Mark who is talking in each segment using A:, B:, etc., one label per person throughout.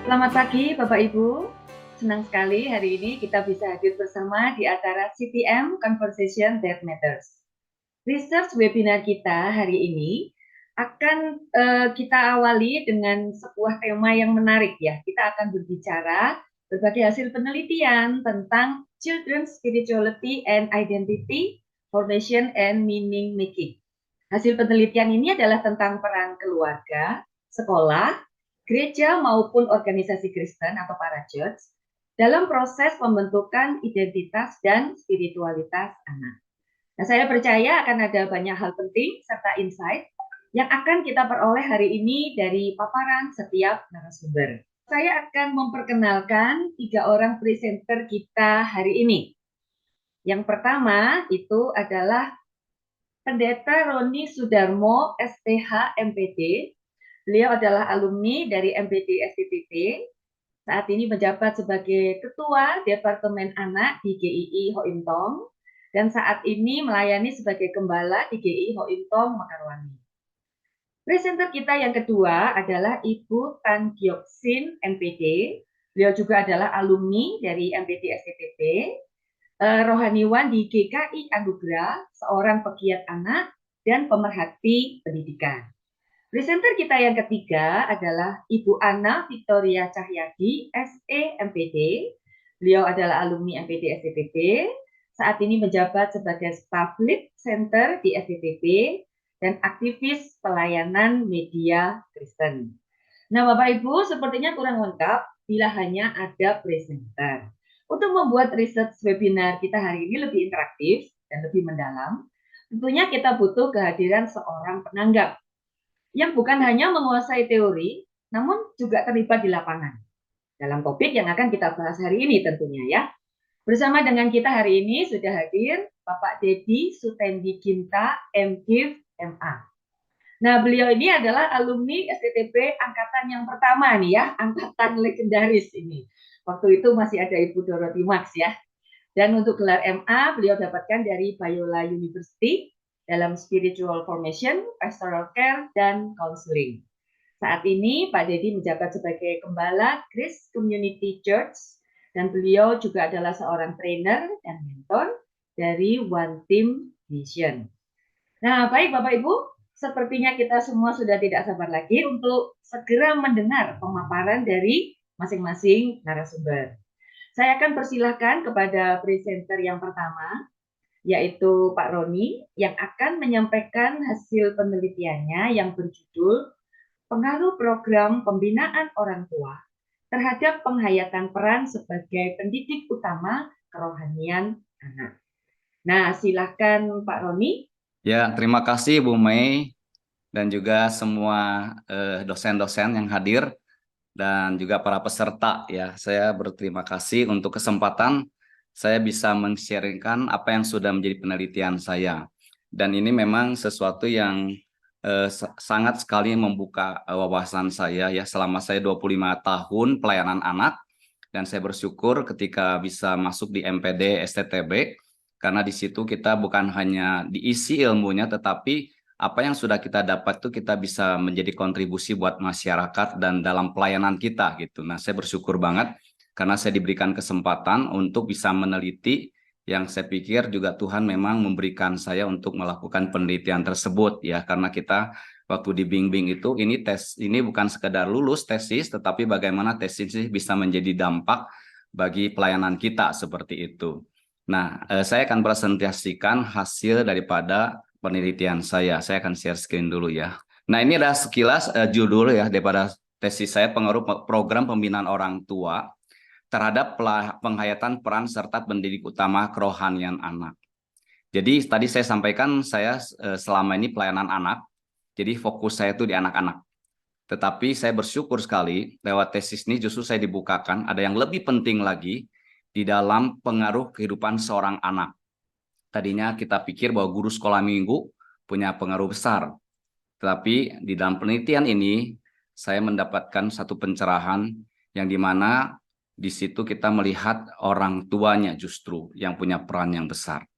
A: Selamat pagi Bapak Ibu, senang sekali hari ini kita bisa hadir bersama di acara CTM Conversation That Matters. Research webinar kita hari ini akan kita awali dengan sebuah tema yang menarik ya. Kita akan berbicara berbagai hasil penelitian tentang children's spirituality and identity, formation and meaning making. Hasil penelitian ini adalah tentang peran keluarga, sekolah, gereja maupun organisasi Kristen atau para church dalam proses pembentukan identitas dan spiritualitas anak. Nah, saya percaya akan ada banyak hal penting serta insight yang akan kita peroleh hari ini dari paparan setiap narasumber. Saya akan memperkenalkan 3 orang presenter kita hari ini. Yang pertama itu adalah Pendeta Roni Sudarmo, SPH MPD. Beliau adalah alumni dari MPD STTP. Saat ini menjabat sebagai Ketua Departemen Anak di GII Hointong dan saat ini melayani sebagai Gembala di GII Hointong Mekarwangi. Presenter kita yang kedua adalah Ibu Tan Gioksin MPD. Beliau juga adalah alumni dari MPD STTP. Rohaniwan di GKI Anugerah, seorang pegiat anak dan pemerhati pendidikan. Presenter kita yang ketiga adalah Ibu Ana Victoria Cahyadi, SE MPD. Beliau adalah alumni MPD STTP. Saat ini menjabat sebagai Staff Lead Center di STTP dan aktivis pelayanan media Kristen. Nah, Bapak Ibu, sepertinya kurang lengkap bila hanya ada presenter. Untuk membuat riset webinar kita hari ini lebih interaktif dan lebih mendalam, tentunya kita butuh kehadiran seorang penanggap yang bukan hanya menguasai teori, namun juga terlibat di lapangan dalam topik yang akan kita bahas hari ini tentunya ya. Bersama dengan kita hari ini sudah hadir Bapak Dedi Sutendi Ginta, MDiv, MA. Nah, beliau ini adalah alumni STTP angkatan yang pertama nih ya, angkatan legendaris ini. Waktu itu masih ada Ibu Dorothy Max ya. Dan untuk gelar MA beliau dapatkan dari Biola University dalam Spiritual Formation, Pastoral Care, dan Counseling. Saat ini Pak Dedi menjabat sebagai Gembala Grace Community Church dan beliau juga adalah seorang trainer dan mentor dari One Team Vision. Nah, baik Bapak Ibu, sepertinya kita semua sudah tidak sabar lagi untuk segera mendengar pemaparan dari masing-masing narasumber. Saya akan persilahkan kepada presenter yang pertama, yaitu Pak Roni, yang akan menyampaikan hasil penelitiannya yang berjudul Pengaruh Program Pembinaan Orang Tua terhadap penghayatan peran sebagai pendidik utama kerohanian anak. Nah, silakan Pak Roni.
B: Ya, terima kasih Bu Mei dan juga semua dosen-dosen yang hadir dan juga para peserta ya. Saya berterima kasih untuk kesempatan saya bisa men-sharingkan apa yang sudah menjadi penelitian saya. Dan ini memang sesuatu yang sangat sekali membuka wawasan saya ya selama saya 25 tahun pelayanan anak dan saya bersyukur ketika bisa masuk di MPD STTB. Karena di situ kita bukan hanya diisi ilmunya, tetapi apa yang sudah kita dapat itu kita bisa menjadi kontribusi buat masyarakat dan dalam pelayanan kita gitu. Nah, saya bersyukur banget karena saya diberikan kesempatan untuk bisa meneliti yang saya pikir juga Tuhan memang memberikan saya untuk melakukan penelitian tersebut ya. Karena kita waktu di bimbing itu ini bukan sekedar lulus tesis, tetapi bagaimana tesis ini bisa menjadi dampak bagi pelayanan kita seperti itu. Nah, saya akan presentasikan hasil daripada penelitian saya. Saya akan share screen dulu ya. Nah, ini adalah sekilas judul ya daripada tesis saya, pengaruh program pembinaan orang tua terhadap penghayatan peran serta pendidik utama kerohanian anak. Jadi tadi saya sampaikan saya selama ini pelayanan anak, jadi fokus saya itu di anak-anak. Tetapi saya bersyukur sekali lewat tesis ini justru saya dibukakan ada yang lebih penting lagi di dalam pengaruh kehidupan seorang anak. Tadinya kita pikir bahwa guru sekolah minggu punya pengaruh besar. Tetapi di dalam penelitian ini saya mendapatkan satu pencerahan yang dimana di situ kita melihat orang tuanya justru yang punya peran yang besar.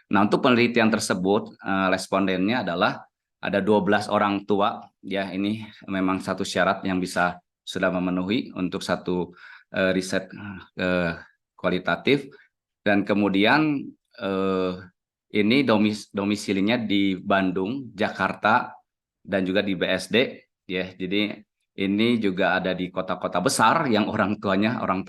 B: Nah, untuk penelitian tersebut respondennya adalah ada 12 orang tua ya, ini memang satu syarat yang bisa sudah memenuhi untuk satu riset kualitatif. Dan kemudian ini domisilinya di Bandung, Jakarta, dan juga di BSD, ya. Jadi ini juga ada di kota-kota besar yang orang tua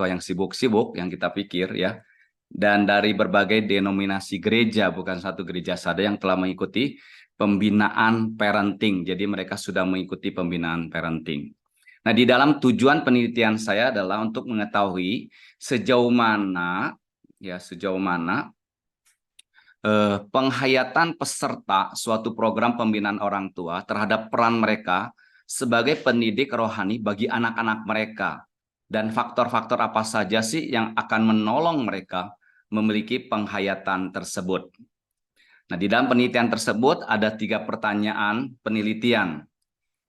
B: yang sibuk-sibuk yang kita pikir, ya. Dan dari berbagai denominasi gereja, bukan satu gereja saja yang telah mengikuti pembinaan parenting. Jadi mereka sudah mengikuti pembinaan parenting. Nah, di dalam tujuan penelitian saya adalah untuk mengetahui sejauh mana penghayatan peserta suatu program pembinaan orang tua terhadap peran mereka sebagai pendidik rohani bagi anak-anak mereka, dan faktor-faktor apa saja sih yang akan menolong mereka memiliki penghayatan tersebut. Nah, di dalam penelitian tersebut ada 3 pertanyaan penelitian.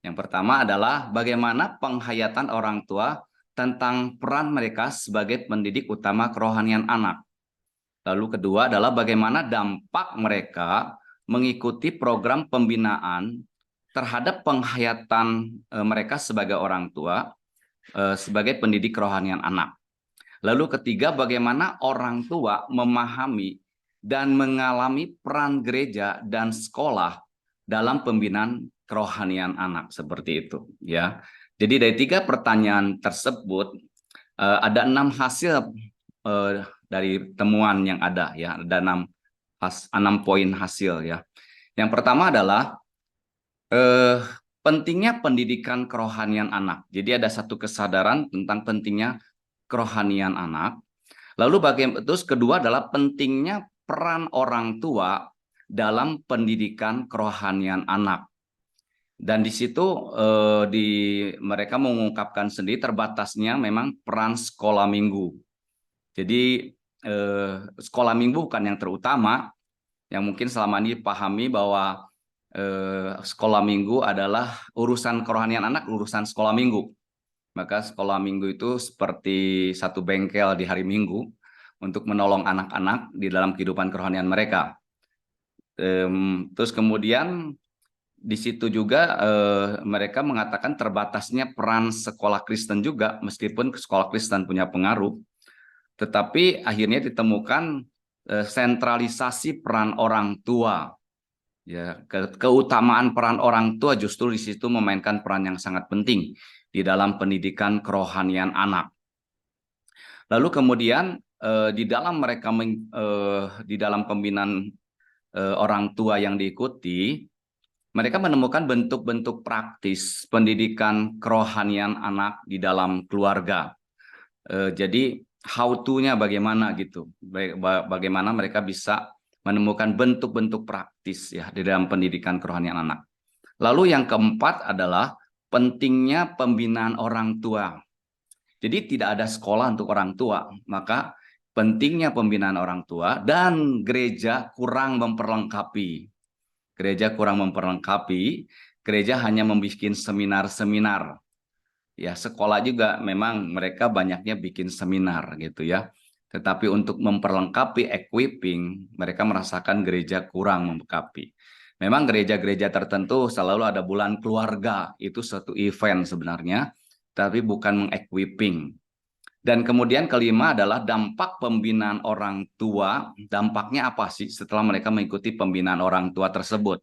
B: Yang pertama adalah bagaimana penghayatan orang tua tentang peran mereka sebagai pendidik utama kerohanian anak. Lalu kedua adalah bagaimana dampak mereka mengikuti program pembinaan terhadap penghayatan mereka sebagai orang tua, sebagai pendidik kerohanian anak. Lalu ketiga, bagaimana orang tua memahami dan mengalami peran gereja dan sekolah dalam pembinaan kerohanian anak, seperti itu, ya. Jadi dari 3 pertanyaan tersebut ada 6 hasil dari temuan yang ada, ya. Ada 6 poin hasil, ya. Yang pertama adalah pentingnya pendidikan kerohanian anak. Jadi ada satu kesadaran tentang pentingnya kerohanian anak. Lalu terus kedua adalah pentingnya peran orang tua dalam pendidikan kerohanian anak. Dan di situ mereka mengungkapkan sendiri terbatasnya memang peran sekolah minggu. Jadi sekolah minggu bukan yang terutama, yang mungkin selama ini dipahami bahwa sekolah minggu adalah urusan kerohanian anak, urusan sekolah minggu. Maka sekolah minggu itu seperti satu bengkel di hari Minggu untuk menolong anak-anak di dalam kehidupan kerohanian mereka. Terus kemudian di situ juga mereka mengatakan terbatasnya peran sekolah Kristen juga, meskipun sekolah Kristen punya pengaruh, tetapi akhirnya ditemukan sentralisasi peran orang tua. Ya, keutamaan peran orang tua justru di situ memainkan peran yang sangat penting di dalam pendidikan kerohanian anak. Lalu kemudian di dalam pembinaan orang tua yang diikuti, mereka menemukan bentuk-bentuk praktis pendidikan kerohanian anak di dalam keluarga. Jadi how to-nya bagaimana gitu, bagaimana mereka bisa menemukan bentuk-bentuk praktis, ya, di dalam pendidikan kerohanian anak. Lalu yang keempat adalah pentingnya pembinaan orang tua. Jadi tidak ada sekolah untuk orang tua, maka pentingnya pembinaan orang tua, dan gereja kurang memperlengkapi. Gereja hanya membuat seminar-seminar. Ya, sekolah juga memang mereka banyaknya bikin seminar gitu, ya. Tetapi untuk memperlengkapi equipping, mereka merasakan gereja kurang melengkapi. Memang gereja-gereja tertentu selalu ada bulan keluarga, itu satu event sebenarnya, tapi bukan mengequipping. Dan kemudian kelima adalah dampak pembinaan orang tua. Dampaknya apa sih setelah mereka mengikuti pembinaan orang tua tersebut?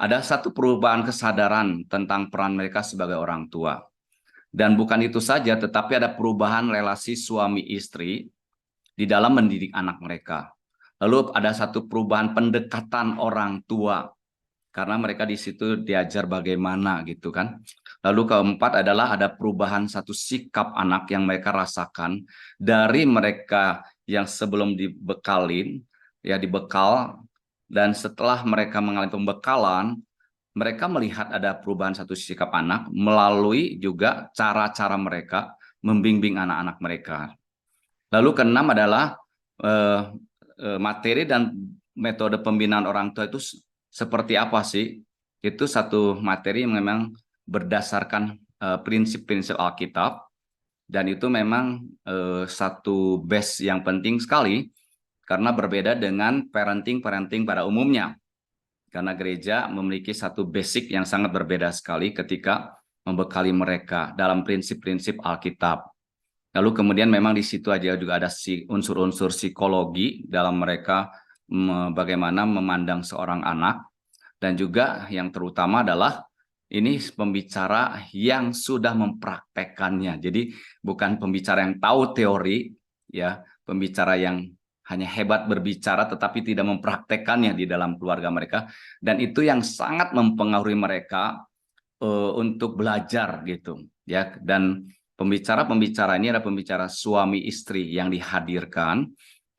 B: Ada satu perubahan kesadaran tentang peran mereka sebagai orang tua. Dan bukan itu saja, tetapi ada perubahan relasi suami istri di dalam mendidik anak mereka. Lalu ada satu perubahan pendekatan orang tua, karena mereka di situ diajar bagaimana gitu kan. Lalu keempat adalah ada perubahan satu sikap anak yang mereka rasakan dari mereka yang sebelum dibekalin, ya, dibekal, dan setelah mereka mengalami pembekalan, mereka melihat ada perubahan satu sikap anak melalui juga cara-cara mereka membimbing anak-anak mereka. Lalu keenam adalah materi dan metode pembinaan orang tua itu seperti apa sih? Itu satu materi yang memang berdasarkan prinsip-prinsip Alkitab, dan itu memang satu base yang penting sekali karena berbeda dengan parenting pada umumnya. Karena gereja memiliki satu basic yang sangat berbeda sekali ketika membekali mereka dalam prinsip-prinsip Alkitab. Lalu kemudian memang di situ aja juga ada unsur-unsur psikologi dalam mereka bagaimana memandang seorang anak, dan juga yang terutama adalah ini pembicara yang sudah mempraktekannya. Jadi bukan pembicara yang tahu teori, ya, pembicara yang hanya hebat berbicara tetapi tidak mempraktekannya di dalam keluarga mereka, dan itu yang sangat mempengaruhi mereka untuk belajar gitu, ya. Dan pembicara-pembicara ini adalah pembicara suami istri yang dihadirkan,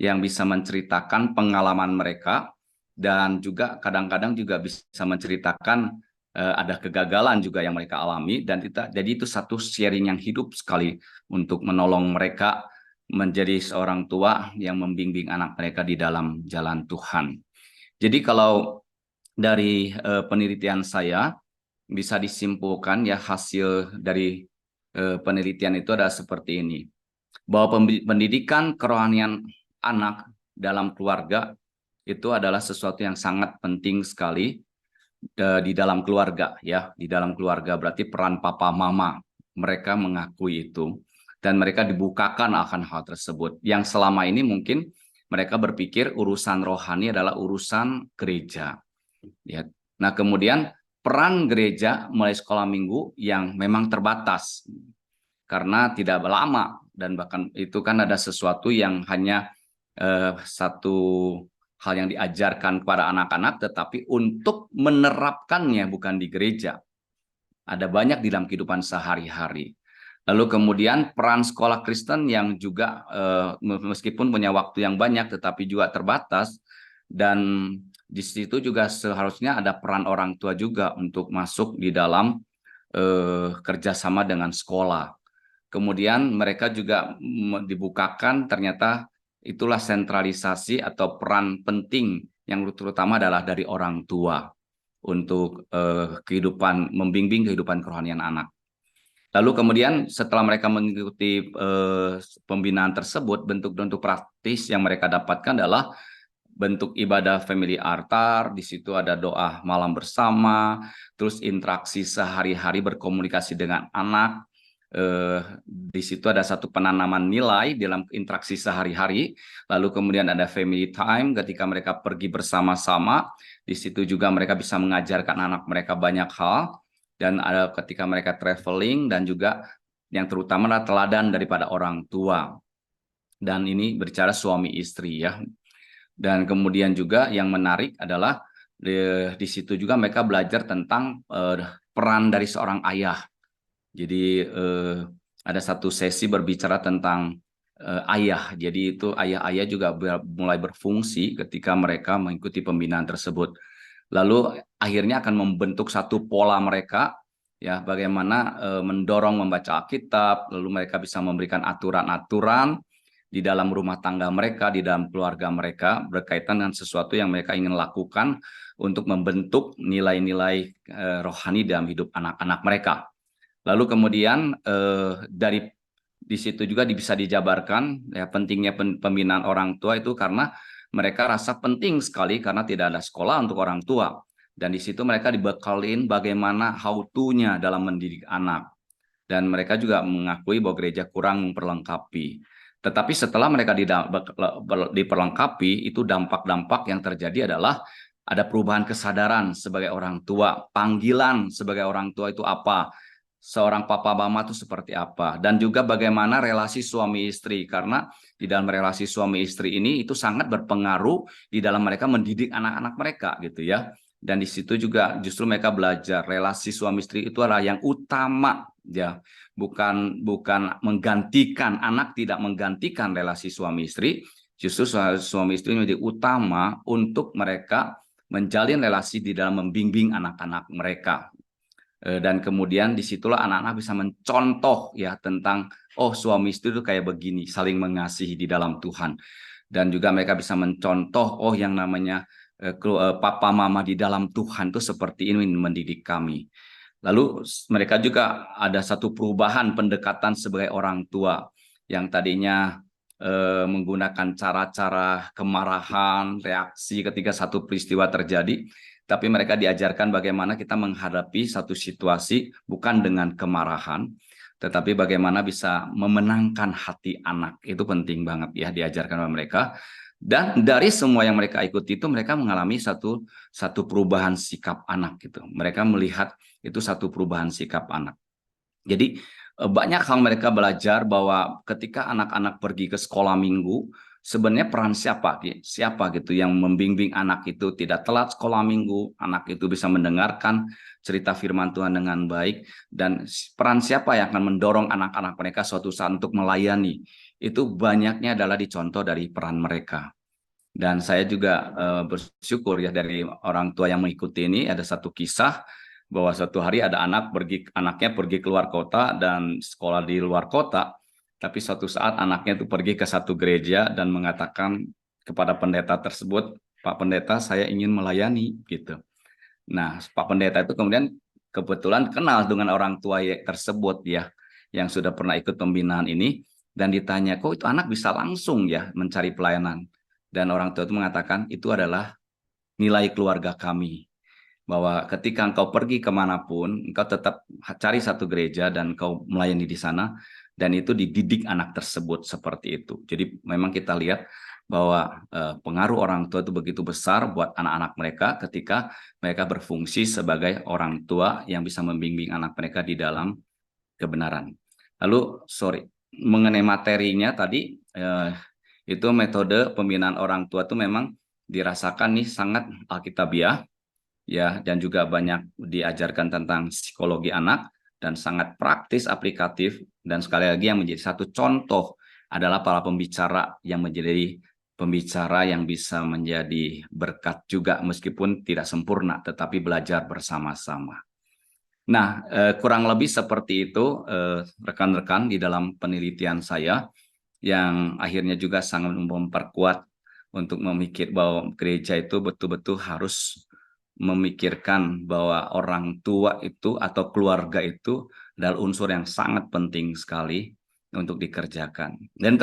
B: yang bisa menceritakan pengalaman mereka, dan juga kadang-kadang juga bisa menceritakan ada kegagalan juga yang mereka alami, dan jadi itu satu sharing yang hidup sekali untuk menolong mereka menjadi seorang tua yang membimbing anak mereka di dalam jalan Tuhan. Jadi kalau dari penelitian saya bisa disimpulkan, ya, hasil dari penelitian itu adalah seperti ini, bahwa pendidikan kerohanian anak dalam keluarga itu adalah sesuatu yang sangat penting sekali di dalam keluarga, ya. Di dalam keluarga berarti peran papa mama, mereka mengakui itu dan mereka dibukakan akan hal tersebut yang selama ini mungkin mereka berpikir urusan rohani adalah urusan gereja, ya. Nah, kemudian peran gereja mulai sekolah minggu yang memang terbatas karena tidak lama, dan bahkan itu kan ada sesuatu yang hanya satu hal yang diajarkan kepada anak-anak, tetapi untuk menerapkannya bukan di gereja. Ada banyak di dalam kehidupan sehari-hari. Lalu kemudian peran sekolah Kristen yang juga meskipun punya waktu yang banyak tetapi juga terbatas, dan di situ juga seharusnya ada peran orang tua juga untuk masuk di dalam kerjasama dengan sekolah. Kemudian mereka juga dibukakan, ternyata itulah sentralisasi atau peran penting yang terutama adalah dari orang tua untuk kehidupan, membimbing kehidupan kerohanian anak. Lalu kemudian setelah mereka mengikuti pembinaan tersebut, bentuk-bentuk praktis yang mereka dapatkan adalah bentuk ibadah family altar, di situ ada doa malam bersama, terus interaksi sehari-hari berkomunikasi dengan anak. Di situ ada satu penanaman nilai dalam interaksi sehari-hari, lalu kemudian ada family time ketika mereka pergi bersama-sama, di situ juga mereka bisa mengajarkan anak mereka banyak hal, dan ada ketika mereka traveling, dan juga yang terutama adalah teladan daripada orang tua, dan ini berbicara suami istri, ya. Dan kemudian juga yang menarik adalah di situ juga mereka belajar tentang peran dari seorang ayah. Jadi ada satu sesi berbicara tentang ayah. Jadi itu ayah-ayah juga mulai berfungsi ketika mereka mengikuti pembinaan tersebut. Lalu akhirnya akan membentuk satu pola mereka, ya, bagaimana mendorong membaca Alkitab, lalu mereka bisa memberikan aturan-aturan di dalam rumah tangga mereka, di dalam keluarga mereka, berkaitan dengan sesuatu yang mereka ingin lakukan untuk membentuk nilai-nilai rohani dalam hidup anak-anak mereka. Lalu kemudian dari di situ juga bisa dijabarkan, ya, pentingnya pembinaan orang tua itu karena mereka rasa penting sekali karena tidak ada sekolah untuk orang tua, dan di situ mereka dibekalin bagaimana how to-nya dalam mendidik anak, dan mereka juga mengakui bahwa gereja kurang memperlengkapi. Tetapi setelah mereka diperlengkapi, itu dampak-dampak yang terjadi adalah ada perubahan kesadaran sebagai orang tua, panggilan sebagai orang tua itu apa, seorang papa mama itu seperti apa, dan juga bagaimana relasi suami istri, karena di dalam relasi suami istri ini itu sangat berpengaruh di dalam mereka mendidik anak-anak mereka, gitu ya. Dan di situ juga justru mereka belajar relasi suami istri itu adalah yang utama, ya, bukan menggantikan, anak tidak menggantikan relasi suami istri, justru suami istri menjadi utama untuk mereka menjalin relasi di dalam membimbing anak-anak mereka. Dan kemudian disitulah anak-anak bisa mencontoh, ya, tentang oh suami istri itu kayak begini, saling mengasihi di dalam Tuhan, dan juga mereka bisa mencontoh oh yang namanya papa mama di dalam Tuhan itu seperti ini mendidik kami. Lalu mereka juga ada satu perubahan pendekatan sebagai orang tua yang tadinya menggunakan cara-cara kemarahan, reaksi ketika satu peristiwa terjadi, tapi mereka diajarkan bagaimana kita menghadapi satu situasi bukan dengan kemarahan, tetapi bagaimana bisa memenangkan hati anak. Itu penting banget ya diajarkan oleh mereka. Dan dari semua yang mereka ikuti itu mereka mengalami satu perubahan sikap anak gitu. Mereka melihat itu satu perubahan sikap anak. Jadi banyak hal mereka belajar bahwa ketika anak-anak pergi ke sekolah minggu, sebenarnya peran siapa gitu yang membimbing anak itu tidak telat sekolah minggu, anak itu bisa mendengarkan cerita firman Tuhan dengan baik, dan peran siapa yang akan mendorong anak-anak mereka suatu saat untuk melayani. Itu banyaknya adalah dicontoh dari peran mereka. Dan saya juga bersyukur ya dari orang tua yang mengikuti ini. Ada satu kisah bahwa suatu hari ada anaknya pergi keluar kota dan sekolah di luar kota, tapi suatu saat anaknya itu pergi ke satu gereja dan mengatakan kepada pendeta tersebut, Pak Pendeta, saya ingin melayani gitu. Nah, Pak Pendeta itu kemudian kebetulan kenal dengan orang tua tersebut ya, yang sudah pernah ikut pembinaan ini, dan ditanya, kok itu anak bisa langsung ya mencari pelayanan. Dan orang tua itu mengatakan, itu adalah nilai keluarga kami. Bahwa ketika engkau pergi kemanapun, engkau tetap cari satu gereja dan engkau melayani di sana, dan itu dididik anak tersebut seperti itu. Jadi memang kita lihat bahwa pengaruh orang tua itu begitu besar buat anak-anak mereka ketika mereka berfungsi sebagai orang tua yang bisa membimbing anak mereka di dalam kebenaran. Lalu, mengenai materinya tadi, itu metode pembinaan orang tua itu memang dirasakan nih sangat alkitabiah ya, dan juga banyak diajarkan tentang psikologi anak dan sangat praktis aplikatif, dan sekali lagi yang menjadi satu contoh adalah para pembicara yang menjadi pembicara yang bisa menjadi berkat juga meskipun tidak sempurna tetapi belajar bersama-sama. Nah, kurang lebih seperti itu rekan-rekan di dalam penelitian saya, yang akhirnya juga sangat memperkuat untuk memikir bahwa gereja itu betul-betul harus memikirkan bahwa orang tua itu atau keluarga itu adalah unsur yang sangat penting sekali untuk dikerjakan. Dan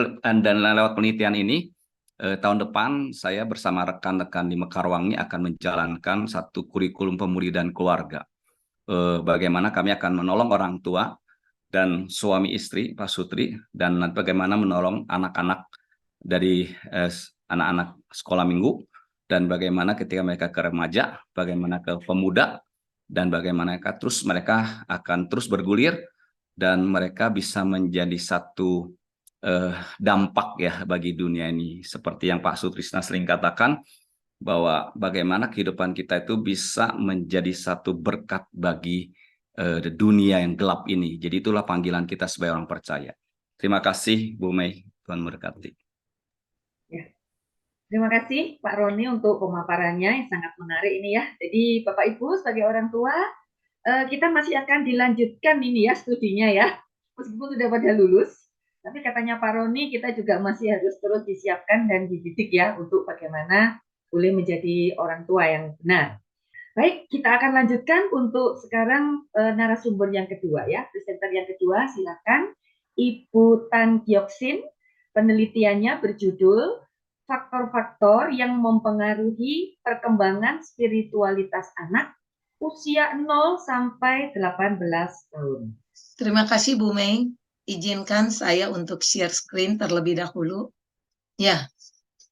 B: lewat penelitian ini, tahun depan saya bersama rekan-rekan di Mekarwangi akan menjalankan satu kurikulum pemuridan keluarga. Bagaimana kami akan menolong orang tua dan suami istri, Pak Sutri, dan bagaimana menolong anak-anak dari anak-anak sekolah minggu, dan bagaimana ketika mereka ke remaja, bagaimana ke pemuda, dan bagaimana mereka akan terus bergulir, dan mereka bisa menjadi satu dampak ya bagi dunia ini. Seperti yang Pak Sutrisna sering katakan, bahwa bagaimana kehidupan kita itu bisa menjadi satu berkat bagi dunia yang gelap ini. Jadi itulah panggilan kita sebagai orang percaya. Terima kasih Bu Mei, Tuhan memberkati.
A: Ya. Terima kasih Pak Roni untuk pemaparannya yang sangat menarik ini ya. Jadi Bapak Ibu sebagai orang tua, kita masih akan dilanjutkan ini ya studinya ya. Meskipun sudah pada lulus, tapi katanya Pak Roni kita juga masih harus terus disiapkan dan dididik ya untuk bagaimana boleh menjadi orang tua yang benar. Baik, kita akan lanjutkan untuk sekarang narasumber yang kedua ya. Presenter yang kedua, silakan Ibu Tan Gioksin. Penelitiannya berjudul Faktor-faktor yang mempengaruhi perkembangan spiritualitas anak usia 0 sampai 18 tahun.
C: Terima kasih Bu Mei. Izinkan saya untuk share screen terlebih dahulu. Ya,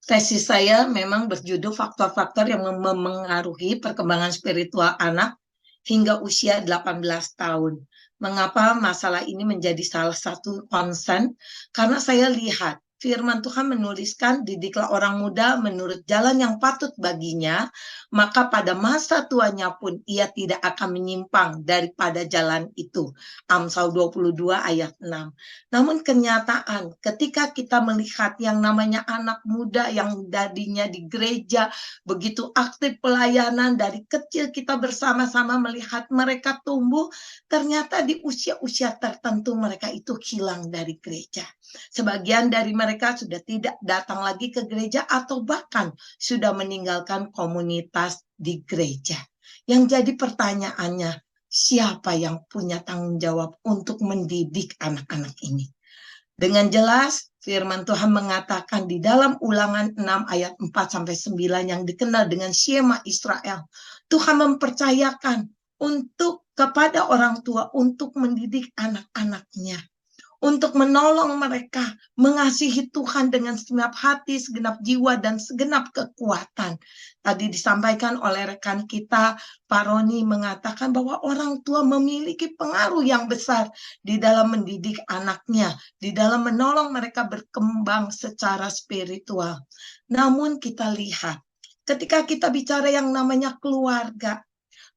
C: tesis saya memang berjudul faktor-faktor yang mempengaruhi perkembangan spiritual anak hingga usia 18 tahun. Mengapa masalah ini menjadi salah satu concern? Karena saya lihat firman Tuhan menuliskan, didiklah orang muda menurut jalan yang patut baginya, maka pada masa tuanya pun ia tidak akan menyimpang daripada jalan itu. Amsal 22 ayat 6. Namun kenyataan ketika kita melihat yang namanya anak muda yang tadinya di gereja begitu aktif pelayanan, dari kecil kita bersama-sama melihat mereka tumbuh, ternyata di usia-usia tertentu mereka itu hilang dari gereja. Sebagian dari mereka sudah tidak datang lagi ke gereja atau bahkan sudah meninggalkan komunitas di gereja. Yang jadi pertanyaannya, siapa yang punya tanggung jawab untuk mendidik anak-anak ini? Dengan jelas, Firman Tuhan mengatakan di dalam Ulangan 6 ayat 4-9 yang dikenal dengan Shema Israel. Tuhan mempercayakan kepada orang tua untuk mendidik anak-anaknya, untuk menolong mereka mengasihi Tuhan dengan segenap hati, segenap jiwa, dan segenap kekuatan. Tadi disampaikan oleh rekan kita, Pak Roni, mengatakan bahwa orang tua memiliki pengaruh yang besar di dalam mendidik anaknya, di dalam menolong mereka berkembang secara spiritual. Namun kita lihat, ketika kita bicara yang namanya keluarga,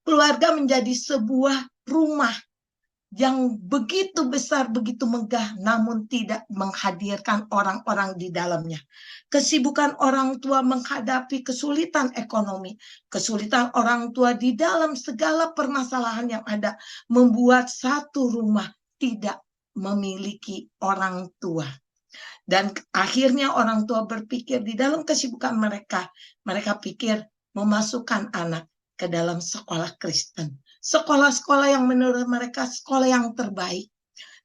C: keluarga menjadi sebuah rumah yang begitu besar, begitu megah, namun tidak menghadirkan orang-orang di dalamnya. Kesibukan orang tua menghadapi kesulitan ekonomi, kesulitan orang tua di dalam segala permasalahan yang ada, membuat satu rumah tidak memiliki orang tua. Dan akhirnya orang tua berpikir di dalam kesibukan mereka pikir memasukkan anak ke dalam sekolah Kristen. Sekolah-sekolah yang menurut mereka sekolah yang terbaik.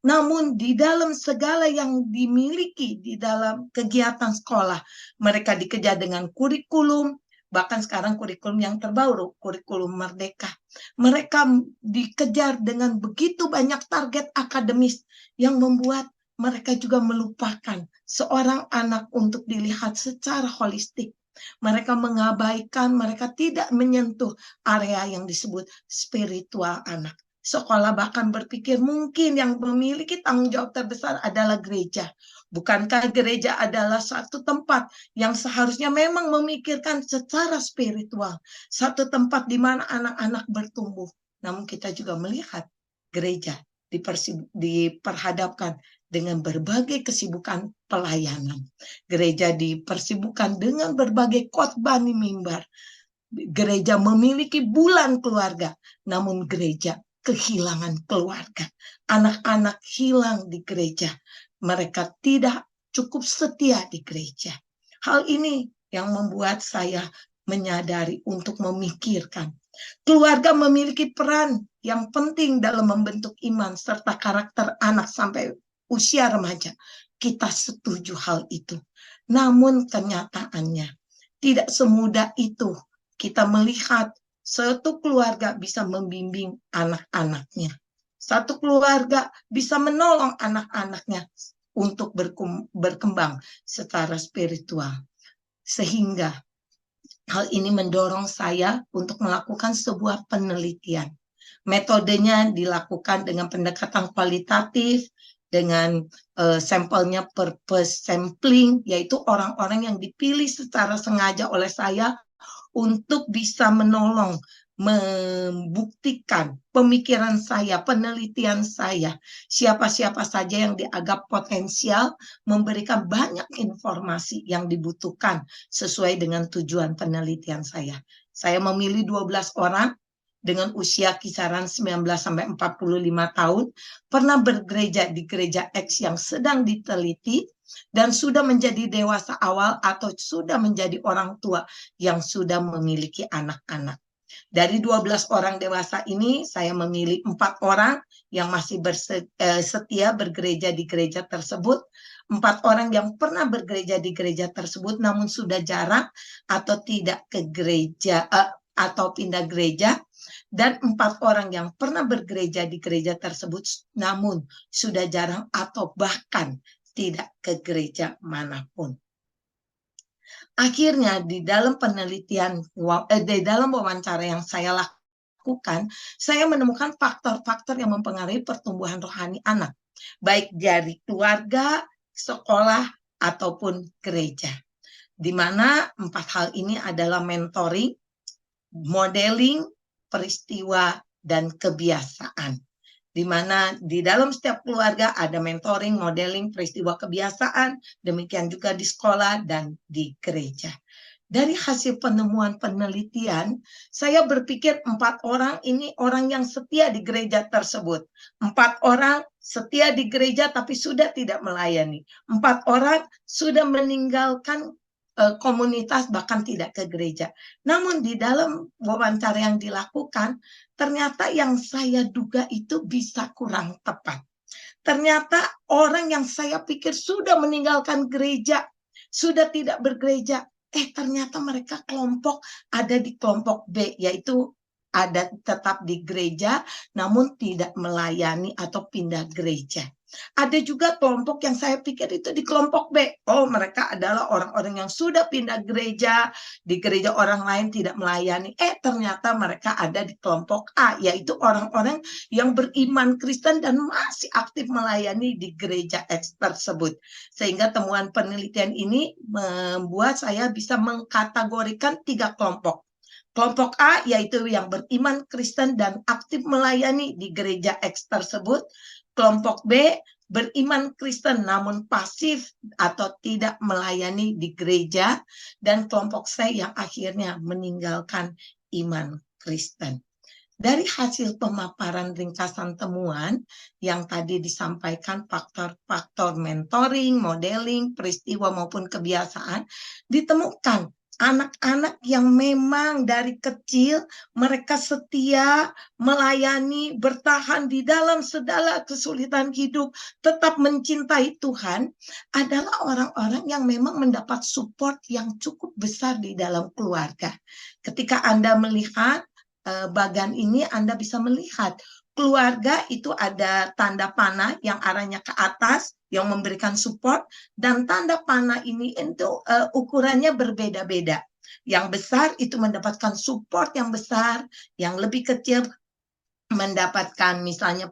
C: Namun di dalam segala yang dimiliki di dalam kegiatan sekolah, mereka dikejar dengan kurikulum, bahkan sekarang kurikulum yang terbaru, kurikulum merdeka. Mereka dikejar dengan begitu banyak target akademis yang membuat mereka juga melupakan seorang anak untuk dilihat secara holistik. Mereka mengabaikan, mereka tidak menyentuh area yang disebut spiritual anak. Sekolah bahkan berpikir mungkin yang memiliki tanggung jawab terbesar adalah gereja. Bukankah gereja adalah satu tempat yang seharusnya memang memikirkan secara spiritual. Satu tempat di mana anak-anak bertumbuh. Namun kita juga melihat gereja diperhadapkan dengan berbagai kesibukan pelayanan. Gereja dipersibukkan dengan berbagai khotbah di mimbar. Gereja memiliki bulan keluarga, namun gereja kehilangan keluarga. Anak-anak hilang di gereja. Mereka tidak cukup setia di gereja. Hal ini yang membuat saya menyadari untuk memikirkan. Keluarga memiliki peran yang penting dalam membentuk iman serta karakter anak sampai usia remaja. Kita setuju hal itu. Namun kenyataannya tidak semudah itu kita melihat satu keluarga bisa membimbing anak-anaknya. Satu keluarga bisa menolong anak-anaknya untuk berkembang secara spiritual. Sehingga hal ini mendorong saya untuk melakukan sebuah penelitian. Metodenya dilakukan dengan pendekatan kualitatif, dengan sampelnya purpose sampling, yaitu orang-orang yang dipilih secara sengaja oleh saya untuk bisa menolong, membuktikan pemikiran saya, penelitian saya, siapa-siapa saja yang dianggap potensial, memberikan banyak informasi yang dibutuhkan sesuai dengan tujuan penelitian saya. Saya memilih 12 orang dengan usia kisaran 19-45 tahun, pernah bergereja di gereja X yang sedang diteliti, dan sudah menjadi dewasa awal atau sudah menjadi orang tua yang sudah memiliki anak-anak. Dari 12 orang dewasa ini, saya memilih 4 orang yang masih setia bergereja di gereja tersebut, 4 orang yang pernah bergereja di gereja tersebut namun sudah jarang atau tidak ke gereja atau pindah gereja, dan 4 orang yang pernah bergereja di gereja tersebut namun sudah jarang atau bahkan tidak ke gereja manapun. Akhirnya di dalam penelitian, di dalam wawancara yang saya lakukan, saya menemukan faktor-faktor yang mempengaruhi pertumbuhan rohani anak, baik dari keluarga, sekolah, ataupun gereja. Di mana 4 hal ini adalah mentoring, modeling, peristiwa, dan kebiasaan. Di mana di dalam setiap keluarga ada mentoring, modeling, peristiwa, kebiasaan, demikian juga di sekolah dan di gereja. Dari hasil penemuan penelitian, saya berpikir 4 orang ini orang yang setia di gereja tersebut. 4 orang setia di gereja tapi sudah tidak melayani. 4 orang sudah meninggalkan komunitas, bahkan tidak ke gereja. Namun di dalam wawancara yang dilakukan, ternyata yang saya duga itu bisa kurang tepat. Ternyata orang yang saya pikir sudah meninggalkan gereja, sudah tidak bergereja, ternyata mereka ada di kelompok B, yaitu ada tetap di gereja, namun tidak melayani atau pindah gereja. Ada juga kelompok yang saya pikir itu di kelompok B. Oh, mereka adalah orang-orang yang sudah pindah gereja, di gereja orang lain tidak melayani. Ternyata mereka ada di kelompok A, yaitu orang-orang yang beriman Kristen dan masih aktif melayani di gereja X tersebut. Sehingga temuan penelitian ini membuat saya bisa mengkategorikan 3 kelompok. Kelompok A yaitu yang beriman Kristen dan aktif melayani di gereja X tersebut. Kelompok B beriman Kristen namun pasif atau tidak melayani di gereja. Dan kelompok C yang akhirnya meninggalkan iman Kristen. Dari hasil pemaparan ringkasan temuan yang tadi disampaikan, faktor-faktor mentoring, modeling, peristiwa maupun kebiasaan, ditemukan anak-anak yang memang dari kecil mereka setia, melayani, bertahan di dalam segala kesulitan hidup, tetap mencintai Tuhan, adalah orang-orang yang memang mendapat support yang cukup besar di dalam keluarga. Ketika Anda melihat bagan ini, Anda bisa melihat keluarga itu ada tanda panah yang arahnya ke atas yang memberikan support, dan tanda panah ini itu ukurannya berbeda-beda. Yang besar itu mendapatkan support yang besar, yang lebih kecil mendapatkan misalnya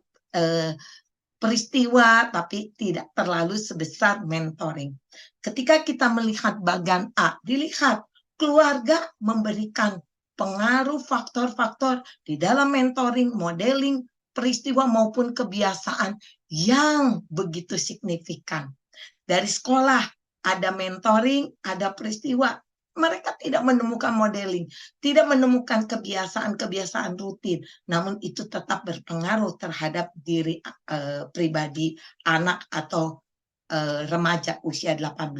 C: peristiwa tapi tidak terlalu sebesar mentoring. Ketika kita melihat bagan A, dilihat keluarga memberikan pengaruh faktor-faktor di dalam mentoring, modeling, peristiwa maupun kebiasaan yang begitu signifikan. Dari sekolah ada mentoring, ada peristiwa. Mereka tidak menemukan modeling, tidak menemukan kebiasaan-kebiasaan rutin, namun itu tetap berpengaruh terhadap diri pribadi anak atau remaja usia 18.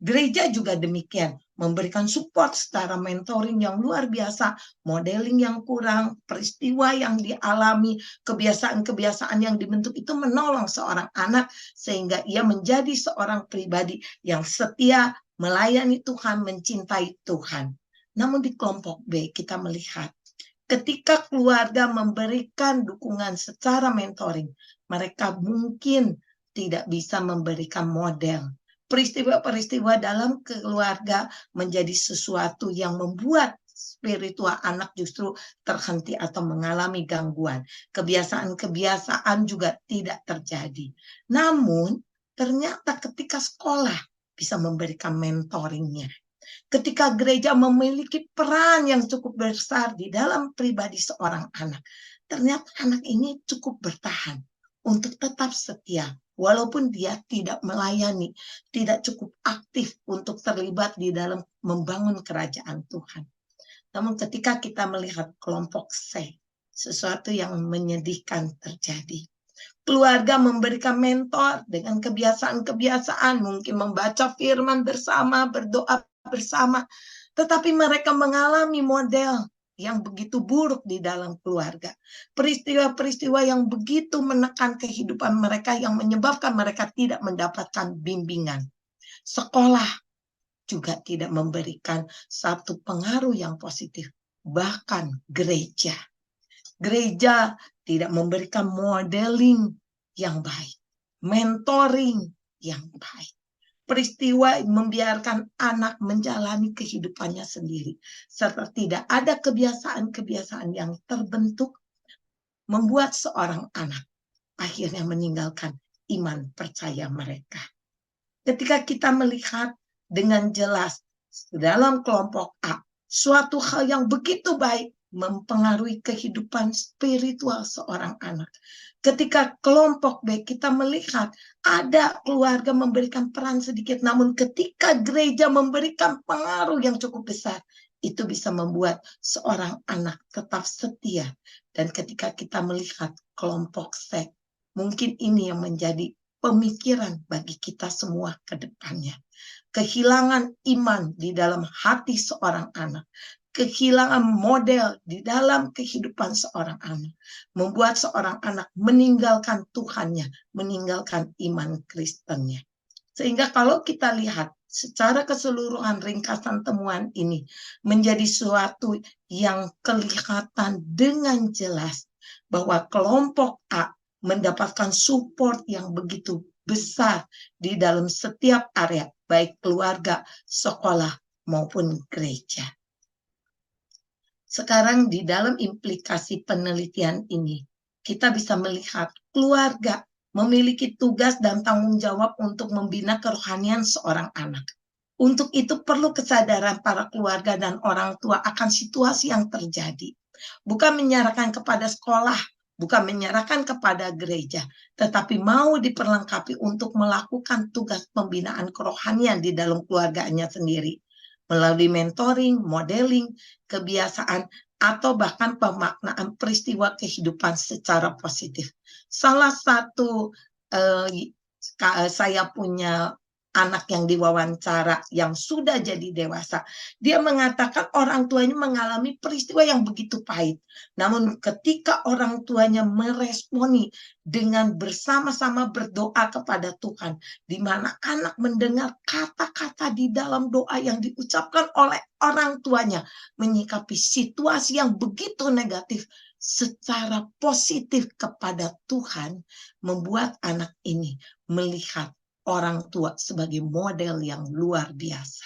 C: Gereja juga demikian, memberikan support secara mentoring yang luar biasa, modeling yang kurang, peristiwa yang dialami, kebiasaan-kebiasaan yang dibentuk itu menolong seorang anak sehingga ia menjadi seorang pribadi yang setia, melayani Tuhan, mencintai Tuhan. Namun di kelompok B kita melihat ketika keluarga memberikan dukungan secara mentoring, mereka mungkin tidak bisa memberikan model. Peristiwa-peristiwa dalam keluarga menjadi sesuatu yang membuat spiritual anak justru terhenti atau mengalami gangguan. Kebiasaan-kebiasaan juga tidak terjadi. Namun, ternyata ketika sekolah bisa memberikan mentoringnya. Ketika gereja memiliki peran yang cukup besar di dalam pribadi seorang anak, ternyata anak ini cukup bertahan untuk tetap setia. Walaupun dia tidak melayani, tidak cukup aktif untuk terlibat di dalam membangun kerajaan Tuhan. Namun ketika kita melihat kelompok C, sesuatu yang menyedihkan terjadi. Keluarga memberikan mentor dengan kebiasaan-kebiasaan, mungkin membaca firman bersama, berdoa bersama, tetapi mereka mengalami model yang begitu buruk di dalam keluarga. Peristiwa-peristiwa yang begitu menekan kehidupan mereka yang menyebabkan mereka tidak mendapatkan bimbingan. Sekolah juga tidak memberikan satu pengaruh yang positif. Bahkan gereja tidak memberikan modeling yang baik, mentoring yang baik. Peristiwa membiarkan anak menjalani kehidupannya sendiri, serta tidak ada kebiasaan-kebiasaan yang terbentuk, membuat seorang anak akhirnya meninggalkan iman percaya mereka. Ketika kita melihat dengan jelas dalam kelompok A, suatu hal yang begitu baik mempengaruhi kehidupan spiritual seorang anak. Ketika kelompok B kita melihat ada keluarga memberikan peran sedikit, namun ketika gereja memberikan pengaruh yang cukup besar, itu bisa membuat seorang anak tetap setia. Dan ketika kita melihat kelompok C, mungkin ini yang menjadi pemikiran bagi kita semua ke depannya. Kehilangan iman di dalam hati seorang anak kehilangan model di dalam kehidupan seorang anak, membuat seorang anak meninggalkan Tuhannya, meninggalkan iman Kristennya. Sehingga kalau kita lihat secara keseluruhan ringkasan temuan ini menjadi suatu yang kelihatan dengan jelas bahwa kelompok A mendapatkan support yang begitu besar di dalam setiap area, baik keluarga, sekolah, maupun gereja. Sekarang di dalam implikasi penelitian ini, kita bisa melihat keluarga memiliki tugas dan tanggung jawab untuk membina kerohanian seorang anak. Untuk itu perlu kesadaran para keluarga dan orang tua akan situasi yang terjadi. Bukan menyerahkan kepada sekolah, bukan menyerahkan kepada gereja, tetapi mau diperlengkapi untuk melakukan tugas pembinaan kerohanian di dalam keluarganya sendiri. Melalui mentoring, modeling, kebiasaan, atau bahkan pemaknaan peristiwa kehidupan secara positif. Salah satu saya punya anak yang diwawancara yang sudah jadi dewasa. Dia mengatakan orang tuanya mengalami peristiwa yang begitu pahit. Namun ketika orang tuanya meresponi dengan bersama-sama berdoa kepada Tuhan, di mana anak mendengar kata-kata di dalam doa yang diucapkan oleh orang tuanya, menyikapi situasi yang begitu negatif secara positif kepada Tuhan, membuat anak ini melihat orang tua sebagai model yang luar biasa.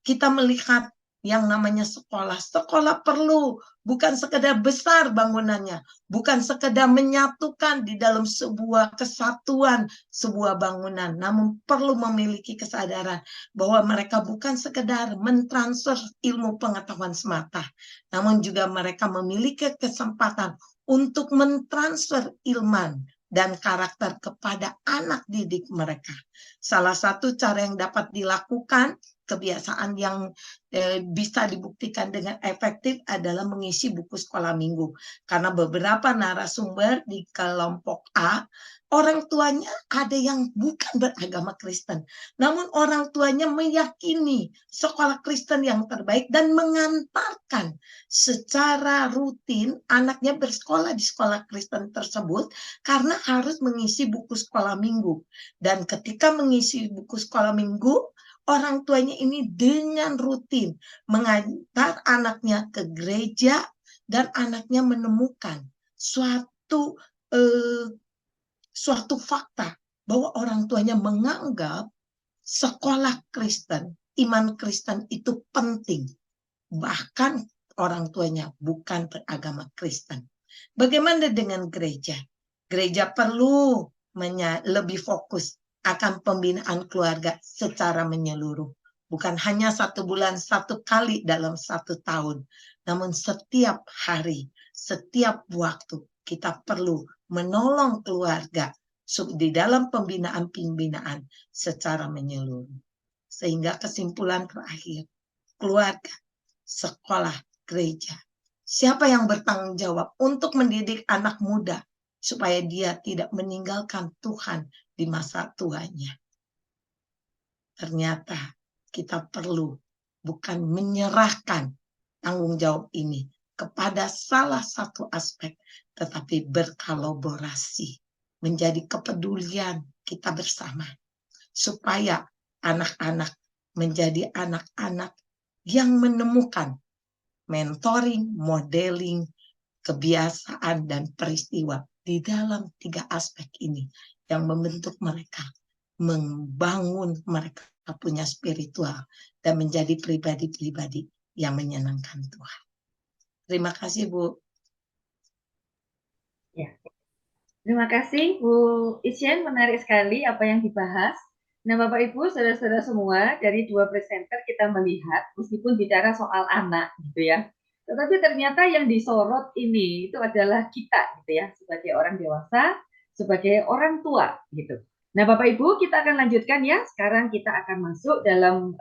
C: Kita melihat yang namanya sekolah. Sekolah perlu, bukan sekedar besar bangunannya, bukan sekedar menyatukan di dalam sebuah kesatuan, sebuah bangunan, namun perlu memiliki kesadaran bahwa mereka bukan sekedar mentransfer ilmu pengetahuan semata, namun juga mereka memiliki kesempatan untuk mentransfer ilmu dan karakter kepada anak didik mereka. Salah satu cara yang dapat dilakukan, kebiasaan yang bisa dibuktikan dengan efektif adalah mengisi buku sekolah minggu. Karena beberapa narasumber di kelompok A, orang tuanya ada yang bukan beragama Kristen. Namun orang tuanya meyakini sekolah Kristen yang terbaik dan mengantarkan secara rutin anaknya bersekolah di sekolah Kristen tersebut karena harus mengisi buku sekolah minggu. Dan ketika mengisi buku sekolah minggu, orang tuanya ini dengan rutin mengantar anaknya ke gereja dan anaknya menemukan suatu fakta bahwa orang tuanya menganggap sekolah Kristen, iman Kristen itu penting. Bahkan orang tuanya bukan beragama Kristen. Bagaimana dengan gereja? Gereja perlu lebih fokus akan pembinaan keluarga secara menyeluruh. Bukan hanya 1 bulan 1 kali dalam 1 tahun. Namun setiap hari, setiap waktu kita perlu menolong keluarga di dalam pembinaan secara menyeluruh. Sehingga kesimpulan terakhir, keluarga, sekolah, gereja. Siapa yang bertanggung jawab untuk mendidik anak muda supaya dia tidak meninggalkan Tuhan di masa tuanya? Ternyata kita perlu bukan menyerahkan tanggung jawab ini kepada salah satu aspek, tetapi berkolaborasi, menjadi kepedulian kita bersama, supaya anak-anak menjadi anak-anak yang menemukan mentoring, modeling, kebiasaan, dan peristiwa di dalam 3 aspek ini yang membentuk mereka, membangun mereka punya spiritual, dan menjadi pribadi-pribadi yang menyenangkan Tuhan. Terima kasih, Bu.
A: Ya. Terima kasih, Bu Isyen. Menarik sekali apa yang dibahas. Nah, Bapak Ibu, saudara-saudara semua, dari 2 presenter kita melihat, meskipun bicara soal anak, gitu ya, tetapi ternyata yang disorot ini itu adalah kita, gitu ya, sebagai orang dewasa, sebagai orang tua, gitu. Nah, Bapak Ibu, kita akan lanjutkan ya. Sekarang kita akan masuk dalam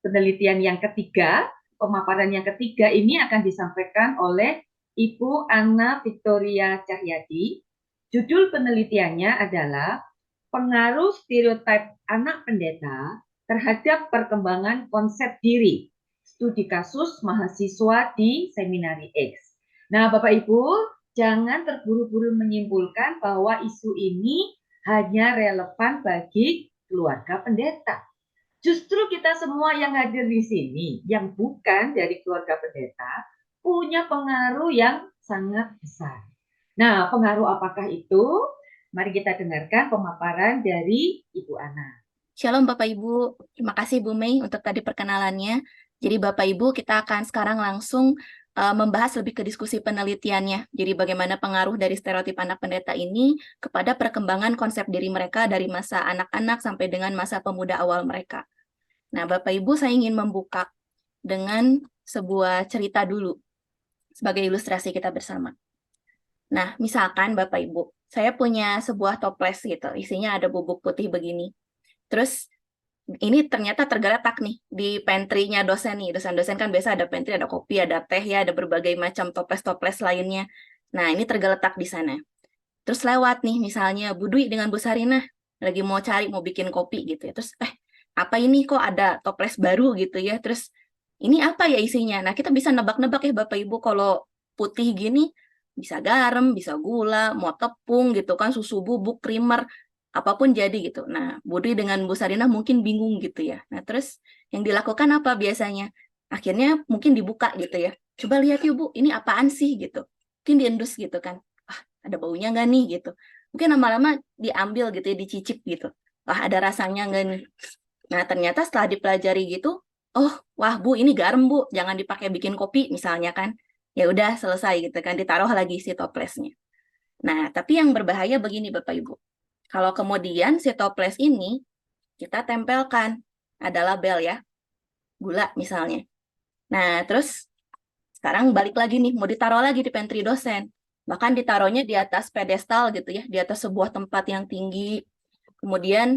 A: penelitian yang ketiga. Pemaparan yang ketiga ini akan disampaikan oleh Ibu Anna Victoria Cahyadi. Judul penelitiannya adalah Pengaruh Stereotip Anak Pendeta Terhadap Perkembangan Konsep Diri studi kasus mahasiswa di Seminari X. Nah, Bapak Ibu, jangan terburu-buru menyimpulkan bahwa isu ini hanya relevan bagi keluarga pendeta. Justru kita semua yang hadir di sini, yang bukan dari keluarga pendeta, punya pengaruh yang sangat besar. Nah, pengaruh apakah itu? Mari kita dengarkan pemaparan dari Ibu Ana.
D: Shalom Bapak Ibu, terima kasih Bu Mei untuk tadi perkenalannya. Jadi Bapak Ibu, kita akan sekarang langsung membahas lebih ke diskusi penelitiannya. Jadi bagaimana pengaruh dari stereotip anak pendeta ini kepada perkembangan konsep diri mereka dari masa anak-anak sampai dengan masa pemuda awal mereka. Nah Bapak Ibu, saya ingin membuka dengan sebuah cerita dulu sebagai ilustrasi kita bersama. Nah, misalkan Bapak Ibu, saya punya sebuah toples gitu, isinya ada bubuk putih begini. Terus ini ternyata tergeletak nih di pantry-nya dosen nih. Dosen-dosen kan biasa ada pantry, ada kopi, ada teh ya, ada berbagai macam toples-toples lainnya. Nah, ini tergeletak di sana. Terus lewat nih misalnya Bu Dwi dengan Bu Sarinah lagi mau cari, mau bikin kopi gitu ya. Terus apa ini kok ada toples baru gitu ya. Terus ini apa ya isinya? Nah, kita bisa nebak-nebak ya Bapak Ibu, kalau putih gini bisa garam, bisa gula, mau tepung gitu kan, susu bubuk, creamer, apapun jadi gitu. Nah, Budi dengan Bu Sarinah mungkin bingung gitu ya. Nah, terus yang dilakukan apa biasanya? Akhirnya mungkin dibuka gitu ya. Coba lihat yuk Bu, ini apaan sih gitu. Mungkin diendus gitu kan. Ah, ada baunya nggak nih gitu. Mungkin lama-lama diambil gitu ya, dicicip gitu. Wah, ada rasanya nggak nih? Nah, ternyata setelah dipelajari gitu, oh, wah Bu, ini garam Bu, jangan dipakai bikin kopi misalnya kan. Ya udah selesai gitu kan, ditaruh lagi si toplesnya. Nah, tapi yang berbahaya begini Bapak Ibu. Kalau kemudian si toples ini kita tempelkan, ada label ya, gula misalnya. Nah, terus sekarang balik lagi nih, mau ditaruh lagi di pantry dosen. Bahkan ditaruhnya di atas pedestal gitu ya, di atas sebuah tempat yang tinggi. Kemudian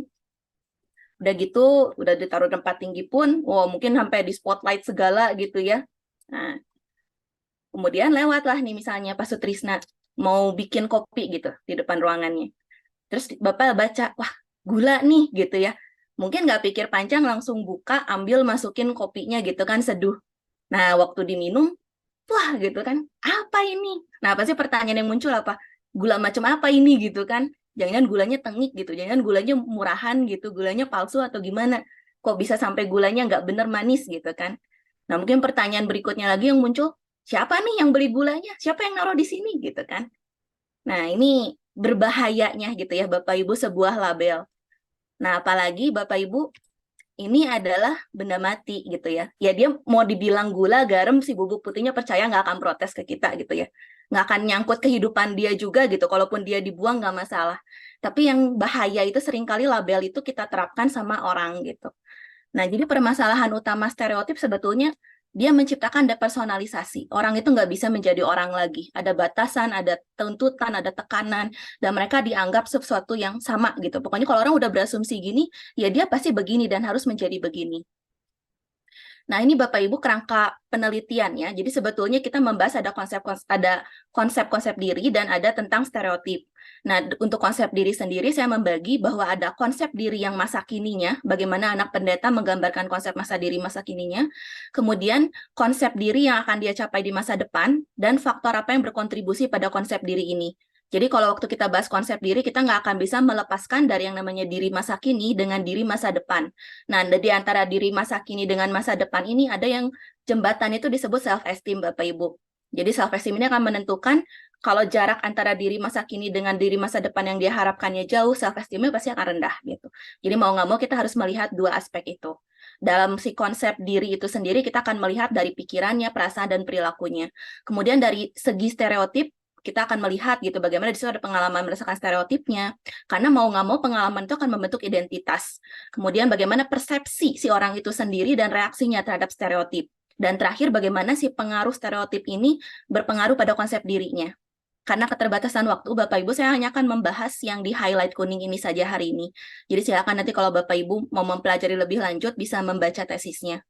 D: udah gitu, udah ditaruh tempat tinggi pun, wow mungkin sampai di spotlight segala gitu ya. Nah, kemudian lewatlah nih misalnya Pak Sutrisna mau bikin kopi gitu di depan ruangannya. Terus Bapak baca, wah gula nih gitu ya. Mungkin nggak pikir panjang langsung buka, ambil masukin kopinya gitu kan, seduh. Nah waktu diminum, wah gitu kan, apa ini? Nah pasti pertanyaan yang muncul apa? Gula macam apa ini gitu kan? Jangan gulanya tengik gitu, jangan gulanya murahan gitu, gulanya palsu atau gimana? Kok bisa sampai gulanya nggak bener manis gitu kan? Nah mungkin pertanyaan berikutnya lagi yang muncul, siapa nih yang beli gulanya? Siapa yang naruh di sini gitu kan? Nah, ini berbahayanya gitu ya Bapak Ibu sebuah label. Nah, apalagi Bapak Ibu ini adalah benda mati gitu ya. Ya dia mau dibilang gula, garam, si bubuk putihnya percaya nggak akan protes ke kita gitu ya. Nggak akan nyangkut kehidupan dia juga gitu. Kalaupun dia dibuang nggak masalah. Tapi yang bahaya itu seringkali label itu kita terapkan sama orang gitu. Nah, jadi permasalahan utama stereotip sebetulnya dia menciptakan depersonalisasi. Orang itu nggak bisa menjadi orang lagi. Ada batasan, ada tuntutan, ada tekanan, dan mereka dianggap sesuatu yang sama gitu. Pokoknya kalau orang udah berasumsi gini, ya dia pasti begini dan harus menjadi begini. Nah, ini Bapak Ibu kerangka penelitian ya. Jadi sebetulnya kita membahas ada konsep-konsep diri dan ada tentang stereotip. Nah, untuk konsep diri sendiri saya membagi bahwa ada konsep diri yang masa kininya, bagaimana anak pendeta menggambarkan konsep masa diri masa kininya, kemudian konsep diri yang akan dia capai di masa depan, dan faktor apa yang berkontribusi pada konsep diri ini. Jadi kalau waktu kita bahas konsep diri, kita nggak akan bisa melepaskan dari yang namanya diri masa kini dengan diri masa depan. Nah, di antara diri masa kini dengan masa depan ini ada yang jembatan itu disebut self-esteem, Bapak Ibu. Jadi self-esteem ini akan menentukan kalau jarak antara diri masa kini dengan diri masa depan yang dia harapkannya jauh, self-esteem-nya pasti akan rendah gitu. Jadi mau nggak mau kita harus melihat dua aspek itu. Dalam si konsep diri itu sendiri kita akan melihat dari pikirannya, perasaan, dan perilakunya. Kemudian dari segi stereotip, kita akan melihat gitu bagaimana di situ ada pengalaman berdasarkan stereotipnya, karena mau nggak mau pengalaman itu akan membentuk identitas. Kemudian bagaimana persepsi si orang itu sendiri dan reaksinya terhadap stereotip. Dan terakhir bagaimana si pengaruh stereotip ini berpengaruh pada konsep dirinya. Karena keterbatasan waktu, Bapak Ibu, saya hanya akan membahas yang di highlight kuning ini saja hari ini. Jadi silakan nanti kalau Bapak Ibu mau mempelajari lebih lanjut bisa membaca tesisnya.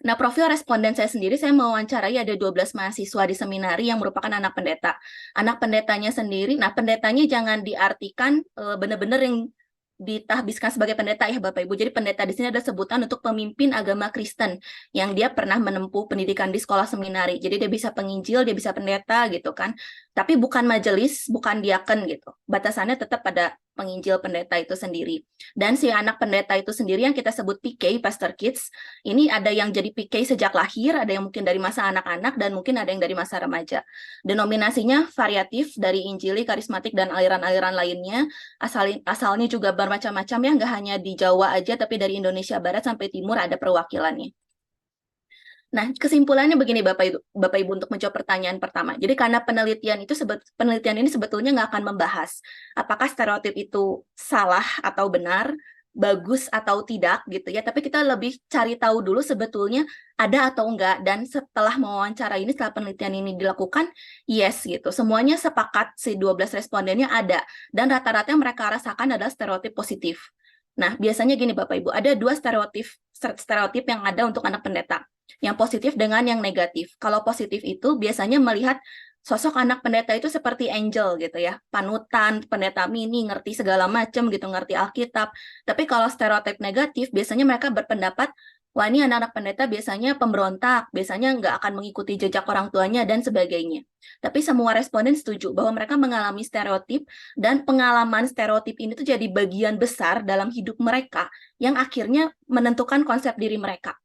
D: Nah, profil responden saya sendiri, saya mewawancarai ada 12 mahasiswa di seminari yang merupakan anak pendeta. Anak pendetanya sendiri, nah pendetanya jangan diartikan benar-benar yang ditahbiskan sebagai pendeta ya Bapak Ibu. Jadi pendeta di sini ada sebutan untuk pemimpin agama Kristen yang dia pernah menempuh pendidikan di sekolah seminari. Jadi dia bisa penginjil, dia bisa pendeta gitu kan. Tapi bukan majelis, bukan diaken gitu. Batasannya tetap pada penginjil pendeta itu sendiri. Dan si anak pendeta itu sendiri yang kita sebut PK, Pastor Kids, ini ada yang jadi PK sejak lahir, ada yang mungkin dari masa anak-anak, dan mungkin ada yang dari masa remaja. Denominasinya variatif dari Injili, karismatik, dan aliran-aliran lainnya. Asalnya juga bermacam-macam ya, nggak hanya di Jawa aja, tapi dari Indonesia Barat sampai Timur ada perwakilannya. Nah, kesimpulannya begini Bapak Ibu untuk menjawab pertanyaan pertama. Jadi karena penelitian ini sebetulnya nggak akan membahas apakah stereotip itu salah atau benar, bagus atau tidak gitu ya. Tapi kita lebih cari tahu dulu sebetulnya ada atau enggak. Dan setelah mewawancara ini, setelah penelitian ini dilakukan, yes gitu. Semuanya sepakat si 12 respondennya ada. Dan rata-rata yang mereka rasakan adalah stereotip positif. Nah, biasanya gini Bapak Ibu, ada dua stereotip yang ada untuk anak pendeta. Yang positif dengan yang negatif. Kalau positif itu biasanya melihat sosok anak pendeta itu seperti angel gitu ya, panutan, pendeta mini, ngerti segala macam gitu, ngerti Alkitab. Tapi kalau stereotip negatif, biasanya mereka berpendapat, wah ini anak-anak pendeta biasanya pemberontak, biasanya nggak akan mengikuti jejak orang tuanya, dan sebagainya. Tapi semua responden setuju bahwa mereka mengalami stereotip, dan pengalaman stereotip ini tuh jadi bagian besar dalam hidup mereka, yang akhirnya menentukan konsep diri mereka.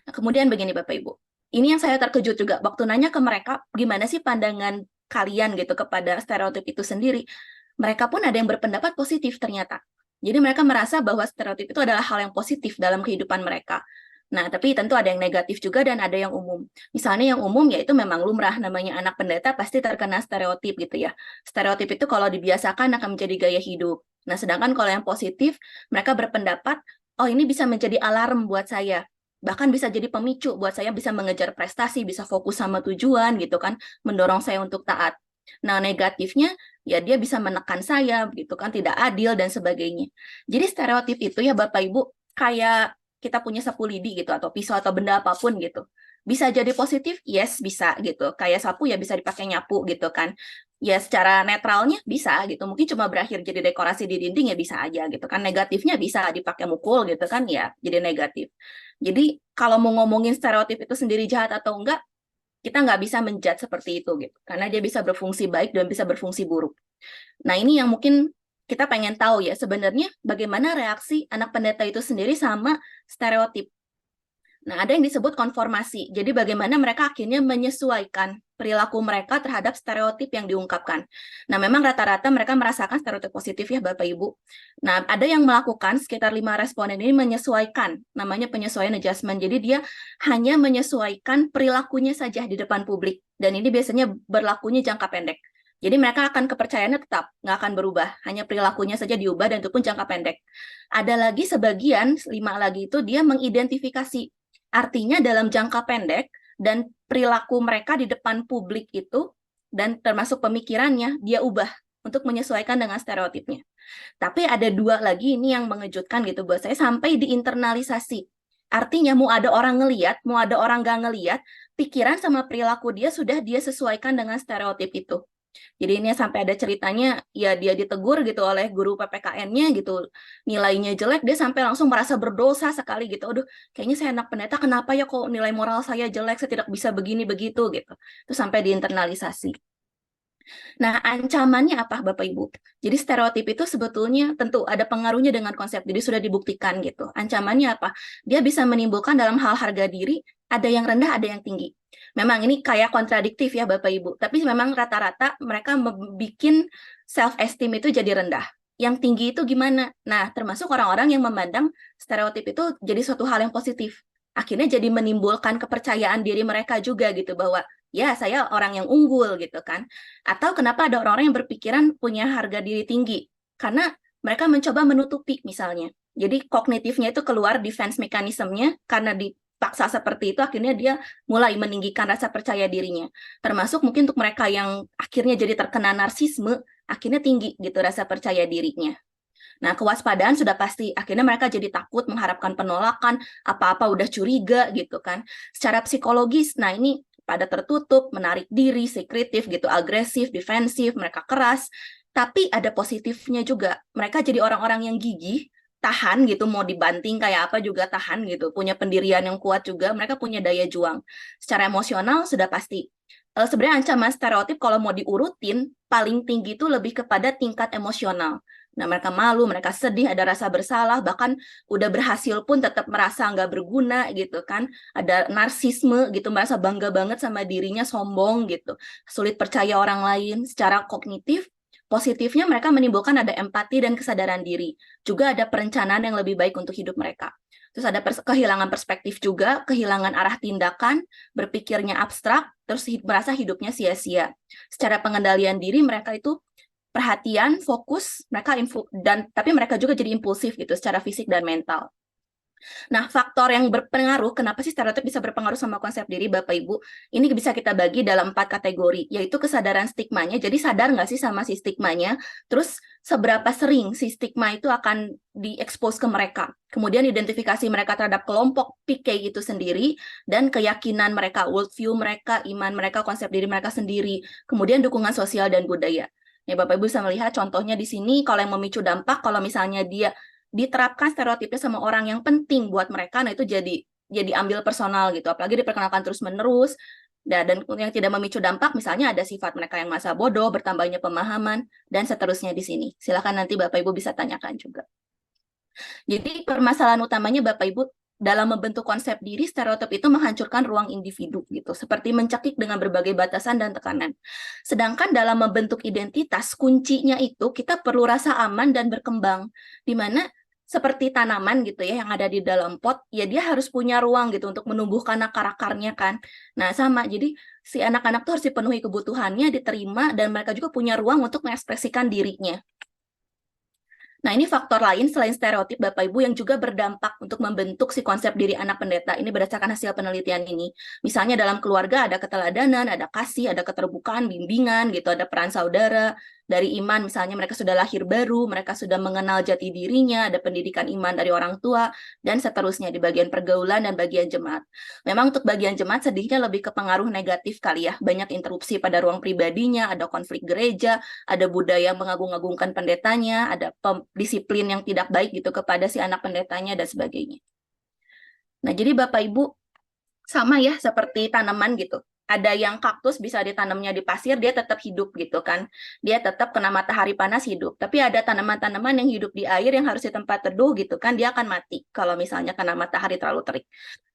D: Nah, kemudian begini Bapak Ibu, ini yang saya terkejut juga, waktu nanya ke mereka, gimana sih pandangan kalian gitu kepada stereotip itu sendiri, mereka pun ada yang berpendapat positif ternyata. Jadi mereka merasa bahwa stereotip itu adalah hal yang positif dalam kehidupan mereka. Nah, tapi tentu ada yang negatif juga dan ada yang umum. Misalnya yang umum yaitu memang lumrah, namanya anak pendeta pasti terkena stereotip gitu ya. Stereotip itu kalau dibiasakan akan menjadi gaya hidup. Nah, sedangkan kalau yang positif, mereka berpendapat, oh ini bisa menjadi alarm buat saya. Bahkan bisa jadi pemicu buat saya bisa mengejar prestasi, bisa fokus sama tujuan gitu kan, mendorong saya untuk taat. Nah, negatifnya ya dia bisa menekan saya gitu kan, tidak adil dan sebagainya. Jadi stereotip itu ya Bapak Ibu kayak kita punya sapu lidi gitu atau pisau atau benda apapun gitu. Bisa jadi positif? Yes, bisa gitu. Kayak sapu ya bisa dipakai nyapu gitu kan. Ya secara netralnya bisa gitu. Mungkin cuma berakhir jadi dekorasi di dinding ya bisa aja gitu kan. Negatifnya bisa dipakai mukul gitu kan ya jadi negatif. Jadi kalau mau ngomongin stereotip itu sendiri jahat atau enggak, kita nggak bisa menjudge seperti itu gitu. Karena dia bisa berfungsi baik dan bisa berfungsi buruk. Nah ini yang mungkin kita pengen tahu ya sebenarnya bagaimana reaksi anak pendeta itu sendiri sama stereotip. Nah, ada yang disebut konformasi. Jadi bagaimana mereka akhirnya menyesuaikan perilaku mereka terhadap stereotip yang diungkapkan. Nah, memang rata-rata mereka merasakan stereotip positif ya Bapak Ibu. Nah, ada yang melakukan sekitar 5 responden ini menyesuaikan, namanya penyesuaian adjustment. Jadi dia hanya menyesuaikan perilakunya saja di depan publik. Dan ini biasanya berlakunya jangka pendek. Jadi mereka akan kepercayaannya tetap, nggak akan berubah. Hanya perilakunya saja diubah dan itu pun jangka pendek. Ada lagi sebagian, 5 lagi itu dia mengidentifikasi. Artinya dalam jangka pendek dan perilaku mereka di depan publik itu dan termasuk pemikirannya dia ubah untuk menyesuaikan dengan stereotipnya. Tapi ada 2 lagi ini yang mengejutkan gitu buat saya sampai diinternalisasi. Artinya mau ada orang ngeliat, mau ada orang gak ngeliat, pikiran sama perilaku dia sudah dia sesuaikan dengan stereotip itu. Jadi ini sampai ada ceritanya, ya dia ditegur gitu oleh guru PPKN-nya gitu, nilainya jelek, dia sampai langsung merasa berdosa sekali gitu. Aduh, kayaknya saya anak pendeta, kenapa ya kok nilai moral saya jelek, saya tidak bisa begini begitu gitu. Itu sampai diinternalisasi. Nah, ancamannya apa Bapak Ibu? Jadi stereotip itu sebetulnya tentu ada pengaruhnya dengan konsep diri, sudah dibuktikan gitu. Ancamannya apa? Dia bisa menimbulkan dalam hal harga diri, ada yang rendah, ada yang tinggi. Memang ini kayak kontradiktif ya Bapak Ibu, tapi memang rata-rata mereka membuat self-esteem itu jadi rendah. Yang tinggi itu gimana? Nah, termasuk orang-orang yang memandang stereotip itu jadi suatu hal yang positif. Akhirnya jadi menimbulkan kepercayaan diri mereka juga gitu, bahwa ya saya orang yang unggul gitu kan. Atau kenapa ada orang-orang yang berpikiran punya harga diri tinggi? Karena mereka mencoba menutupi misalnya. Jadi kognitifnya itu keluar, defense mekanismenya, karena dipaksa seperti itu akhirnya dia mulai meninggikan rasa percaya dirinya. Termasuk mungkin untuk mereka yang akhirnya jadi terkena narsisme, akhirnya tinggi gitu rasa percaya dirinya. Nah, kewaspadaan sudah pasti. Akhirnya mereka jadi takut, mengharapkan penolakan, apa-apa udah curiga gitu kan. Secara psikologis, nah ini pada tertutup, menarik diri, sekretif gitu, agresif, defensif, mereka keras. tapi ada positifnya juga. Mereka jadi orang-orang yang gigih, tahan gitu, mau dibanting kayak apa juga tahan gitu, punya pendirian yang kuat juga, mereka punya daya juang. Secara emosional sudah pasti. Sebenarnya ancaman stereotip kalau mau diurutin, paling tinggi itu lebih kepada tingkat emosional. Nah, mereka malu, mereka sedih, ada rasa bersalah, bahkan udah berhasil pun tetap merasa nggak berguna gitu kan. Ada narsisme gitu, merasa bangga banget sama dirinya, sombong gitu. Sulit percaya orang lain. Secara kognitif, positifnya mereka menimbulkan ada empati dan kesadaran diri. Juga ada perencanaan yang lebih baik untuk hidup mereka. Terus ada kehilangan perspektif juga, kehilangan arah tindakan, berpikirnya abstrak, terus merasa hidupnya sia-sia. Secara pengendalian diri mereka itu perhatian, fokus, mereka tapi mereka juga jadi impulsif gitu secara fisik dan mental. Nah, faktor yang berpengaruh, kenapa sih stereotip bisa berpengaruh sama konsep diri Bapak Ibu? Ini bisa kita bagi dalam 4 kategori, yaitu kesadaran stigmanya, jadi sadar nggak sih sama si stigmanya, terus seberapa sering si stigma itu akan diekspos ke mereka, kemudian identifikasi mereka terhadap kelompok PK itu sendiri, dan keyakinan mereka, worldview mereka, iman mereka, konsep diri mereka sendiri, kemudian dukungan sosial dan budaya. Ya, Bapak Ibu bisa melihat contohnya di sini, kalau yang memicu dampak, kalau misalnya dia diterapkan stereotipnya sama orang yang penting buat mereka, nah itu jadi ambil personal gitu, apalagi diperkenalkan terus-menerus. Dan yang tidak memicu dampak, misalnya ada sifat mereka yang masa bodoh, bertambahnya pemahaman, dan seterusnya di sini. Silakan nanti Bapak Ibu bisa tanyakan juga. Jadi permasalahan utamanya Bapak Ibu dalam membentuk konsep diri, stereotip itu menghancurkan ruang individu gitu, seperti mencekik dengan berbagai batasan dan tekanan. Sedangkan dalam membentuk identitas, kuncinya itu kita perlu rasa aman dan berkembang, di mana seperti tanaman gitu ya yang ada di dalam pot, ya dia harus punya ruang gitu untuk menumbuhkan akar-akarnya kan. Nah sama, jadi si anak-anak tuh harus dipenuhi kebutuhannya, diterima, dan mereka juga punya ruang untuk mengekspresikan dirinya. Nah, ini faktor lain selain stereotip Bapak Ibu yang juga berdampak untuk membentuk si konsep diri anak pendeta. Ini berdasarkan hasil penelitian ini. Misalnya dalam keluarga ada keteladanan, ada kasih, ada keterbukaan, bimbingan, gitu, ada peran saudara. Dari iman, misalnya mereka sudah lahir baru, mereka sudah mengenal jati dirinya, ada pendidikan iman dari orang tua, dan seterusnya di bagian pergaulan dan bagian jemaat. Memang untuk bagian jemaat sedihnya lebih ke pengaruh negatif kali ya. Banyak interupsi pada ruang pribadinya, ada konflik gereja, ada budaya mengagung-agungkan pendetanya, ada disiplin yang tidak baik gitu kepada si anak pendetanya, dan sebagainya. Nah, jadi Bapak Ibu sama ya seperti tanaman gitu. Ada yang kaktus bisa ditanamnya di pasir, dia tetap hidup gitu kan. Dia tetap kena matahari panas hidup. Tapi ada tanaman-tanaman yang hidup di air yang harus di tempat teduh gitu kan, dia akan mati kalau misalnya kena matahari terlalu terik.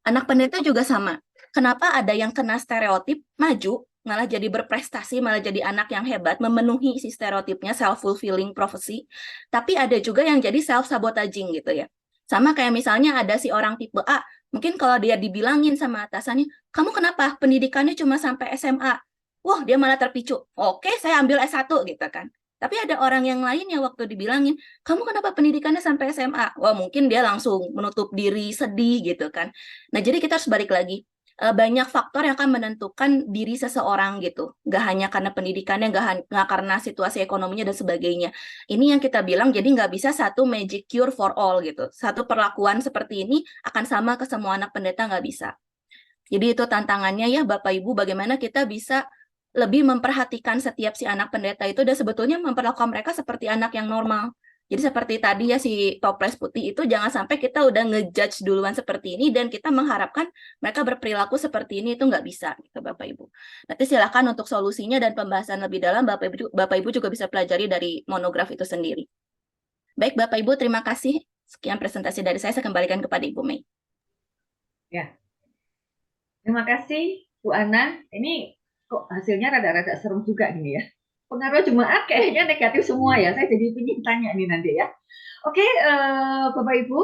D: Anak pendeta juga sama. Kenapa ada yang kena stereotip maju, malah jadi berprestasi, malah jadi anak yang hebat, memenuhi si stereotipnya, self-fulfilling prophecy. Tapi ada juga yang jadi self-sabotaging gitu ya. Sama kayak misalnya ada si orang tipe A, mungkin kalau dia dibilangin sama atasannya, kamu kenapa pendidikannya cuma sampai SMA? Wah, dia malah terpicu. Oke, saya ambil S1 gitu kan. Tapi ada orang yang lainnya waktu dibilangin, kamu kenapa pendidikannya sampai SMA? Wah, mungkin dia langsung menutup diri, sedih gitu kan. Nah, jadi kita harus balik lagi. Banyak faktor yang akan menentukan diri seseorang gitu. Nggak hanya karena pendidikannya, nggak karena situasi ekonominya dan sebagainya. Ini yang kita bilang, jadi nggak bisa satu magic cure for all gitu. Satu perlakuan seperti ini akan sama ke semua anak pendeta, nggak bisa. Jadi itu tantangannya ya Bapak Ibu, bagaimana kita bisa lebih memperhatikan setiap si anak pendeta itu, dan sebetulnya memperlakukan mereka seperti anak yang normal. Jadi seperti tadi ya si toples putih itu, jangan sampai kita udah ngejudge duluan seperti ini dan kita mengharapkan mereka berperilaku seperti ini, itu nggak bisa gitu Bapak Ibu. Nanti silakan untuk solusinya dan pembahasan lebih dalam Bapak Ibu juga bisa pelajari dari monograf itu sendiri. Baik Bapak Ibu, terima kasih. Sekian presentasi dari saya kembalikan kepada Ibu Mei.
A: Ya, terima kasih Bu Ana. Ini kok hasilnya rada-rada serem juga nih ya. Pengaruh jemaat kayaknya negatif semua ya. Saya jadi ingin tanya nih nanti ya. Oke, Bapak Ibu,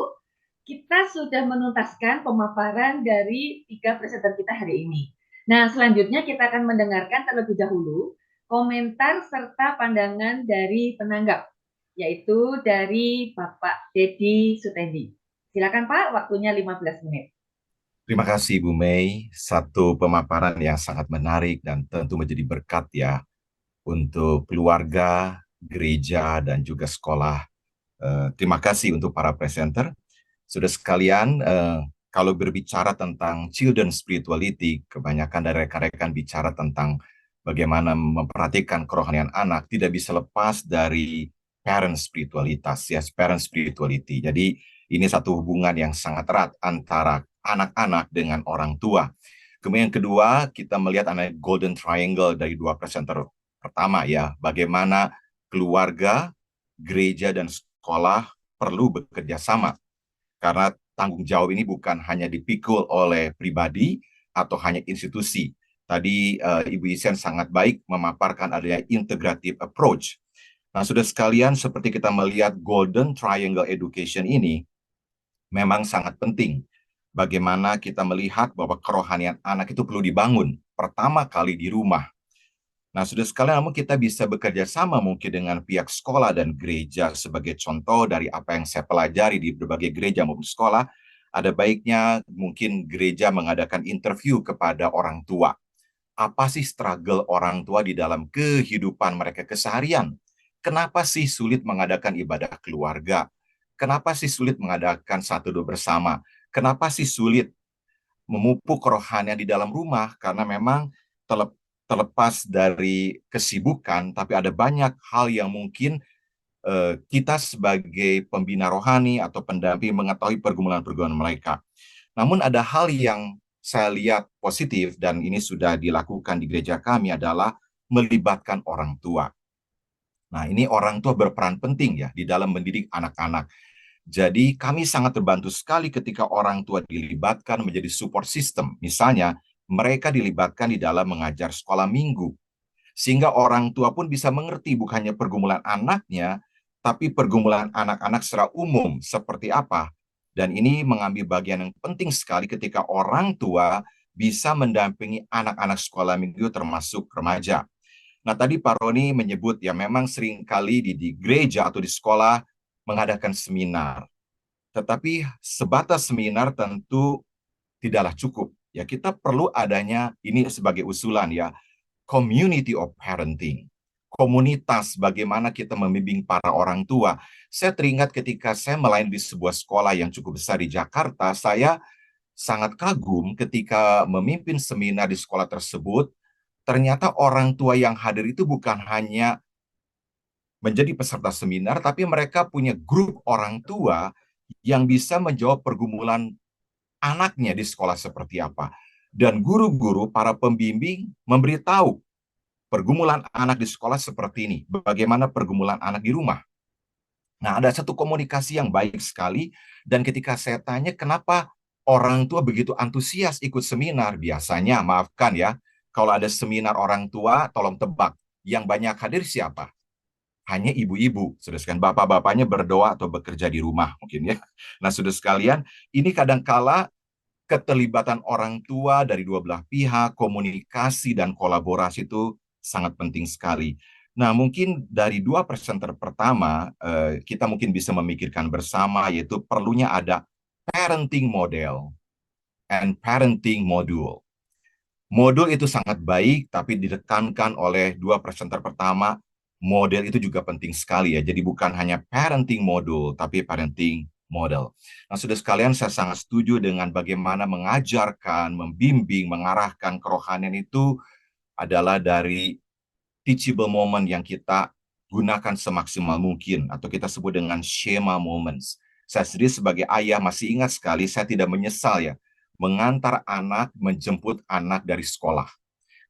A: kita sudah menuntaskan pemaparan dari 3 presenter kita hari ini. Nah, selanjutnya kita akan mendengarkan terlebih dahulu komentar serta pandangan dari penanggap, yaitu dari Bapak Dedi Sutendi. Silakan Pak, waktunya 15 menit.
E: Terima kasih Bu Mei, satu pemaparan yang sangat menarik dan tentu menjadi berkat ya untuk keluarga, gereja, dan juga sekolah. Terima kasih untuk para presenter. Sudah sekalian, kalau berbicara tentang children spirituality, kebanyakan dari rekan-rekan bicara tentang bagaimana memperhatikan kerohanian anak tidak bisa lepas dari parent spiritualitas, ya, parent spirituality. Jadi ini satu hubungan yang sangat erat antara anak-anak dengan orang tua. Kemudian yang kedua, kita melihat ada golden triangle dari dua presenter pertama, ya, bagaimana keluarga, gereja, dan sekolah perlu bekerja sama. Karena tanggung jawab ini bukan hanya dipikul oleh pribadi atau hanya institusi. Tadi Ibu Isen sangat baik memaparkan adanya integrative approach. Nah, sudah sekalian, seperti kita melihat Golden Triangle Education ini memang sangat penting. Bagaimana kita melihat bahwa kerohanian anak itu perlu dibangun pertama kali di rumah. Nah, sudah sekalian, namun kita bisa bekerja sama mungkin dengan pihak sekolah dan gereja. Sebagai contoh dari apa yang saya pelajari di berbagai gereja maupun sekolah, ada baiknya mungkin gereja mengadakan interview kepada orang tua. Apa sih struggle orang tua di dalam kehidupan mereka keseharian? Kenapa sih sulit mengadakan ibadah keluarga? Kenapa sih sulit mengadakan satu doa bersama? Kenapa sih sulit memupuk kerohanian di dalam rumah? Karena memang terlepas dari kesibukan, tapi ada banyak hal yang mungkin kita sebagai pembina rohani atau pendamping mengetahui pergumulan-pergumulan mereka. Namun ada hal yang saya lihat positif dan ini sudah dilakukan di gereja kami adalah melibatkan orang tua. Nah, ini orang tua berperan penting ya di dalam mendidik anak-anak. Jadi kami sangat terbantu sekali ketika orang tua dilibatkan menjadi support system. Misalnya, mereka dilibatkan di dalam mengajar sekolah minggu. Sehingga orang tua pun bisa mengerti bukannya pergumulan anaknya, tapi pergumulan anak-anak secara umum seperti apa. Dan ini mengambil bagian yang penting sekali ketika orang tua bisa mendampingi anak-anak sekolah minggu termasuk remaja. Nah, tadi Pak Roni menyebut ya memang seringkali di gereja atau di sekolah mengadakan seminar. Tetapi sebatas seminar tentu tidaklah cukup. Ya, kita perlu adanya, ini sebagai usulan ya, community of parenting. Komunitas bagaimana kita membimbing para orang tua. Saya teringat ketika saya melayani di sebuah sekolah yang cukup besar di Jakarta, saya sangat kagum ketika memimpin seminar di sekolah tersebut, ternyata orang tua yang hadir itu bukan hanya menjadi peserta seminar, tapi mereka punya grup orang tua yang bisa menjawab pergumulan anaknya di sekolah seperti apa. Dan guru-guru, para pembimbing memberitahu pergumulan anak di sekolah seperti ini, bagaimana pergumulan anak di rumah. Nah, ada satu komunikasi yang baik sekali, dan ketika saya tanya kenapa orang tua begitu antusias ikut seminar, biasanya, maafkan ya, kalau ada seminar orang tua, tolong tebak, yang banyak hadir siapa? Hanya ibu-ibu, saudara sekalian, bapak-bapaknya berdoa atau bekerja di rumah mungkin ya. Nah, saudara sekalian, ini kadangkala keterlibatan orang tua dari dua belah pihak, komunikasi dan kolaborasi itu sangat penting sekali. Nah, mungkin dari dua presenter pertama, kita mungkin bisa memikirkan bersama, yaitu perlunya ada parenting model and parenting module. Modul itu sangat baik, tapi ditekankan oleh dua presenter pertama, model itu juga penting sekali ya. Jadi bukan hanya parenting modul, tapi parenting model. Nah, sudah sekalian, saya sangat setuju dengan bagaimana mengajarkan, membimbing, mengarahkan kerohanian itu adalah dari teachable moment yang kita gunakan semaksimal mungkin, atau kita sebut dengan Shema moments. Saya sendiri sebagai ayah masih ingat sekali, saya tidak menyesal ya, mengantar anak, menjemput anak dari sekolah.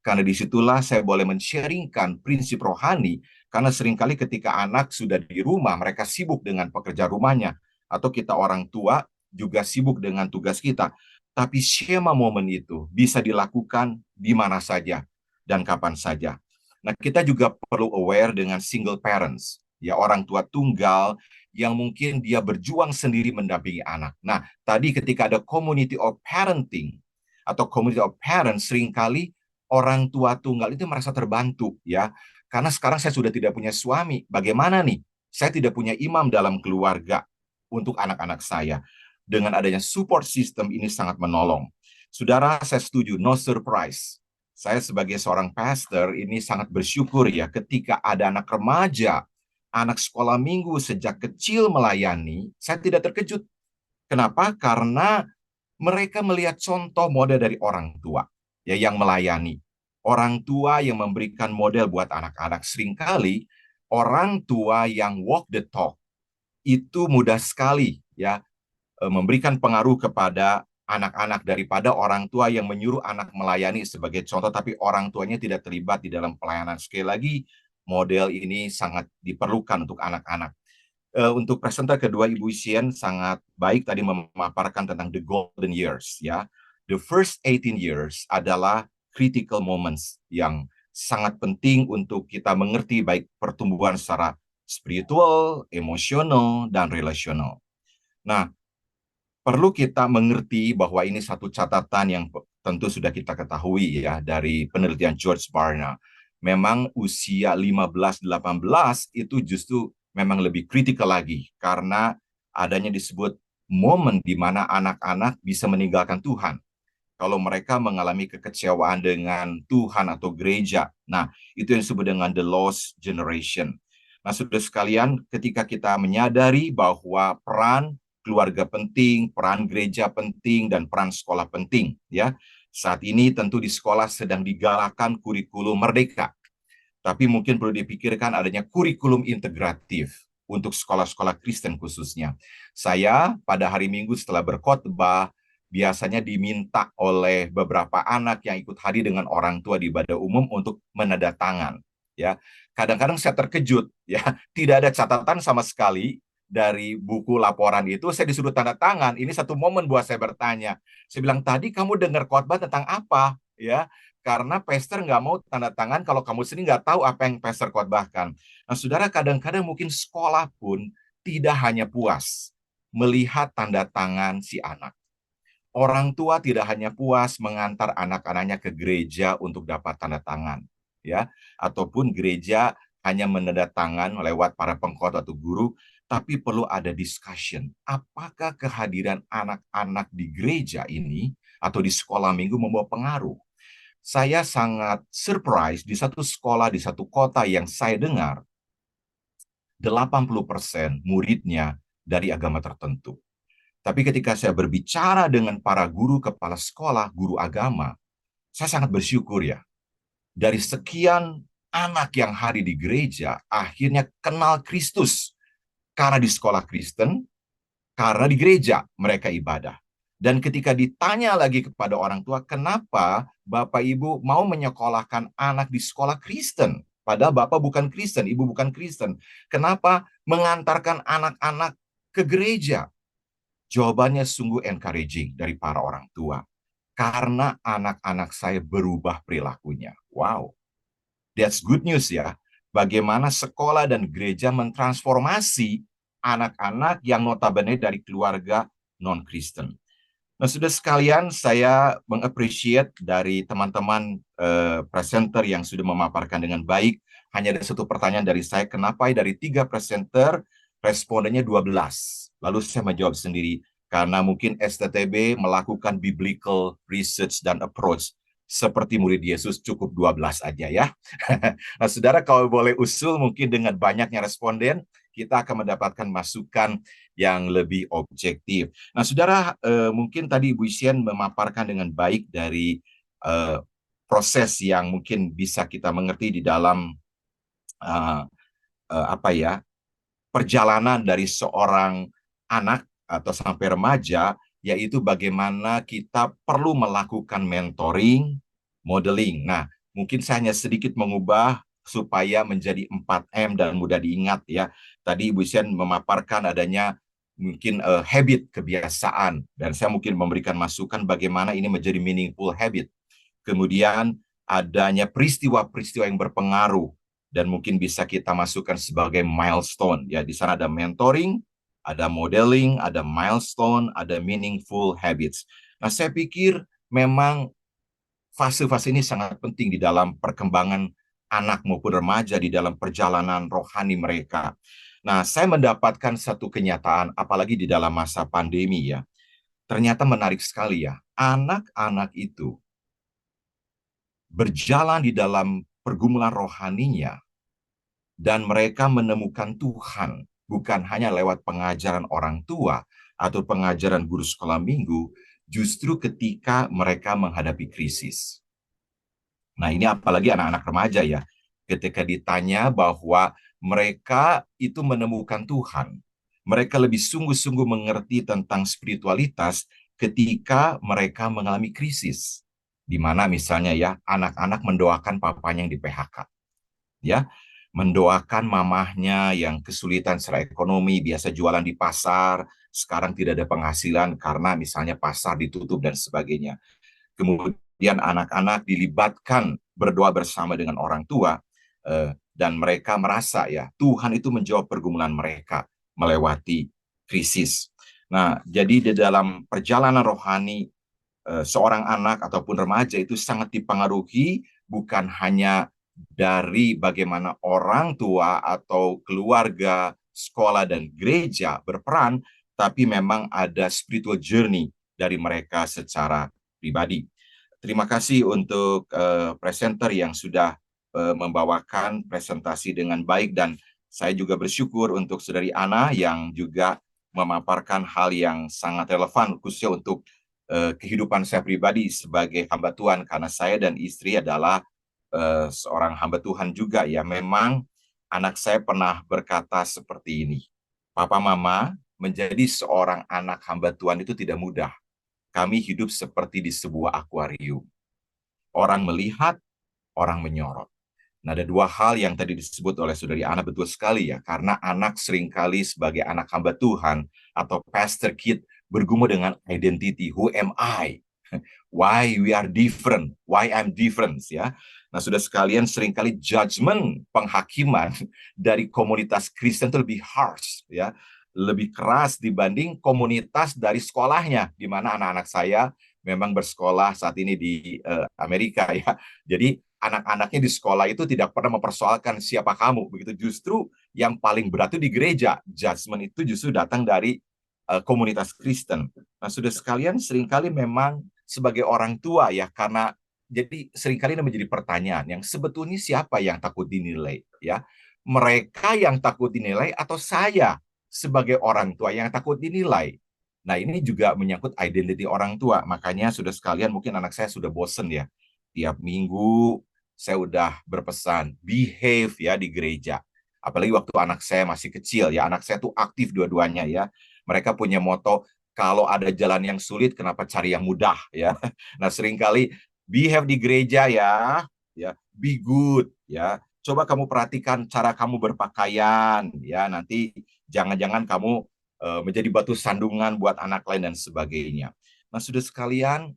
E: Karena disitulah saya boleh men-sharingkan prinsip rohani, karena seringkali ketika anak sudah di rumah, mereka sibuk dengan pekerjaan rumahnya, atau kita orang tua juga sibuk dengan tugas kita. Tapi Shema momen itu bisa dilakukan di mana saja dan kapan saja. Nah, kita juga perlu aware dengan single parents, ya, orang tua tunggal yang mungkin dia berjuang sendiri mendampingi anak. Nah, tadi ketika ada community of parenting atau community of parents, seringkali orang tua tunggal itu merasa terbantu ya. Karena sekarang saya sudah tidak punya suami. Bagaimana nih? Saya tidak punya imam dalam keluarga untuk anak-anak saya. Dengan adanya support system ini sangat menolong. Saudara, saya setuju, no surprise. Saya sebagai seorang pastor ini sangat bersyukur ya ketika ada anak remaja, anak sekolah minggu sejak kecil melayani, saya tidak terkejut. Kenapa? Karena mereka melihat contoh model dari orang tua ya yang melayani. orang tua yang memberikan model buat anak-anak. Seringkali orang tua yang walk the talk itu mudah sekali ya memberikan pengaruh kepada anak-anak daripada orang tua yang menyuruh anak melayani sebagai contoh, tapi orang tuanya tidak terlibat di dalam pelayanan. Sekali lagi, model ini sangat diperlukan untuk anak-anak. Untuk presenter kedua, Ibu Sien sangat baik tadi memaparkan tentang the golden years. Ya, the first 18 years adalah critical moments yang sangat penting untuk kita mengerti baik pertumbuhan secara spiritual, emosional, dan relasional. Nah, perlu kita mengerti bahwa ini satu catatan yang tentu sudah kita ketahui ya dari penelitian George Barna. Memang usia 15-18 itu justru memang lebih kritikal lagi karena adanya disebut momen di mana anak-anak bisa meninggalkan Tuhan. Kalau mereka mengalami kekecewaan dengan Tuhan atau gereja. Nah, itu yang disebut dengan the lost generation. Nah, saudara sekalian, ketika kita menyadari bahwa peran keluarga penting, peran gereja penting, dan peran sekolah penting. Ya, saat ini tentu di sekolah sedang digalakan kurikulum merdeka. Tapi mungkin perlu dipikirkan adanya kurikulum integratif untuk sekolah-sekolah Kristen khususnya. Saya pada hari Minggu setelah berkhotbah, biasanya diminta oleh beberapa anak yang ikut hadir dengan orang tua di ibadah umum untuk menandatangan. Ya, kadang-kadang saya terkejut. Ya, tidak ada catatan sama sekali dari buku laporan itu. Saya disuruh tanda tangan. Ini satu momen buat saya bertanya. Saya bilang, tadi kamu dengar khotbah tentang apa? Ya, karena pastor nggak mau tanda tangan kalau kamu sendiri nggak tahu apa yang pastor khotbahkan. Nah, saudara, kadang-kadang mungkin sekolah pun tidak hanya puas melihat tanda tangan si anak. Orang tua tidak hanya puas mengantar anak-anaknya ke gereja untuk dapat tanda tangan, ya, ataupun gereja hanya menandatangan lewat para pengkhotbah atau guru, tapi perlu ada discussion. Apakah kehadiran anak-anak di gereja ini atau di sekolah minggu membawa pengaruh? Saya sangat surprise di satu sekolah di satu kota yang saya dengar 80% muridnya dari agama tertentu. Tapi ketika saya berbicara dengan para guru kepala sekolah, guru agama, saya sangat bersyukur ya. Dari sekian anak yang hadir di gereja, akhirnya kenal Kristus. Karena di sekolah Kristen, karena di gereja mereka ibadah. Dan ketika ditanya lagi kepada orang tua, kenapa Bapak Ibu mau menyekolahkan anak di sekolah Kristen? Padahal Bapak bukan Kristen, Ibu bukan Kristen. Kenapa mengantarkan anak-anak ke gereja? Jawabannya sungguh encouraging dari para orang tua. Karena anak-anak saya berubah perilakunya. Wow, that's good news ya. Bagaimana sekolah dan gereja mentransformasi anak-anak yang notabene dari keluarga non-Kristen. Nah, sudah sekalian, saya mengapresiasi dari teman-teman presenter yang sudah memaparkan dengan baik. Hanya ada satu pertanyaan dari saya, kenapa dari 3 presenter respondennya 12? Lalu saya menjawab sendiri, karena mungkin STTB melakukan biblical research dan approach. Seperti murid Yesus cukup 12 aja ya. Nah, saudara, kalau boleh usul mungkin dengan banyaknya responden, kita akan mendapatkan masukan yang lebih objektif. Nah, saudara, mungkin tadi Ibu Sien memaparkan dengan baik dari proses yang mungkin bisa kita mengerti di dalam perjalanan dari seorang anak atau sampai remaja, yaitu bagaimana kita perlu melakukan mentoring, modeling. Nah, mungkin saya hanya sedikit mengubah supaya menjadi 4M dan mudah diingat ya. Tadi Ibu Sien memaparkan adanya mungkin habit, kebiasaan, dan saya mungkin memberikan masukan bagaimana ini menjadi meaningful habit. Kemudian adanya peristiwa-peristiwa yang berpengaruh dan mungkin bisa kita masukkan sebagai milestone. Ya, di sana ada mentoring, ada modeling, ada milestone, ada meaningful habits. Nah, saya pikir memang fase-fase ini sangat penting di dalam perkembangan anak maupun remaja di dalam perjalanan rohani mereka. Nah, saya mendapatkan satu kenyataan, apalagi di dalam masa pandemi ya. Ternyata menarik sekali ya, anak-anak itu berjalan di dalam pergumulan rohaninya dan mereka menemukan Tuhan bukan hanya lewat pengajaran orang tua atau pengajaran guru sekolah minggu, justru ketika mereka menghadapi krisis. Nah, ini apalagi anak-anak remaja ya. Ketika ditanya bahwa mereka itu menemukan Tuhan, mereka lebih sungguh-sungguh mengerti tentang spiritualitas ketika mereka mengalami krisis. Di mana misalnya ya, anak-anak mendoakan papanya yang di PHK. Ya, mendoakan mamahnya yang kesulitan secara ekonomi, biasa jualan di pasar, sekarang tidak ada penghasilan karena misalnya pasar ditutup dan sebagainya. Kemudian anak-anak dilibatkan berdoa bersama dengan orang tua, dan mereka merasa ya Tuhan itu menjawab pergumulan mereka melewati krisis. Nah, jadi di dalam perjalanan rohani seorang anak ataupun remaja itu sangat dipengaruhi bukan hanya dari bagaimana orang tua atau keluarga, sekolah, dan gereja berperan, tapi memang ada spiritual journey dari mereka secara pribadi. Terima kasih untuk presenter yang sudah membawakan presentasi dengan baik, dan saya juga bersyukur untuk Saudari Ana yang juga memaparkan hal yang sangat relevan khususnya untuk kehidupan saya pribadi sebagai hamba Tuhan, karena saya dan istri adalah seorang hamba Tuhan juga ya. Memang anak saya pernah berkata seperti ini, Papa Mama, menjadi seorang anak hamba Tuhan itu tidak mudah. Kami hidup seperti di sebuah akuarium. Orang melihat, orang menyorot. Nah, ada dua hal yang tadi disebut oleh Saudari Ana betul sekali ya, karena anak seringkali sebagai anak hamba Tuhan atau pastor kid bergumul dengan identity, who am I? Why we are different? Why I'm different ya? Nah, sudah sekalian seringkali judgment, penghakiman dari komunitas Kristen itu lebih harsh ya, lebih keras dibanding komunitas dari sekolahnya, di mana anak-anak saya memang bersekolah saat ini di Amerika ya. Jadi anak-anaknya di sekolah itu tidak pernah mempersoalkan siapa kamu, begitu. Justru yang paling berat itu di gereja, judgment itu justru datang dari komunitas Kristen. Nah, sudah sekalian seringkali memang sebagai orang tua ya, karena jadi seringkali ini menjadi pertanyaan yang sebetulnya siapa yang takut dinilai ya? Mereka yang takut dinilai atau saya sebagai orang tua yang takut dinilai? Nah, ini juga menyangkut identity orang tua. Makanya sudah sekalian mungkin anak saya sudah bosen ya. Tiap minggu saya udah berpesan behave ya di gereja. Apalagi waktu anak saya masih kecil ya. Anak saya tuh aktif dua-duanya ya. Mereka punya moto, kalau ada jalan yang sulit, kenapa cari yang mudah ya. Nah, seringkali behave di gereja ya, be good ya. Coba kamu perhatikan cara kamu berpakaian ya. Nanti jangan-jangan kamu menjadi batu sandungan buat anak lain dan sebagainya. Nah, sudah sekalian,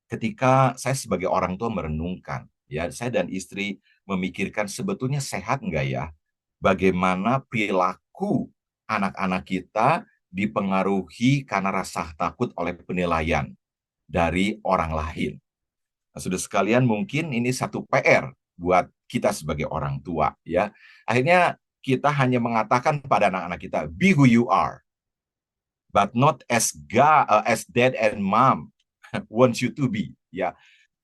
E: ketika saya sebagai orang tua merenungkan, ya, saya dan istri memikirkan sebetulnya sehat nggak ya? Bagaimana perilaku anak-anak kita dipengaruhi karena rasa takut oleh penilaian dari orang lain. Nah, sudah sekalian, mungkin ini satu PR buat kita sebagai orang tua ya. Akhirnya kita hanya mengatakan pada anak-anak kita, be who you are, but not as dad and mom wants you to be ya.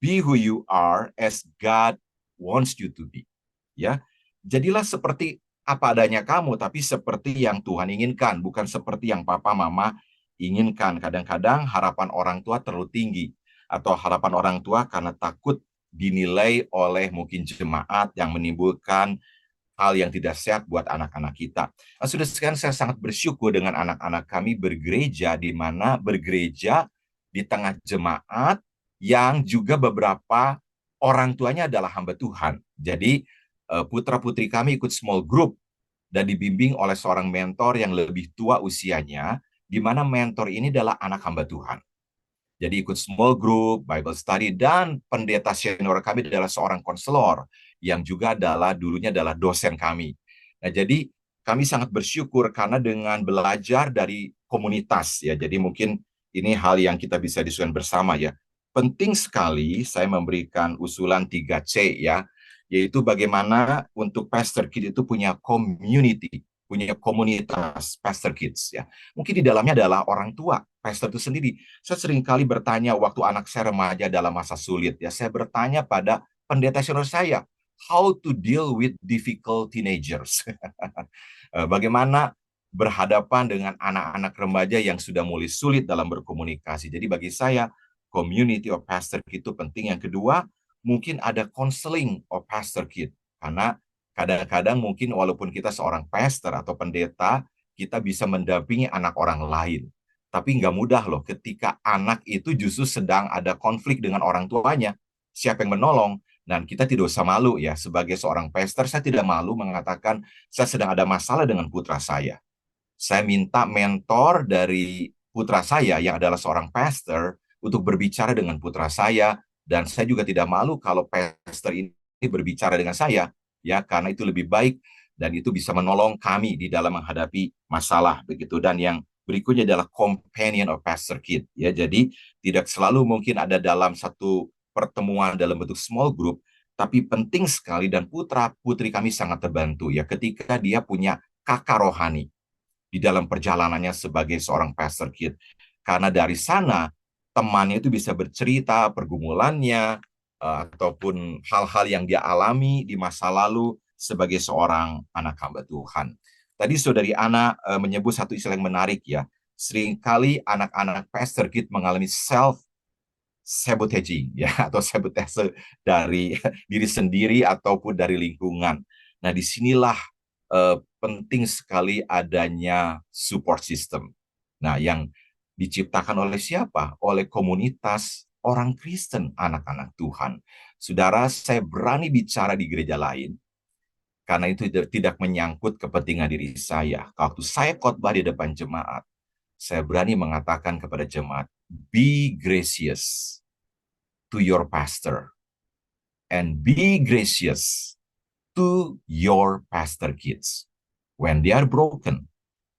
E: Be who you are as God wants you to be ya. Jadilah seperti apa adanya kamu, tapi seperti yang Tuhan inginkan, bukan seperti yang papa mama inginkan. Kadang-kadang harapan orang tua terlalu tinggi, atau harapan orang tua karena takut dinilai oleh mungkin jemaat yang menimbulkan hal yang tidak sehat buat anak-anak kita. Nah, sudah sekarang saya sangat bersyukur dengan anak-anak kami bergereja, di mana bergereja di tengah jemaat yang juga beberapa orang tuanya adalah hamba Tuhan. Jadi putra-putri kami ikut small group dan dibimbing oleh seorang mentor yang lebih tua usianya, di mana mentor ini adalah anak hamba Tuhan. Jadi ikut small group, Bible study, dan pendeta senior kami adalah seorang konselor yang juga dulunya adalah dosen kami. Nah, jadi kami sangat bersyukur karena dengan belajar dari komunitas ya. Jadi mungkin ini hal yang kita bisa diskusikan bersama ya. Penting sekali saya memberikan usulan 3C ya, yaitu bagaimana untuk pastor kids itu punya community, punya komunitas pastor kids ya. Mungkin di dalamnya adalah orang tua pastor itu sendiri. Saya sering kali bertanya waktu anak saya remaja dalam masa sulit ya, saya bertanya pada pendeta senior saya, how to deal with difficult teenagers. Bagaimana berhadapan dengan anak-anak remaja yang sudah mulai sulit dalam berkomunikasi. Jadi bagi saya community of pastor itu penting. Yang kedua, mungkin ada counseling of pastor kid. Karena kadang-kadang mungkin walaupun kita seorang pastor atau pendeta, kita bisa mendampingi anak orang lain. Tapi nggak mudah loh ketika anak itu justru sedang ada konflik dengan orang tuanya. Siapa yang menolong? Dan kita tidak usah malu ya, sebagai seorang pastor, saya tidak malu mengatakan saya sedang ada masalah dengan putra saya. Saya minta mentor dari putra saya yang adalah seorang pastor untuk berbicara dengan putra saya, dan saya juga tidak malu kalau pastor ini berbicara dengan saya, ya, karena itu lebih baik dan itu bisa menolong kami di dalam menghadapi masalah begitu. Dan yang berikutnya adalah companion of pastor kid, ya. Jadi tidak selalu mungkin ada dalam satu pertemuan dalam bentuk small group, tapi penting sekali dan putra putri kami sangat terbantu ya ketika dia punya kakak rohani di dalam perjalanannya sebagai seorang pastor kid. Karena dari sana temannya itu bisa bercerita pergumulannya ataupun hal-hal yang dia alami di masa lalu sebagai seorang anak hamba Tuhan. Tadi Saudari Ana menyebut satu istilah yang menarik ya. Seringkali anak-anak pastor kid mengalami sabotaging ya, atau sabotase dari diri sendiri ataupun dari lingkungan. Nah, disinilah penting sekali adanya support system. Nah, yang diciptakan oleh siapa? Oleh komunitas orang Kristen, anak-anak Tuhan. Saudara, saya berani bicara di gereja lain karena itu tidak menyangkut kepentingan diri saya. Waktu saya khotbah di depan jemaat, saya berani mengatakan kepada jemaat, be gracious to your pastor and be gracious to your pastor kids when they are broken.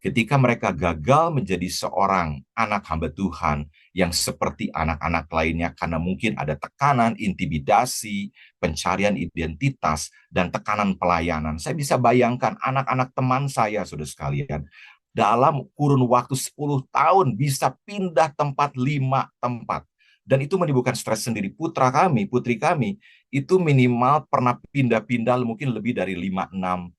E: Ketika mereka gagal menjadi seorang anak hamba Tuhan yang seperti anak-anak lainnya karena mungkin ada tekanan, intimidasi, pencarian identitas, dan tekanan pelayanan. Saya bisa bayangkan anak-anak teman saya, saudara sekalian, dalam kurun waktu 10 tahun bisa pindah tempat 5 tempat. Dan itu menimbulkan stres sendiri. Putra kami, putri kami, itu minimal pernah pindah-pindah mungkin lebih dari 5-6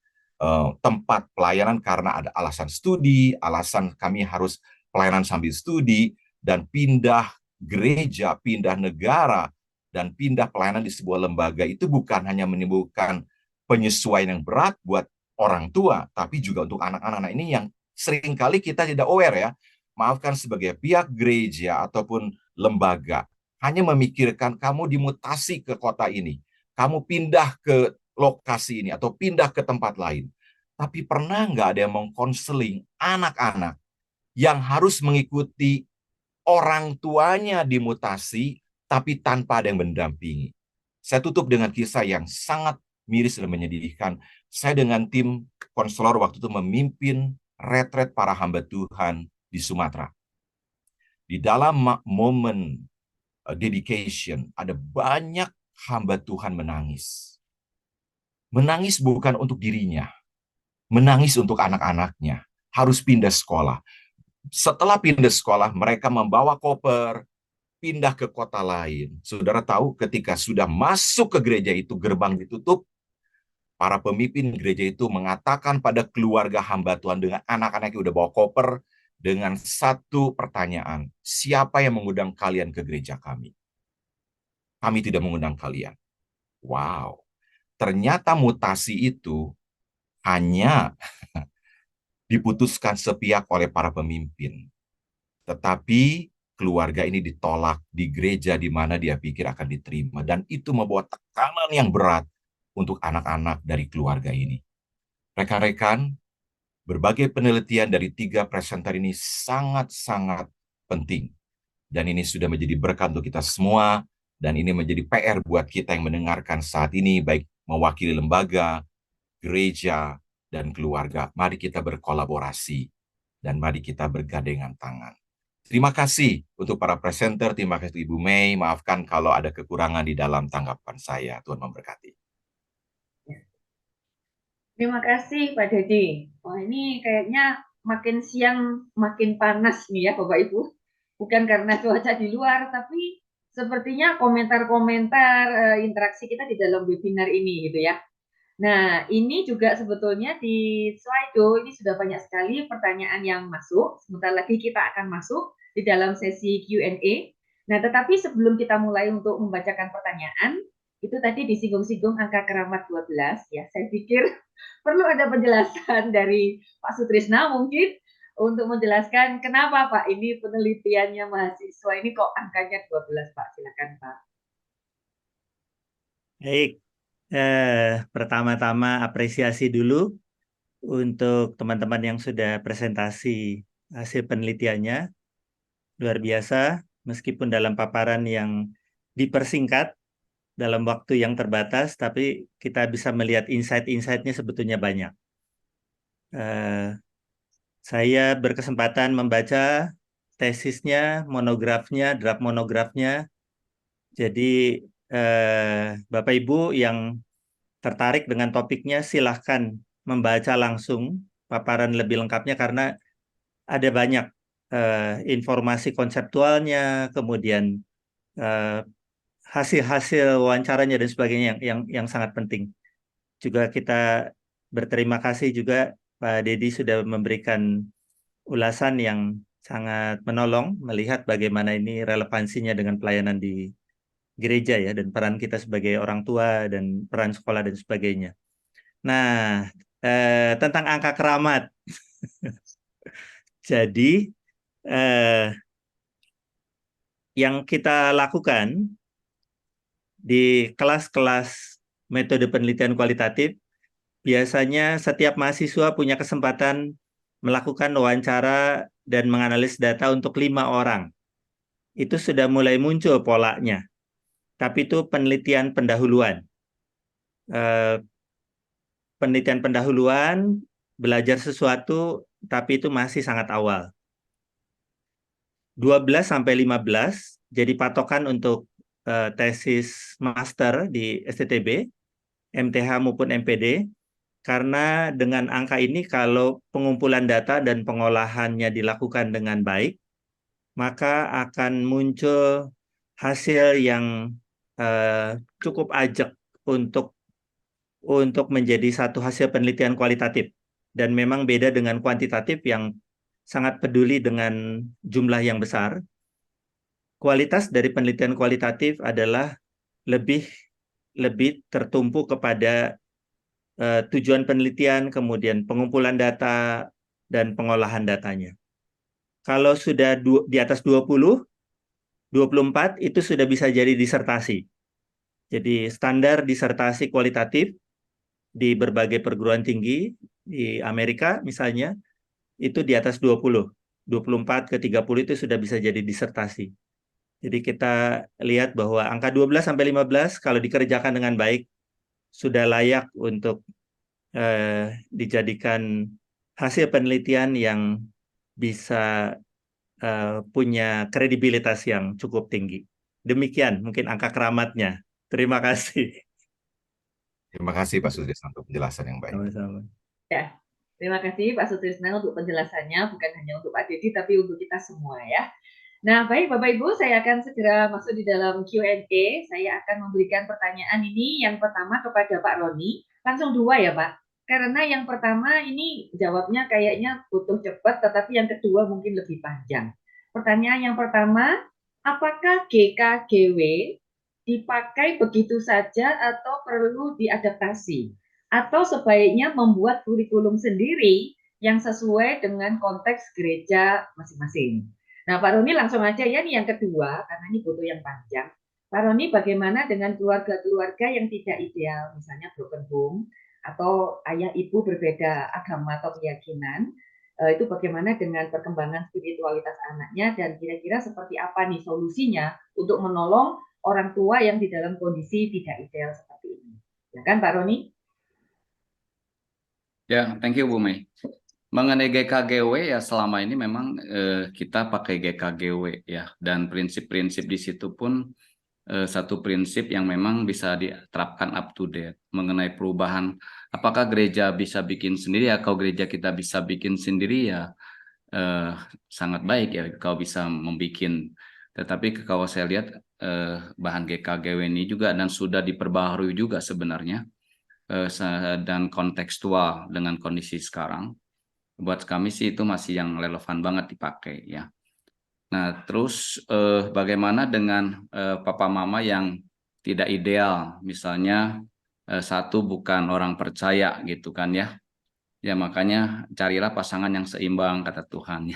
E: tempat pelayanan karena ada alasan studi, alasan kami harus pelayanan sambil studi, dan pindah gereja, pindah negara, dan pindah pelayanan di sebuah lembaga itu bukan hanya menimbulkan penyesuaian yang berat buat orang tua, tapi juga untuk anak-anak ini yang seringkali kita tidak aware ya. Maafkan sebagai pihak gereja ataupun lembaga, hanya memikirkan kamu dimutasi ke kota ini, kamu pindah ke lokasi ini atau pindah ke tempat lain. Tapi pernah nggak ada yang mengkonseling anak-anak yang harus mengikuti orang tuanya dimutasi tapi tanpa ada yang mendampingi? Saya tutup dengan kisah yang sangat miris dan menyedihkan. Saya dengan tim konselor waktu itu memimpin retret para hamba Tuhan di Sumatera. Di dalam momen dedication, ada banyak hamba Tuhan menangis. Menangis bukan untuk dirinya, menangis untuk anak-anaknya, harus pindah sekolah. Setelah pindah sekolah, mereka membawa koper, pindah ke kota lain. Saudara tahu ketika sudah masuk ke gereja itu, gerbang ditutup, para pemimpin gereja itu mengatakan pada keluarga hamba Tuhan dengan anak-anak yang udah bawa koper, dengan satu pertanyaan, siapa yang mengundang kalian ke gereja kami? Kami tidak mengundang kalian. Wow, ternyata mutasi itu hanya diputuskan sepihak oleh para pemimpin. Tetapi keluarga ini ditolak di gereja di mana dia pikir akan diterima. Dan itu membawa tekanan yang berat untuk anak-anak dari keluarga ini. Rekan-rekan, berbagai penelitian dari 3 presenter ini sangat-sangat penting. Dan ini sudah menjadi berkat untuk kita semua. Dan ini menjadi PR buat kita yang mendengarkan saat ini, baik mewakili lembaga, gereja, dan keluarga. Mari kita berkolaborasi dan mari kita bergandengan tangan. Terima kasih untuk para presenter, terima kasih Ibu Mei. Maafkan kalau ada kekurangan di dalam tanggapan saya. Tuhan memberkati.
A: Terima kasih Pak Dedi. Wah, ini kayaknya makin siang makin panas nih ya Bapak Ibu. Bukan karena cuaca di luar, tapi sepertinya komentar-komentar interaksi kita di dalam webinar ini gitu ya. Nah, ini juga sebetulnya di Slido ini sudah banyak sekali pertanyaan yang masuk. Sebentar lagi kita akan masuk di dalam sesi Q&A. Nah, tetapi sebelum kita mulai untuk membacakan pertanyaan, itu tadi disinggung-singgung angka keramat 12 ya. Saya pikir perlu ada penjelasan dari Pak Sutrisna mungkin untuk menjelaskan kenapa Pak ini penelitiannya mahasiswa ini kok angkanya 12 Pak. Silakan Pak.
F: Baik, pertama-tama apresiasi dulu untuk teman-teman yang sudah presentasi hasil penelitiannya. Luar biasa, meskipun dalam paparan yang dipersingkat dalam waktu yang terbatas, tapi kita bisa melihat insight-insightnya sebetulnya banyak. Saya berkesempatan membaca tesisnya, monografnya, draft monografnya. Jadi Bapak Ibu yang tertarik dengan topiknya silahkan membaca langsung paparan lebih lengkapnya karena ada banyak informasi konseptualnya, kemudian hasil-hasil wawancaranya dan sebagainya yang sangat penting. Juga kita berterima kasih juga Pak Dedi sudah memberikan ulasan yang sangat menolong melihat bagaimana ini relevansinya dengan pelayanan di gereja ya dan peran kita sebagai orang tua dan peran sekolah dan sebagainya. Nah, tentang angka keramat. Jadi yang kita lakukan di kelas-kelas metode penelitian kualitatif, biasanya setiap mahasiswa punya kesempatan melakukan wawancara dan menganalisis data untuk 5 orang. Itu sudah mulai muncul polanya. Tapi itu penelitian pendahuluan. Penelitian pendahuluan, belajar sesuatu, tapi itu masih sangat awal. 12-15 jadi patokan untuk tesis master di STTB, MTH maupun MPD, karena dengan angka ini kalau pengumpulan data dan pengolahannya dilakukan dengan baik, maka akan muncul hasil yang cukup ajak untuk menjadi satu hasil penelitian kualitatif. Dan memang beda dengan kuantitatif yang sangat peduli dengan jumlah yang besar. Kualitas dari penelitian kualitatif adalah lebih tertumpu kepada tujuan penelitian, kemudian pengumpulan data, dan pengolahan datanya. Kalau sudah di atas 20, 24 itu sudah bisa jadi disertasi. Jadi standar disertasi kualitatif di berbagai perguruan tinggi di Amerika misalnya, itu di atas 20. 24 ke 30 itu sudah bisa jadi disertasi. Jadi kita lihat bahwa angka 12-15 kalau dikerjakan dengan baik, sudah layak untuk dijadikan hasil penelitian yang bisa punya kredibilitas yang cukup tinggi. Demikian mungkin angka keramatnya. Terima kasih.
E: Terima kasih Pak Sutrisna untuk penjelasan yang baik.
F: Sama-sama.
A: Ya, terima kasih Pak Sutrisna untuk penjelasannya, bukan hanya untuk Pak Dedi, tapi untuk kita semua ya. Nah, baik Bapak Ibu, saya akan segera masuk di dalam Q&A. Saya akan memberikan pertanyaan ini yang pertama kepada Pak Roni. Langsung 2 ya Pak. Karena yang pertama ini jawabnya kayaknya butuh cepat, tetapi yang kedua mungkin lebih panjang. Pertanyaan yang pertama, apakah GKGW dipakai begitu saja atau perlu diadaptasi? Atau sebaiknya membuat kurikulum sendiri yang sesuai dengan konteks gereja masing-masing? Nah, Pak Roni langsung aja ya nih yang kedua, karena ini butuh yang panjang. Pak Roni, bagaimana dengan keluarga-keluarga yang tidak ideal, misalnya broken home, atau ayah ibu berbeda agama atau keyakinan, itu bagaimana dengan perkembangan spiritualitas anaknya, dan kira-kira seperti apa nih solusinya untuk menolong orang tua yang di dalam kondisi tidak ideal seperti ini. Ya kan Pak Roni?
B: Ya, thank you Bu Mei. Mengenai GKGW ya selama ini memang kita pakai GKGW ya, dan prinsip-prinsip di situ pun satu prinsip yang memang bisa diterapkan up to date. Mengenai perubahan, apakah gereja bisa bikin sendiri ya? Kalau gereja kita bisa bikin sendiri ya sangat baik ya kalau bisa membikin. Tetapi kalau saya lihat bahan GKGW ini juga dan sudah diperbaharui juga sebenarnya dan kontekstual dengan kondisi sekarang. Buat kami sih itu masih yang relevan banget dipakai ya. Nah terus bagaimana dengan papa mama yang tidak ideal. Misalnya satu bukan orang percaya gitu kan ya. Ya makanya carilah pasangan yang seimbang kata Tuhan.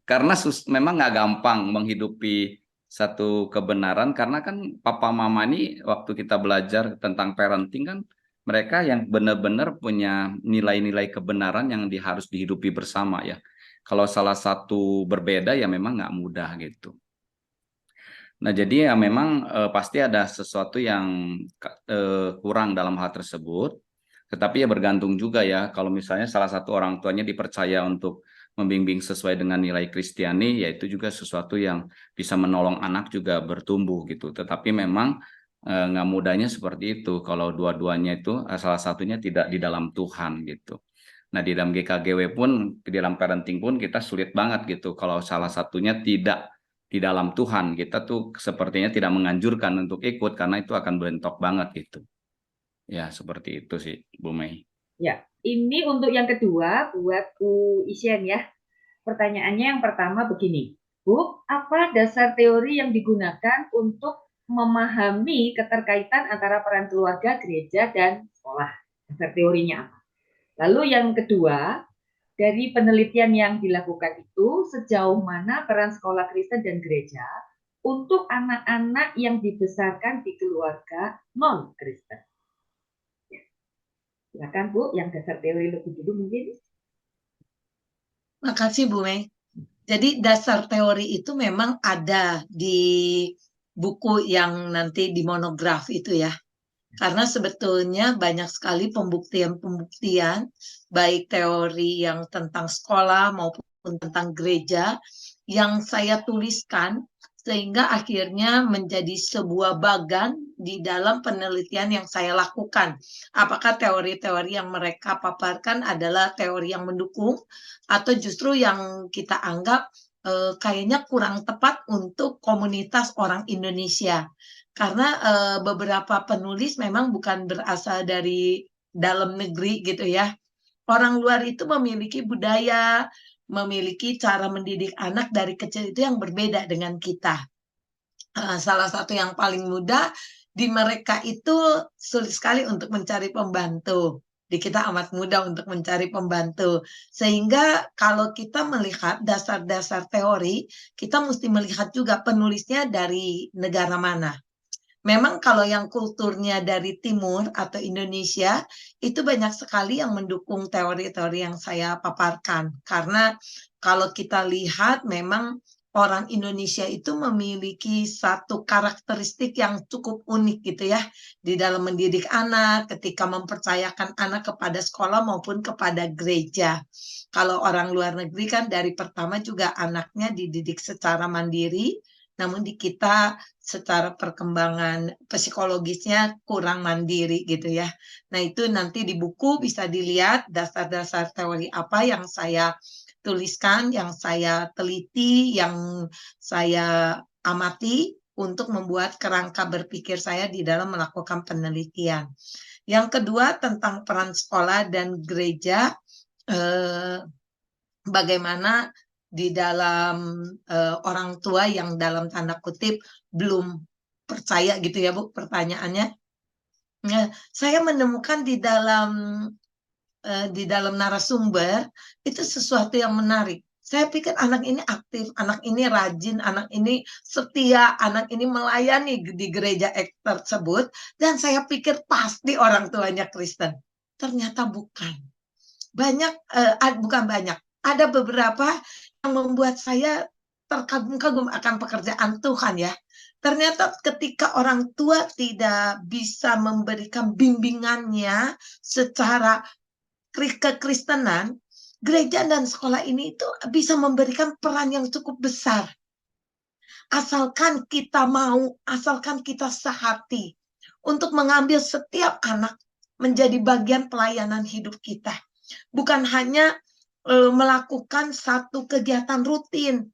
B: Karena memang nggak gampang menghidupi satu kebenaran karena kan papa mama ini waktu kita belajar tentang parenting kan mereka yang benar-benar punya nilai-nilai kebenaran yang harus dihidupi bersama ya. Kalau salah satu berbeda ya memang nggak mudah gitu. Nah, jadi ya memang pasti ada sesuatu yang kurang dalam hal tersebut. Tetapi ya bergantung juga ya, kalau misalnya salah satu orang tuanya dipercaya untuk membimbing sesuai dengan nilai Kristiani, ya itu juga sesuatu yang bisa menolong anak juga bertumbuh gitu. Tetapi memang nggak mudahnya seperti itu kalau dua-duanya itu salah satunya tidak di dalam Tuhan gitu. Nah, di dalam GKGW pun, di dalam parenting pun kita sulit banget gitu kalau salah satunya tidak di dalam Tuhan. Kita tuh sepertinya tidak menganjurkan untuk ikut karena itu akan berentok banget gitu. Ya, seperti itu sih, Bu Mei.
A: Ya, ini untuk yang kedua buat Bu Isyen ya. Pertanyaannya yang pertama begini, Bu, apa dasar teori yang digunakan untuk memahami keterkaitan antara peran keluarga, gereja, dan sekolah? Dasar teorinya apa? Lalu yang kedua, dari penelitian yang dilakukan itu, sejauh mana peran sekolah Kristen dan gereja untuk anak-anak yang dibesarkan di keluarga non-Kristen? Silakan Bu, yang dasar teori lebih dulu mungkin.
C: Makasih Bu Mei. Jadi dasar teori itu memang ada di buku yang nanti di monograf itu ya. Karena sebetulnya banyak sekali pembuktian-pembuktian, baik teori yang tentang sekolah maupun tentang gereja, yang saya tuliskan sehingga akhirnya menjadi sebuah bagan di dalam penelitian yang saya lakukan. Apakah teori-teori yang mereka paparkan adalah teori yang mendukung atau justru yang kita anggap kayaknya kurang tepat untuk komunitas orang Indonesia. Karena beberapa penulis memang bukan berasal dari dalam negeri gitu ya. Orang luar itu memiliki budaya, memiliki cara mendidik anak dari kecil itu yang berbeda dengan kita. Salah satu yang paling mudah, di mereka itu sulit sekali untuk mencari pembantu. Di kita amat mudah untuk mencari pembantu. Sehingga kalau kita melihat dasar-dasar teori, kita mesti melihat juga penulisnya dari negara mana. Memang kalau yang kulturnya dari timur atau Indonesia, itu banyak sekali yang mendukung teori-teori yang saya paparkan. Karena kalau kita lihat memang orang Indonesia itu memiliki satu karakteristik yang cukup unik gitu ya. Di dalam mendidik anak, ketika mempercayakan anak kepada sekolah maupun kepada gereja. Kalau orang luar negeri kan dari pertama juga anaknya dididik secara mandiri, namun di kita secara perkembangan psikologisnya kurang mandiri gitu ya. Nah itu nanti di buku bisa dilihat dasar-dasar teori apa yang saya tuliskan, yang saya teliti, yang saya amati untuk membuat kerangka berpikir saya di dalam melakukan penelitian. Yang kedua tentang peran sekolah dan gereja, bagaimana di dalam orang tua yang dalam tanda kutip belum percaya gitu ya Bu pertanyaannya. Nah, saya menemukan di dalam narasumber itu sesuatu yang menarik. Saya pikir anak ini aktif, anak ini rajin, anak ini setia, anak ini melayani di gereja tersebut, dan saya pikir pasti orang tuanya Kristen. Ternyata bukan. Bukan banyak. Ada beberapa yang membuat saya terkagum-kagum akan pekerjaan Tuhan ya. Ternyata ketika orang tua tidak bisa memberikan bimbingannya secara kekristenan, gereja dan sekolah ini itu bisa memberikan peran yang cukup besar. Asalkan kita mau, asalkan kita sehati untuk mengambil setiap anak menjadi bagian pelayanan hidup kita. Bukan hanya melakukan satu kegiatan rutin,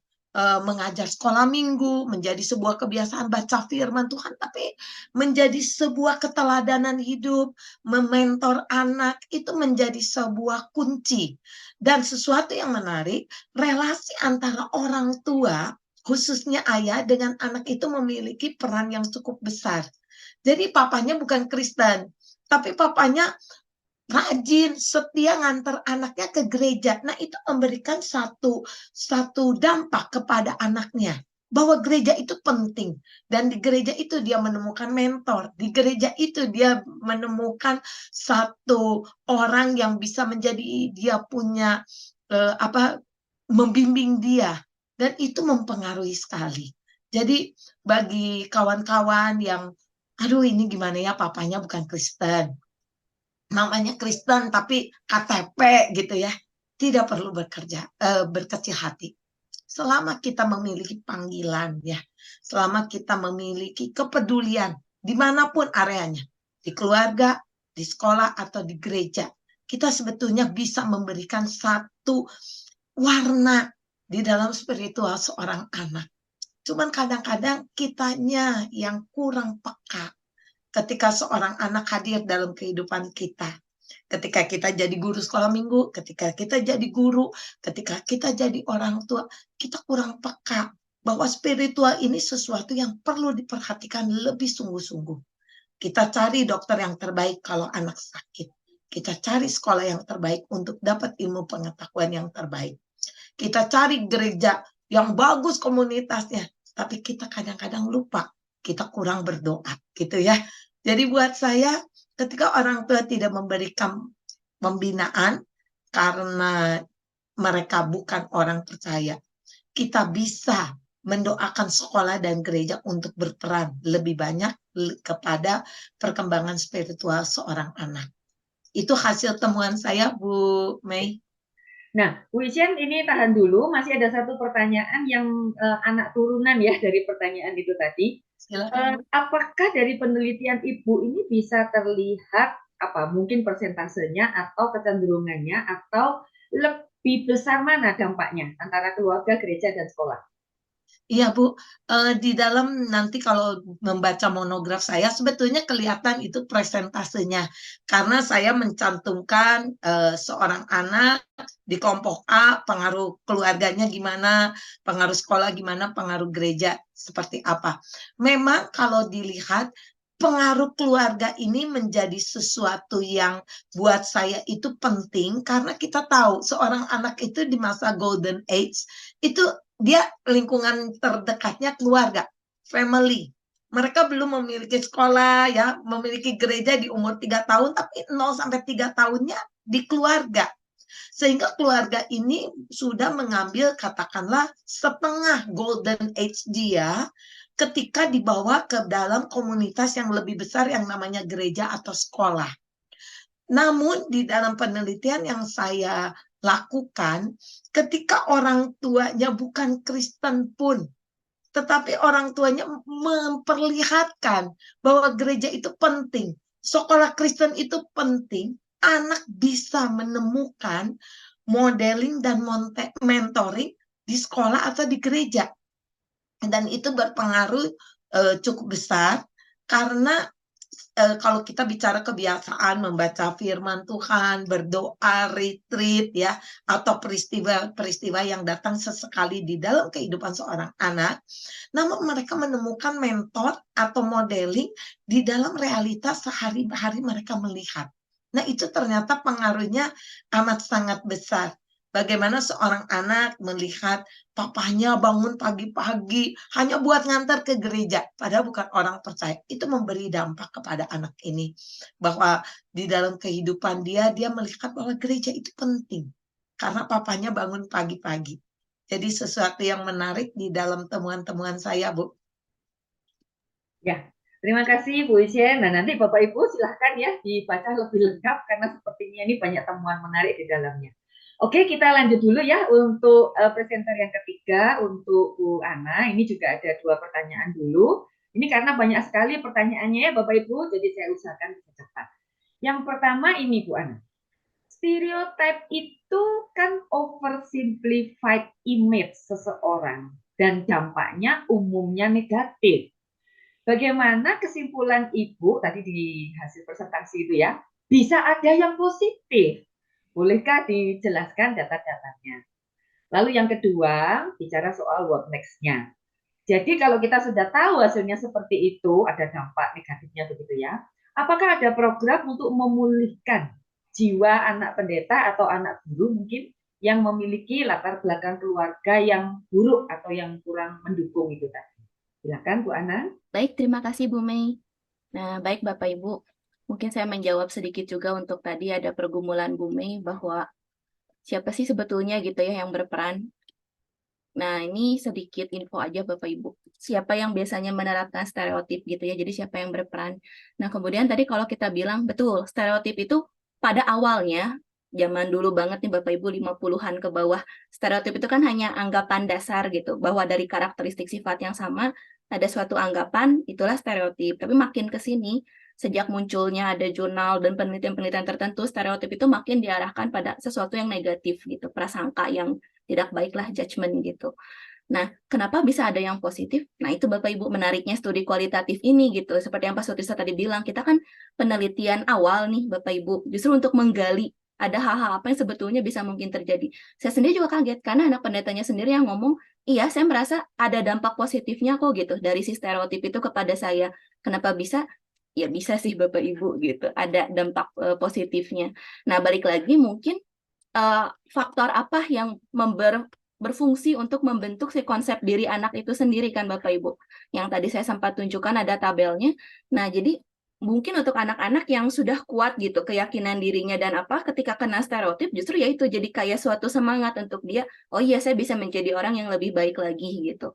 C: mengajar sekolah minggu, menjadi sebuah kebiasaan baca firman Tuhan, tapi menjadi sebuah keteladanan hidup, mementor anak, itu menjadi sebuah kunci. Dan sesuatu yang menarik, relasi antara orang tua khususnya ayah dengan anak itu memiliki peran yang cukup besar. Jadi papanya bukan Kristen, tapi papanya rajin, setia ngantar anaknya ke gereja. Nah, itu memberikan satu dampak kepada anaknya. Bahwa gereja itu penting. Dan di gereja itu dia menemukan mentor. Di gereja itu dia menemukan satu orang yang bisa menjadi dia punya membimbing dia. Dan itu mempengaruhi sekali. Jadi bagi kawan-kawan yang, aduh ini gimana ya papanya bukan Kristen. Namanya Kristen tapi KTP gitu ya. Tidak perlu berkecil hati. Selama kita memiliki panggilan ya, selama kita memiliki kepedulian dimanapun areanya, di keluarga, di sekolah atau di gereja, kita sebetulnya bisa memberikan satu warna di dalam spiritual seorang anak. Cuman kadang-kadang kitanya yang kurang peka ketika seorang anak hadir dalam kehidupan kita. Ketika kita jadi guru sekolah minggu, ketika kita jadi guru, ketika kita jadi orang tua, kita kurang peka bahwa spiritual ini sesuatu yang perlu diperhatikan lebih sungguh-sungguh. Kita cari dokter yang terbaik kalau anak sakit. Kita cari sekolah yang terbaik untuk dapat ilmu pengetahuan yang terbaik. Kita cari gereja yang bagus komunitasnya, tapi kita kadang-kadang lupa, kita kurang berdoa, gitu ya. Jadi buat saya, ketika orang tua tidak memberikan pembinaan karena mereka bukan orang percaya, kita bisa mendoakan sekolah dan gereja untuk berperan lebih banyak kepada perkembangan spiritual seorang anak. Itu hasil temuan saya, Bu Mei.
A: Nah, Bu Isyen ini tahan dulu, masih ada satu pertanyaan yang anak turunan ya dari pertanyaan itu tadi.
C: Silakan.
A: Apakah dari penelitian Ibu ini bisa terlihat mungkin persentasenya atau kecenderungannya atau lebih besar mana dampaknya antara keluarga, gereja, dan sekolah?
C: Iya Bu, di dalam nanti kalau membaca monograf saya sebetulnya kelihatan itu presentasenya. Karena saya mencantumkan seorang anak di kelompok A, pengaruh keluarganya gimana, pengaruh sekolah gimana, pengaruh gereja seperti apa. Memang kalau dilihat pengaruh keluarga ini menjadi sesuatu yang buat saya itu penting karena kita tahu seorang anak itu di masa golden age itu dia lingkungan terdekatnya keluarga, family. Mereka belum memiliki sekolah ya, memiliki gereja di umur 3 tahun tapi 0 sampai 3 tahunnya di keluarga. Sehingga keluarga ini sudah mengambil katakanlah setengah golden age dia ketika dibawa ke dalam komunitas yang lebih besar yang namanya gereja atau sekolah. Namun di dalam penelitian yang saya lakukan, ketika orang tuanya bukan Kristen pun, tetapi orang tuanya memperlihatkan bahwa gereja itu penting, sekolah Kristen itu penting, anak bisa menemukan modeling dan mentoring di sekolah atau di gereja. Dan itu berpengaruh cukup besar karena kalau kita bicara kebiasaan membaca firman Tuhan, berdoa, retreat ya, atau peristiwa-peristiwa yang datang sesekali di dalam kehidupan seorang anak, namun mereka menemukan mentor atau modeling di dalam realitas sehari-hari mereka melihat. Nah, itu ternyata pengaruhnya amat sangat besar. Bagaimana seorang anak melihat papanya bangun pagi-pagi hanya buat ngantar ke gereja, padahal bukan orang percaya. Itu memberi dampak kepada anak ini. Bahwa di dalam kehidupan dia melihat bahwa gereja itu penting. Karena papanya bangun pagi-pagi. Jadi sesuatu yang menarik di dalam temuan-temuan saya, Bu.
A: Ya, terima kasih Bu Isyen. Nah, nanti Bapak Ibu silahkan ya dibaca lebih lengkap karena sepertinya ini banyak temuan menarik di dalamnya. Oke, kita lanjut dulu ya untuk presenter yang ketiga untuk Bu Ana. Ini juga ada 2 pertanyaan dulu. Ini karena banyak sekali pertanyaannya ya Bapak Ibu, jadi saya usahakan bisa cepat. Yang pertama ini Bu Ana. Stereotype itu kan oversimplified image seseorang dan dampaknya umumnya negatif. Bagaimana kesimpulan Ibu tadi di hasil presentasi itu ya, bisa ada yang positif? Bolehkah dijelaskan data-datanya? Lalu yang kedua, bicara soal what next-nya. Jadi kalau kita sudah tahu hasilnya seperti itu, ada dampak negatifnya begitu ya. Apakah ada program untuk memulihkan jiwa anak pendeta atau anak guru mungkin yang memiliki latar belakang keluarga yang buruk atau yang kurang mendukung itu tadi? Silakan Bu Ana.
D: Baik, terima kasih Bu Mei. Nah, baik Bapak Ibu. Mungkin saya menjawab sedikit juga untuk tadi ada pergumulan Bu Mei bahwa siapa sih sebetulnya gitu ya yang berperan. Nah, ini sedikit info aja Bapak Ibu. Siapa yang biasanya menerapkan stereotip gitu ya, jadi siapa yang berperan. Nah, kemudian tadi kalau kita bilang, betul, stereotip itu pada awalnya, zaman dulu banget nih Bapak Ibu, 50-an ke bawah, stereotip itu kan hanya anggapan dasar gitu, bahwa dari karakteristik sifat yang sama, ada suatu anggapan, itulah stereotip. Tapi makin ke sini, sejak munculnya ada jurnal dan penelitian-penelitian tertentu, stereotip itu makin diarahkan pada sesuatu yang negatif gitu, prasangka yang tidak baiklah, judgment gitu. Nah, kenapa bisa ada yang positif? Nah, itu Bapak Ibu menariknya studi kualitatif ini gitu. Seperti yang Pak Sutisna tadi bilang, kita kan penelitian awal nih Bapak Ibu, justru untuk menggali ada hal-hal apa yang sebetulnya bisa mungkin terjadi. Saya sendiri juga kaget karena anak pendetanya sendiri yang ngomong, iya saya merasa ada dampak positifnya kok gitu dari si stereotip itu kepada saya. Kenapa bisa? Ya bisa sih Bapak Ibu gitu, ada dampak positifnya. Nah, balik lagi mungkin faktor apa yang berfungsi untuk membentuk si konsep diri anak itu sendiri kan Bapak Ibu. Yang tadi saya sempat tunjukkan ada tabelnya. Nah, jadi mungkin untuk anak-anak yang sudah kuat gitu keyakinan dirinya dan apa ketika kena stereotip justru ya itu jadi kayak suatu semangat untuk dia, oh iya saya bisa menjadi orang yang lebih baik lagi gitu.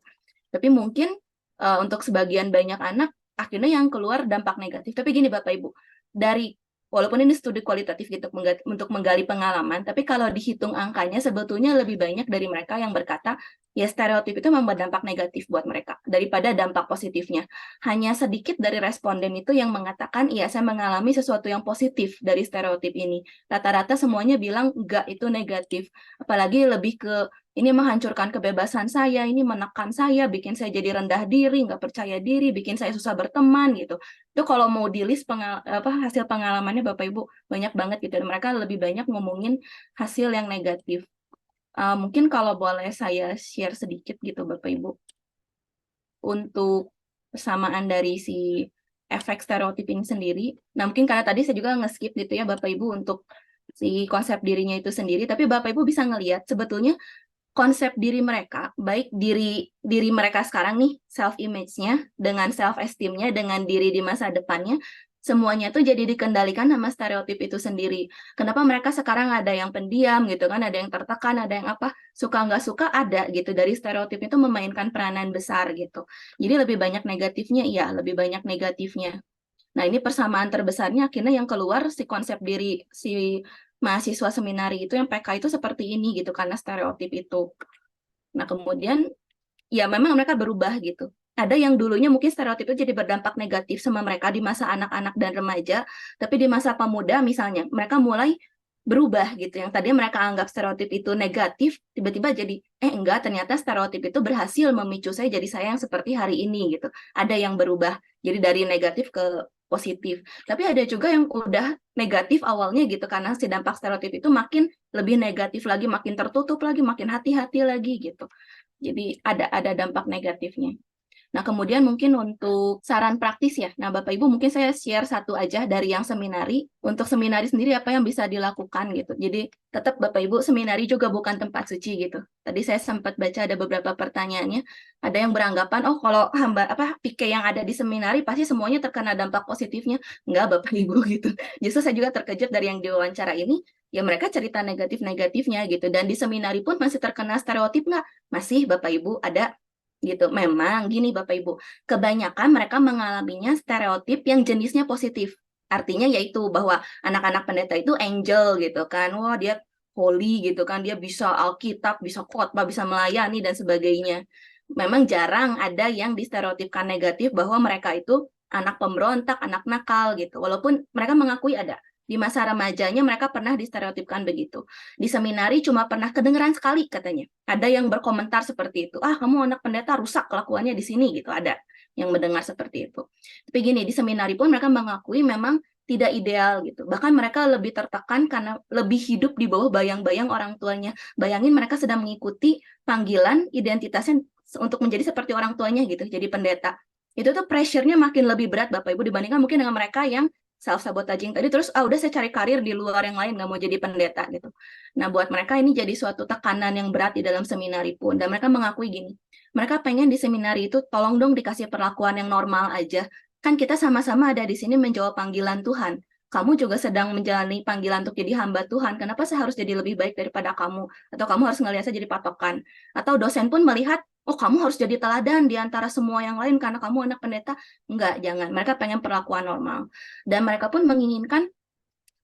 D: Tapi mungkin untuk sebagian banyak anak akhirnya yang keluar dampak negatif. Tapi gini Bapak Ibu, dari walaupun ini studi kualitatif gitu untuk menggali pengalaman, tapi kalau dihitung angkanya sebetulnya lebih banyak dari mereka yang berkata ya stereotip itu membuat dampak negatif buat mereka daripada dampak positifnya. Hanya sedikit dari responden itu yang mengatakan iya saya mengalami sesuatu yang positif dari stereotip ini. Rata-rata semuanya bilang enggak, itu negatif. Apalagi lebih ke ini menghancurkan kebebasan saya, ini menekan saya, bikin saya jadi rendah diri, nggak percaya diri, bikin saya susah berteman gitu. Itu kalau mau di list hasil pengalamannya Bapak Ibu banyak banget gitu. Dan mereka lebih banyak ngomongin hasil yang negatif. Mungkin kalau boleh saya share sedikit gitu Bapak Ibu. Untuk persamaan dari si efek stereotip ini sendiri. Nah mungkin karena tadi saya juga nge-skip gitu ya Bapak Ibu untuk si konsep dirinya itu sendiri. Tapi Bapak Ibu bisa ngelihat sebetulnya konsep diri mereka, baik diri mereka sekarang nih, self-image-nya, dengan self-esteem-nya, dengan diri di masa depannya, semuanya tuh jadi dikendalikan sama stereotip itu sendiri. Kenapa mereka sekarang ada yang pendiam gitu kan, ada yang tertekan, ada yang apa, suka nggak suka ada gitu, dari stereotip itu memainkan peranan besar gitu. Jadi lebih banyak negatifnya, iya, lebih banyak negatifnya. Nah, ini persamaan terbesarnya akhirnya yang keluar si konsep diri si mahasiswa seminari itu yang PK itu seperti ini gitu karena stereotip itu. Nah, kemudian ya memang mereka berubah gitu. Ada yang dulunya mungkin stereotip itu jadi berdampak negatif sama mereka di masa anak-anak dan remaja, tapi di masa pemuda misalnya mereka mulai berubah gitu. Yang tadinya mereka anggap stereotip itu negatif, tiba-tiba jadi enggak, ternyata stereotip itu berhasil memicu saya jadi saya yang seperti hari ini gitu. Ada yang berubah jadi dari negatif ke positif. Tapi ada juga yang udah negatif awalnya gitu karena si dampak stereotip itu makin lebih negatif lagi, makin tertutup lagi, makin hati-hati lagi gitu. Jadi ada dampak negatifnya. Nah, kemudian mungkin untuk saran praktis ya. Nah, Bapak Ibu mungkin saya share satu aja dari yang seminari. Untuk seminari sendiri apa yang bisa dilakukan gitu. Jadi tetap Bapak Ibu seminari juga bukan tempat suci gitu. Tadi saya sempat baca ada beberapa pertanyaannya. Ada yang beranggapan oh kalau PK yang ada di seminari pasti semuanya terkena dampak positifnya. Enggak Bapak Ibu gitu. Justru saya juga terkejut dari yang diwawancara ini. Ya mereka cerita negatif-negatifnya gitu. Dan di seminari pun masih terkena stereotip nggak? Masih Bapak Ibu ada gitu. Memang gini Bapak Ibu, kebanyakan mereka mengalaminya stereotip yang jenisnya positif. Artinya yaitu bahwa anak-anak pendeta itu angel gitu kan. Wah, dia holy gitu kan. Dia bisa Alkitab, bisa khotbah, bisa melayani dan sebagainya. Memang jarang ada yang distereotipkan negatif bahwa mereka itu anak pemberontak, anak nakal gitu. Walaupun mereka mengakui ada. Di masa remajanya mereka pernah distereotipkan begitu. Di seminari cuma pernah kedengeran sekali katanya. Ada yang berkomentar seperti itu. Ah, kamu anak pendeta rusak kelakuannya di sini gitu. Ada yang mendengar seperti itu. Tapi gini, di seminari pun mereka mengakui memang tidak ideal gitu. Bahkan mereka lebih tertekan karena lebih hidup di bawah bayang-bayang orang tuanya. Bayangin mereka sedang mengikuti panggilan identitasnya untuk menjadi seperti orang tuanya gitu, jadi pendeta. Itu tuh pressure-nya makin lebih berat Bapak Ibu dibandingkan mungkin dengan mereka yang self-sabotaging tadi, terus udah saya cari karir di luar yang lain, nggak mau jadi pendeta gitu. Nah buat mereka ini jadi suatu tekanan yang berat di dalam seminari pun, dan mereka mengakui gini, mereka pengen di seminari itu tolong dong dikasih perlakuan yang normal aja, kan kita sama-sama ada di sini menjawab panggilan Tuhan. Kamu juga sedang menjalani panggilan untuk jadi hamba Tuhan. Kenapa saya harus jadi lebih baik daripada kamu? Atau kamu harus ngelihat saya jadi patokan? Atau dosen pun melihat, oh kamu harus jadi teladan di antara semua yang lain karena kamu anak pendeta. Enggak, jangan. Mereka pengen perlakuan normal. Dan mereka pun menginginkan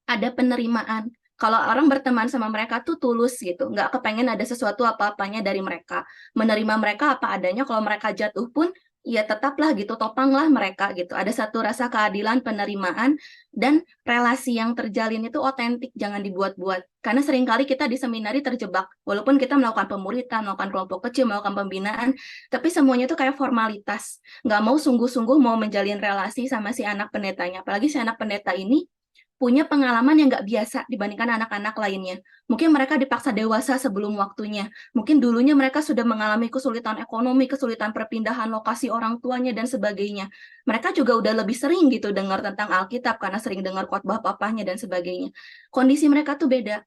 D: ada penerimaan. Kalau orang berteman sama mereka tuh tulus gitu, nggak kepengen ada sesuatu apa-apanya dari mereka. Menerima mereka apa adanya, kalau mereka jatuh pun, ya tetaplah gitu, topanglah mereka gitu. Ada satu rasa keadilan, penerimaan, dan relasi yang terjalin itu otentik, jangan dibuat-buat. Karena seringkali kita di seminari terjebak, walaupun kita melakukan pemuritan, melakukan kelompok kecil, melakukan pembinaan, tapi semuanya itu kayak formalitas. Nggak mau sungguh-sungguh mau menjalin relasi sama si anak pendetanya. Apalagi si anak pendeta ini punya pengalaman yang nggak biasa dibandingkan anak-anak lainnya. Mungkin mereka dipaksa dewasa sebelum waktunya. Mungkin dulunya mereka sudah mengalami kesulitan ekonomi, kesulitan perpindahan lokasi orang tuanya, dan sebagainya. Mereka juga udah lebih sering gitu dengar tentang Alkitab karena sering dengar khotbah papahnya dan sebagainya. Kondisi mereka tuh beda.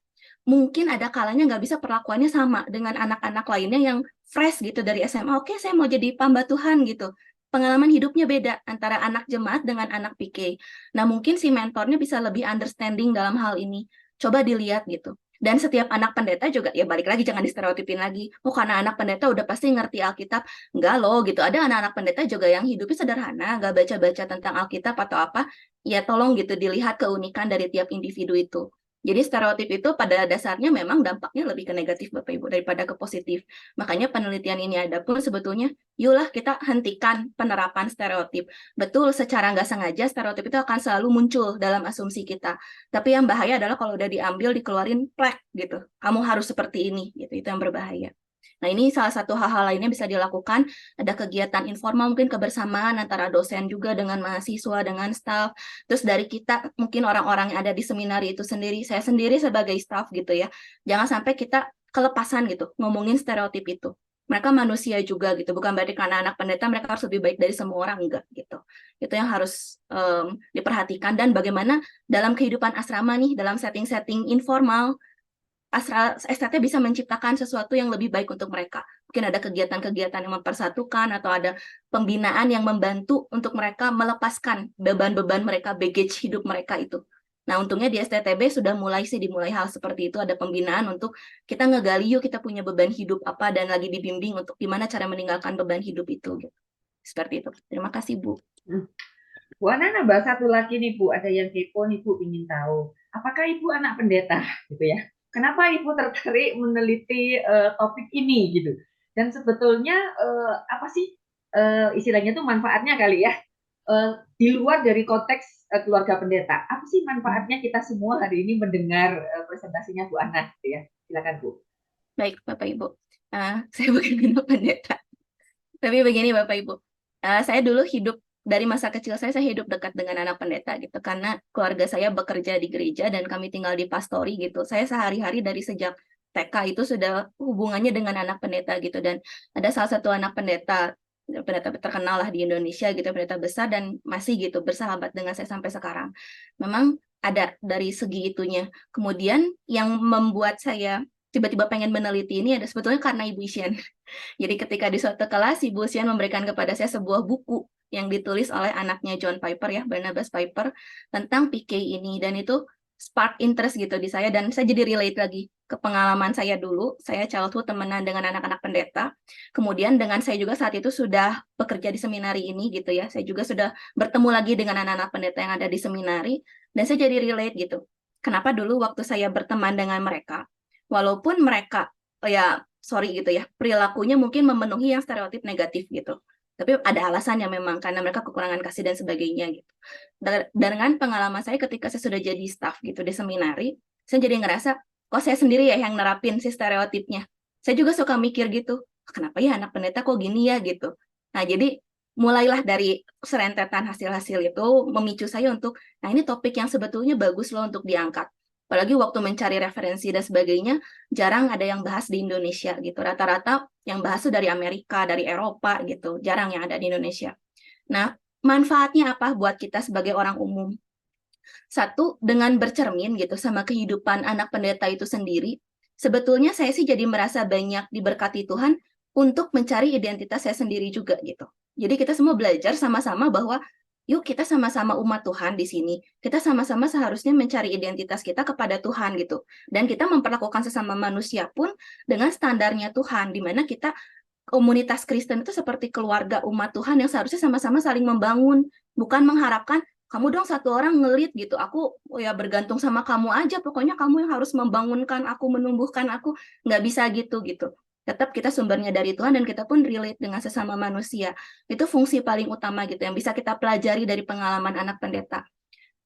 D: Mungkin ada kalanya nggak bisa perlakuannya sama dengan anak-anak lainnya yang fresh gitu dari SMA. Oke, saya mau jadi hamba Tuhan gitu. Pengalaman hidupnya beda antara anak jemaat dengan anak PK. Nah, mungkin si mentornya bisa lebih understanding dalam hal ini. Coba dilihat gitu. Dan setiap anak pendeta juga, ya balik lagi, jangan distereotipin lagi. Oh, karena anak pendeta udah pasti ngerti Alkitab. Enggak loh, gitu. Ada anak-anak pendeta juga yang hidupnya sederhana, nggak baca-baca tentang Alkitab atau apa. Ya tolong gitu, dilihat keunikan dari tiap individu itu. Jadi stereotip itu pada dasarnya memang dampaknya lebih ke negatif Bapak Ibu daripada ke positif. Makanya penelitian ini ada pun sebetulnya, yuklah kita hentikan penerapan stereotip. Betul, secara nggak sengaja stereotip itu akan selalu muncul dalam asumsi kita. Tapi yang bahaya adalah kalau udah diambil, dikeluarin plek gitu. Kamu harus seperti ini, gitu. Itu yang berbahaya. Nah, ini salah satu hal-hal lainnya bisa dilakukan. Ada kegiatan informal, mungkin kebersamaan antara dosen juga dengan mahasiswa, dengan staff. Terus dari kita, mungkin orang-orang yang ada di seminari itu sendiri, saya sendiri sebagai staff gitu ya. Jangan sampai kita kelepasan gitu, ngomongin stereotip itu. Mereka manusia juga gitu, bukan berarti karena anak pendeta mereka harus lebih baik dari semua orang, enggak gitu. Itu yang harus diperhatikan. Dan bagaimana dalam kehidupan asrama nih, dalam setting-setting informal, STT bisa menciptakan sesuatu yang lebih baik untuk mereka. Mungkin ada kegiatan-kegiatan yang mempersatukan atau ada pembinaan yang membantu untuk mereka melepaskan beban-beban mereka, baggage hidup mereka itu. Nah, untungnya di STTB sudah dimulai hal seperti itu, ada pembinaan untuk kita ngegali yuk kita punya beban hidup apa dan lagi dibimbing untuk gimana cara meninggalkan beban hidup itu. Gitu. Seperti itu. Terima kasih, Bu.
A: Bu Ana nambah satu lagi nih Bu, ada yang kepo nih Bu, ingin tahu. Apakah Ibu anak pendeta gitu ya? Kenapa Ibu tertarik meneliti topik ini gitu? Dan sebetulnya apa sih istilahnya tuh manfaatnya kali ya? Di luar dari konteks keluarga pendeta, apa sih manfaatnya kita semua hari ini mendengar presentasinya Bu Ana? Gitu ya. Silakan Bu.
D: Baik, Bapak Ibu. Saya bukan anak pendeta. Tapi begini Bapak Ibu, saya dulu hidup dari masa kecil saya hidup dekat dengan anak pendeta gitu, karena keluarga saya bekerja di gereja dan kami tinggal di pastori gitu. Saya sehari-hari dari sejak TK itu sudah hubungannya dengan anak pendeta gitu, dan ada salah satu anak pendeta terkenal lah di Indonesia gitu, pendeta besar, dan masih gitu bersahabat dengan saya sampai sekarang. Memang ada dari segi itunya. Kemudian yang membuat saya tiba-tiba pengen meneliti ini ada sebetulnya karena Ibu Isyan. Jadi ketika di suatu kelas, Ibu Sian memberikan kepada saya sebuah buku yang ditulis oleh anaknya John Piper ya, Barnabas Piper, tentang PK ini. Dan itu spark interest gitu di saya, dan saya jadi relate lagi ke pengalaman saya dulu. Saya childhood temenan dengan anak-anak pendeta. Kemudian dengan saya juga saat itu sudah bekerja di seminari ini gitu ya. Saya juga sudah bertemu lagi dengan anak-anak pendeta yang ada di seminari. Dan saya jadi relate gitu. Kenapa dulu waktu saya berteman dengan mereka, walaupun mereka sorry gitu ya, perilakunya mungkin memenuhi yang stereotip negatif gitu. Tapi ada alasannya memang, karena mereka kekurangan kasih dan sebagainya gitu. Dengan pengalaman saya ketika saya sudah jadi staff gitu di seminari, saya jadi ngerasa, kok saya sendiri ya yang nerapin si stereotipnya. Saya juga suka mikir gitu, kenapa ya anak pendeta kok gini ya gitu. Nah jadi mulailah dari serentetan hasil-hasil itu memicu saya untuk, nah ini topik yang sebetulnya bagus loh untuk diangkat. Apalagi waktu mencari referensi dan sebagainya, jarang ada yang bahas di Indonesia gitu. Rata-rata yang bahas itu dari Amerika, dari Eropa gitu, jarang yang ada di Indonesia. Nah, manfaatnya apa buat kita sebagai orang umum? Satu, dengan bercermin gitu sama kehidupan anak pendeta itu sendiri, sebetulnya saya sih jadi merasa banyak diberkati Tuhan untuk mencari identitas saya sendiri juga gitu. Jadi kita semua belajar sama-sama bahwa yuk kita sama-sama umat Tuhan di sini. Kita sama-sama seharusnya mencari identitas kita kepada Tuhan gitu. Dan kita memperlakukan sesama manusia pun dengan standarnya Tuhan, di mana kita komunitas Kristen itu seperti keluarga umat Tuhan yang seharusnya sama-sama saling membangun, bukan mengharapkan kamu dong satu orang ngelit gitu, aku ya bergantung sama kamu aja, pokoknya kamu yang harus membangunkan aku, menumbuhkan aku, nggak bisa gitu. Tetap kita sumbernya dari Tuhan dan kita pun relate dengan sesama manusia. Itu fungsi paling utama gitu yang bisa kita pelajari dari pengalaman anak pendeta.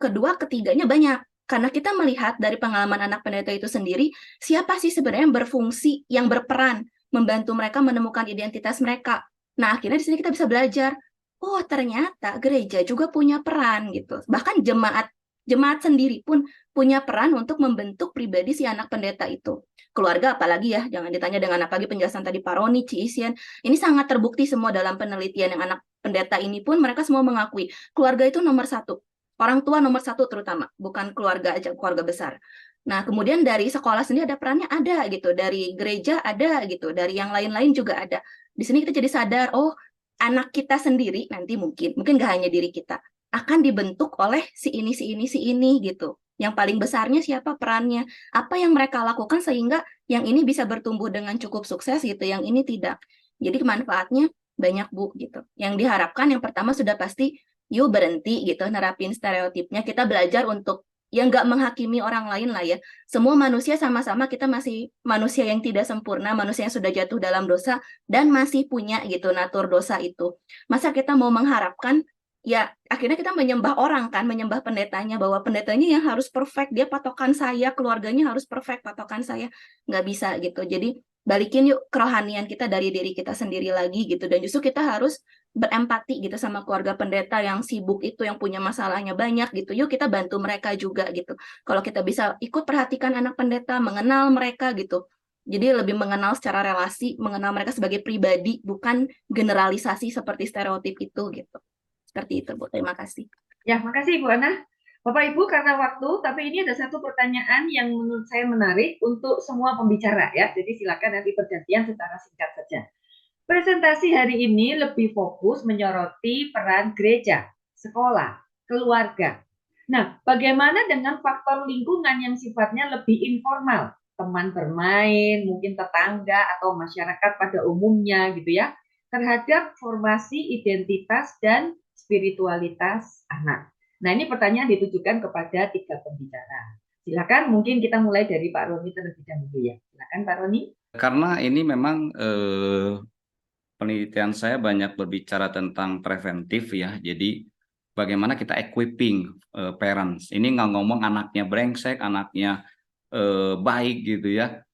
D: Kedua, ketiganya banyak. Karena kita melihat dari pengalaman anak pendeta itu sendiri, siapa sih sebenarnya yang berfungsi, yang berperan membantu mereka menemukan identitas mereka. Nah, akhirnya di sini kita bisa belajar, oh ternyata gereja juga punya peran gitu. Bahkan jemaat sendiri pun punya peran untuk membentuk pribadi si anak pendeta itu. Keluarga apalagi ya, jangan ditanya dengan apalagi penjelasan tadi Pak Roni, Ci Isien, ini sangat terbukti semua dalam penelitian yang anak pendeta ini pun mereka semua mengakui keluarga itu nomor satu. Orang tua nomor satu terutama, bukan keluarga aja, keluarga besar. Nah, kemudian dari sekolah sendiri ada perannya ada gitu, dari gereja ada gitu, dari yang lain-lain juga ada. Di sini kita jadi sadar, oh anak kita sendiri nanti mungkin nggak hanya diri kita, akan dibentuk oleh si ini gitu. Yang paling besarnya siapa perannya, apa yang mereka lakukan sehingga yang ini bisa bertumbuh dengan cukup sukses gitu, yang ini tidak. Jadi manfaatnya banyak Bu gitu. Yang diharapkan yang pertama sudah pasti yuk berhenti gitu nerapin stereotipnya, kita belajar untuk yang nggak menghakimi orang lain lah ya. Semua manusia sama-sama kita masih manusia yang tidak sempurna, manusia yang sudah jatuh dalam dosa dan masih punya gitu natur dosa itu. Masa kita mau mengharapkan ya akhirnya kita menyembah orang kan, menyembah pendetanya bahwa pendetanya yang harus perfect, dia patokan saya, keluarganya harus perfect patokan saya, nggak bisa gitu. Jadi balikin yuk kerohanian kita dari diri kita sendiri lagi gitu, dan justru kita harus berempati gitu sama keluarga pendeta yang sibuk itu, yang punya masalahnya banyak gitu. Yuk kita bantu mereka juga gitu. Kalau kita bisa ikut perhatikan anak pendeta, mengenal mereka gitu. Jadi lebih mengenal secara relasi, mengenal mereka sebagai pribadi, bukan generalisasi seperti stereotip itu gitu. Seperti itu, Bu. Terima kasih.
A: Ya, makasih Bu Ana. Bapak Ibu, karena waktu, tapi ini ada satu pertanyaan yang menurut saya menarik untuk semua pembicara ya. Jadi silakan nanti bergantian secara singkat saja. Presentasi hari ini lebih fokus menyoroti peran gereja, sekolah, keluarga. Nah, bagaimana dengan faktor lingkungan yang sifatnya lebih informal? Teman bermain, mungkin tetangga atau masyarakat pada umumnya gitu ya, terhadap formasi identitas dan spiritualitas anak. Nah, ini pertanyaan ditujukan kepada 3 pembicara. Silakan, mungkin kita mulai dari Pak Roni terlebih dahulu ya. Silakan Pak Roni.
B: Karena ini memang penelitian saya banyak berbicara tentang preventif ya. Jadi bagaimana kita equipping parents. Ini nggak ngomong anaknya brengsek, anaknya baik gitu ya.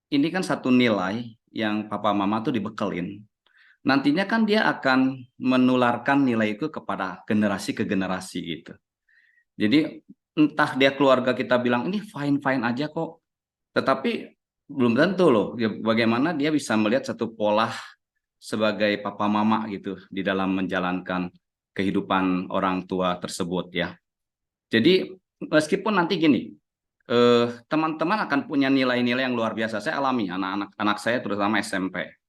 B: Ini kan satu nilai yang papa mama tuh dibekelin. Nantinya kan dia akan menularkan nilai itu kepada generasi ke generasi gitu. Jadi entah dia keluarga kita bilang ini fine-fine aja kok, tetapi belum tentu loh ya, bagaimana dia bisa melihat satu pola sebagai papa mama gitu di dalam menjalankan kehidupan orang tua tersebut ya. Jadi meskipun nanti gini, teman-teman akan punya nilai-nilai yang luar biasa. Saya alami anak saya terutama SMP.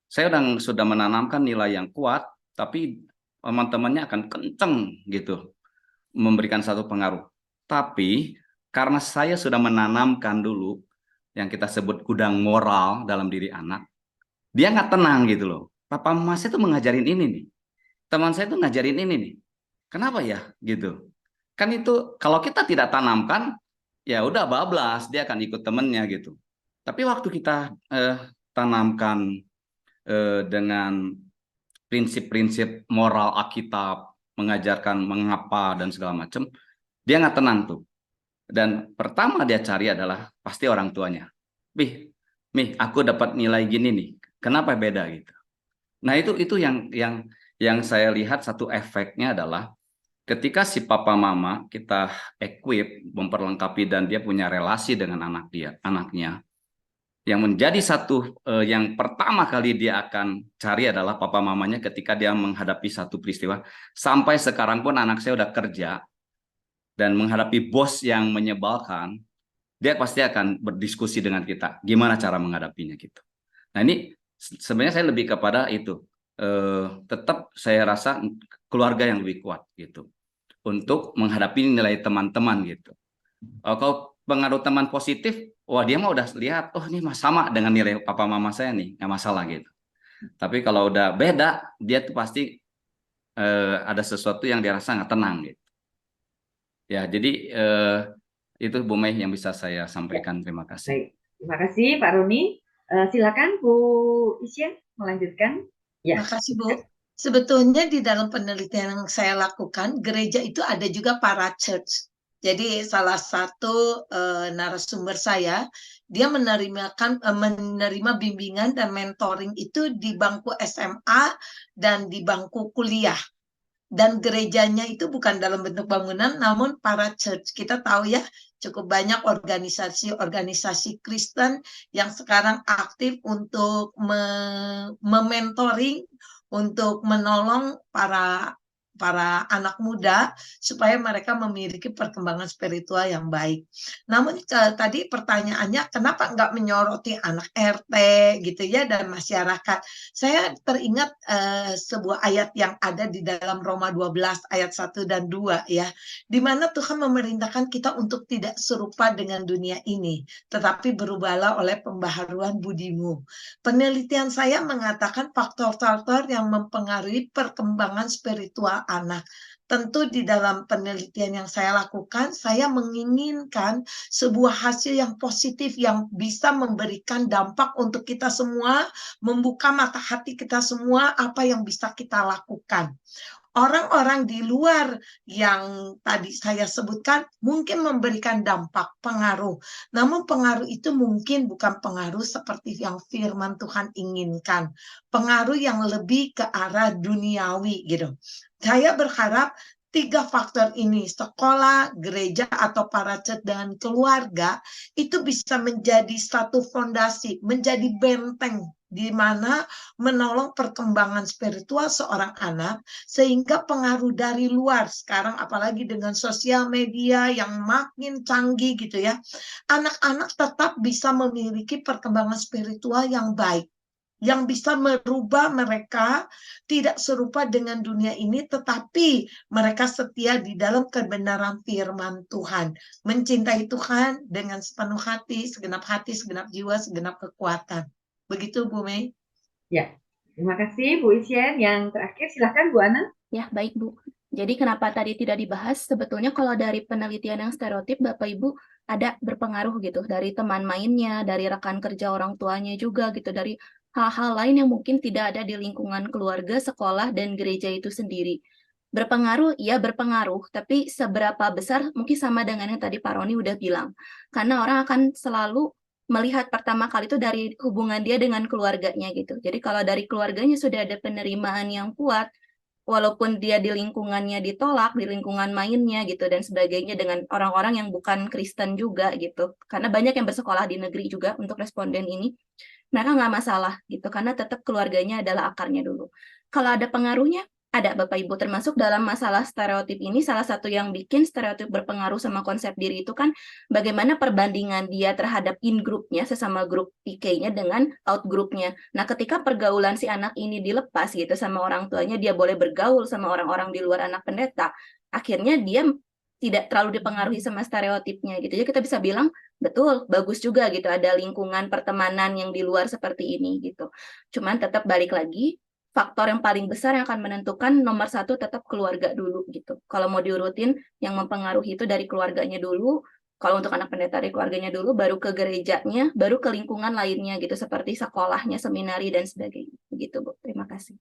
B: Saya sudah menanamkan nilai yang kuat, tapi teman-temannya akan kenceng gitu memberikan satu pengaruh. Tapi karena saya sudah menanamkan dulu yang kita sebut gudang moral dalam diri anak, dia nggak tenang gitu loh. Papa mama saya tuh mengajarin ini nih, teman saya tuh ngajarin ini nih. Kenapa ya gitu? Kan itu kalau kita tidak tanamkan, ya udah bablas, dia akan ikut temennya gitu. Tapi waktu kita tanamkan dengan prinsip-prinsip moral Alkitab, mengajarkan mengapa dan segala macam, dia nggak tenang tuh. Dan pertama dia cari adalah pasti orang tuanya. Mih, aku dapat nilai gini nih, kenapa beda gitu? Nah itu yang Yang saya lihat satu efeknya adalah ketika si papa mama kita equip, memperlengkapi dan dia punya relasi dengan anaknya, yang menjadi satu yang pertama kali dia akan cari adalah papa mamanya ketika dia menghadapi satu peristiwa. Sampai sekarang pun anak saya udah kerja dan menghadapi bos yang menyebalkan, dia pasti akan berdiskusi dengan kita gimana cara menghadapinya gitu. Nah ini sebenarnya saya lebih kepada itu, tetap saya rasa keluarga yang lebih kuat gitu untuk menghadapi nilai teman-teman gitu. Kalau pengaruh teman positif, wah dia mah udah lihat, oh ini mah sama dengan nilai papa mama saya nih, nggak masalah gitu. Tapi kalau udah beda, dia tuh pasti ada sesuatu yang dia rasa nggak tenang gitu. Ya, jadi itu Bu Mei yang bisa saya sampaikan. Terima kasih.
A: Baik, terima kasih Pak Roni. Silakan Bu Isyen melanjutkan. Ya.
C: Terima kasih Bu. Sebetulnya di dalam penelitian yang saya lakukan, gereja itu ada juga para church. Jadi salah satu narasumber saya, dia menerima bimbingan dan mentoring itu di bangku SMA dan di bangku kuliah. Dan gerejanya itu bukan dalam bentuk bangunan, namun para church. Kita tahu ya, cukup banyak organisasi-organisasi Kristen yang sekarang aktif untuk mementoring, untuk menolong para anak muda supaya mereka memiliki perkembangan spiritual yang baik. Namun tadi pertanyaannya kenapa nggak menyoroti anak RT gitu ya dan masyarakat. Saya teringat sebuah ayat yang ada di dalam Roma 12 ayat 1 dan 2 ya, di mana Tuhan memerintahkan kita untuk tidak serupa dengan dunia ini, tetapi berubahlah oleh pembaharuan budimu. Penelitian saya mengatakan faktor-faktor yang mempengaruhi perkembangan spiritual anak. Tentu di dalam penelitian yang saya lakukan, saya menginginkan sebuah hasil yang positif yang bisa memberikan dampak untuk kita semua, membuka mata hati kita semua apa yang bisa kita lakukan. Orang-orang di luar yang tadi saya sebutkan mungkin memberikan dampak, pengaruh. Namun pengaruh itu mungkin bukan pengaruh seperti yang firman Tuhan inginkan. Pengaruh yang lebih ke arah duniawi gitu. Saya berharap 3 faktor ini, sekolah, gereja, atau para church dan keluarga, itu bisa menjadi satu fondasi, menjadi benteng di mana menolong perkembangan spiritual seorang anak, sehingga pengaruh dari luar, sekarang apalagi dengan sosial media yang makin canggih gitu ya, anak-anak tetap bisa memiliki perkembangan spiritual yang baik, yang bisa merubah mereka tidak serupa dengan dunia ini, tetapi mereka setia di dalam kebenaran firman Tuhan, mencintai Tuhan dengan sepenuh hati, segenap jiwa, segenap kekuatan. Begitu Bu Mei.
A: Ya, terima kasih Bu Isyen. Yang terakhir silakan Bu Ana.
D: Ya, baik Bu. Jadi kenapa tadi tidak dibahas? Sebetulnya kalau dari penelitian yang stereotip, Bapak Ibu ada berpengaruh gitu dari teman mainnya, dari rekan kerja orang tuanya juga gitu, dari hal-hal lain yang mungkin tidak ada di lingkungan keluarga, sekolah, dan gereja itu sendiri. Berpengaruh, ya berpengaruh, tapi seberapa besar mungkin sama dengan yang tadi Pak Roni udah bilang. Karena orang akan selalu melihat pertama kali itu dari hubungan dia dengan keluarganya gitu. Jadi kalau dari keluarganya sudah ada penerimaan yang kuat, walaupun dia di lingkungannya ditolak, di lingkungan mainnya gitu dan sebagainya dengan orang-orang yang bukan Kristen juga gitu. Karena banyak yang bersekolah di negeri juga untuk responden ini, mereka nggak masalah gitu karena tetap keluarganya adalah akarnya dulu. Kalau ada pengaruhnya, ada Bapak Ibu, termasuk dalam masalah stereotip ini, salah satu yang bikin stereotip berpengaruh sama konsep diri itu kan bagaimana perbandingan dia terhadap in-grupnya, sesama grup IK-nya dengan out-grupnya. Nah, ketika pergaulan si anak ini dilepas gitu sama orang tuanya, dia boleh bergaul sama orang-orang di luar anak pendeta, akhirnya dia tidak terlalu dipengaruhi sama stereotipnya gitu. Jadi kita bisa bilang, betul, bagus juga gitu, ada lingkungan pertemanan yang di luar seperti ini gitu. Cuman tetap balik lagi, faktor yang paling besar yang akan menentukan nomor satu tetap keluarga dulu gitu. Kalau mau diurutin, yang mempengaruhi itu dari keluarganya dulu. Kalau untuk anak pendeta dari keluarganya dulu, baru ke gerejanya, baru ke lingkungan lainnya gitu, seperti sekolahnya, seminari, dan sebagainya. Begitu, Bu. Terima kasih.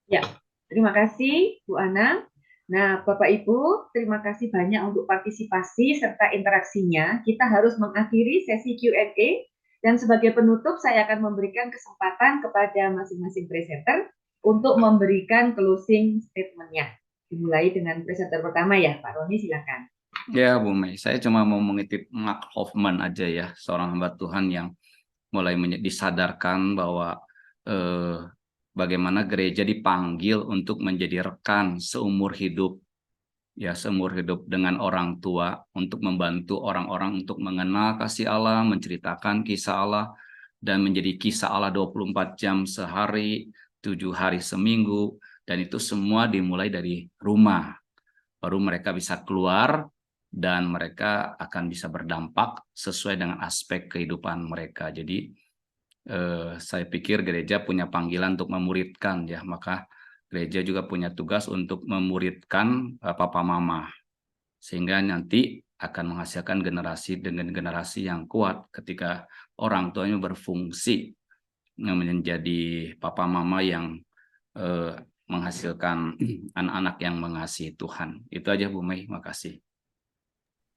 A: Ya, terima kasih Bu Ana. Nah, Bapak Ibu, terima kasih banyak untuk partisipasi serta interaksinya. Kita harus mengakhiri sesi Q&A. Dan sebagai penutup, saya akan memberikan kesempatan kepada masing-masing presenter untuk memberikan closing statement-nya. Dimulai dengan presenter pertama ya, Pak Roni silakan.
B: Ya Bu Mei, saya cuma mau mengutip Mark Hoffman aja ya, seorang hamba Tuhan yang mulai disadarkan bahwa bagaimana gereja dipanggil untuk menjadi rekan seumur hidup, ya seumur hidup dengan orang tua, untuk membantu orang-orang untuk mengenal kasih Allah, menceritakan kisah Allah, dan menjadi kisah Allah 24 jam sehari, 7 hari seminggu, dan itu semua dimulai dari rumah. Baru mereka bisa keluar dan mereka akan bisa berdampak sesuai dengan aspek kehidupan mereka. Jadi saya pikir gereja punya panggilan untuk memuridkan ya, maka gereja juga punya tugas untuk memuridkan papa mama, sehingga nanti akan menghasilkan generasi dengan generasi yang kuat ketika orang tuanya berfungsi menjadi papa mama yang menghasilkan anak-anak yang mengasihi Tuhan. Itu aja Bu Mei, makasih.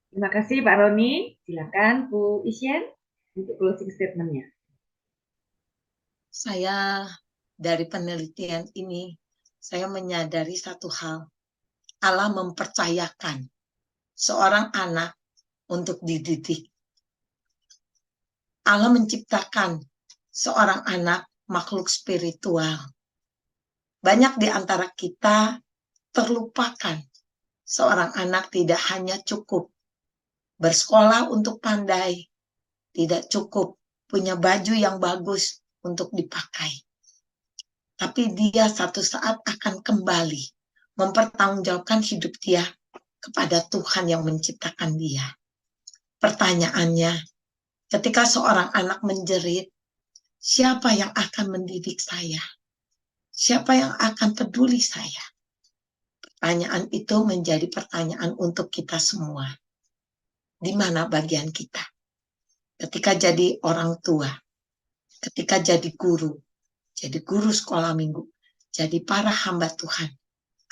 A: Terima kasih Pak Roni. Silakan Bu Isyen untuk closing statement-nya.
C: Saya dari penelitian ini, saya menyadari satu hal. Allah mempercayakan seorang anak untuk dididik. Allah menciptakan seorang anak makhluk spiritual. Banyak di antara kita terlupakan seorang anak tidak hanya cukup bersekolah untuk pandai, tidak cukup punya baju yang bagus untuk dipakai. Tapi dia satu saat akan kembali mempertanggungjawabkan hidup dia kepada Tuhan yang menciptakan dia. Pertanyaannya, ketika seorang anak menjerit, siapa yang akan mendidik saya? Siapa yang akan peduli saya? Pertanyaan itu menjadi pertanyaan untuk kita semua. Di mana bagian kita? Ketika jadi orang tua, ketika jadi guru sekolah minggu, jadi para hamba Tuhan,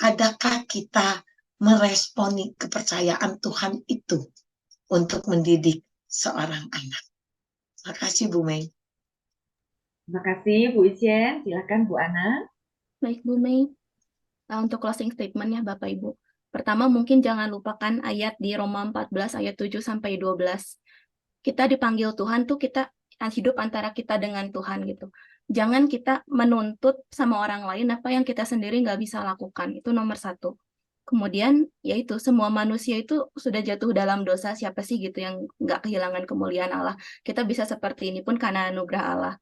C: adakah kita meresponi kepercayaan Tuhan itu untuk mendidik seorang anak? Terima kasih Bu Mei.
A: Terima kasih Bu Isyen. Silakan Bu Ana.
D: Baik Bu Mei. Nah, untuk closing statement ya Bapak Ibu. Pertama mungkin jangan lupakan ayat di Roma 14 ayat 7 sampai 12. Kita dipanggil Tuhan tuh kita hidup antara kita dengan Tuhan gitu. Jangan kita menuntut sama orang lain apa yang kita sendiri nggak bisa lakukan. Itu nomor satu. Kemudian yaitu semua manusia itu sudah jatuh dalam dosa, siapa sih gitu yang nggak kehilangan kemuliaan Allah. Kita bisa seperti ini pun karena anugerah Allah.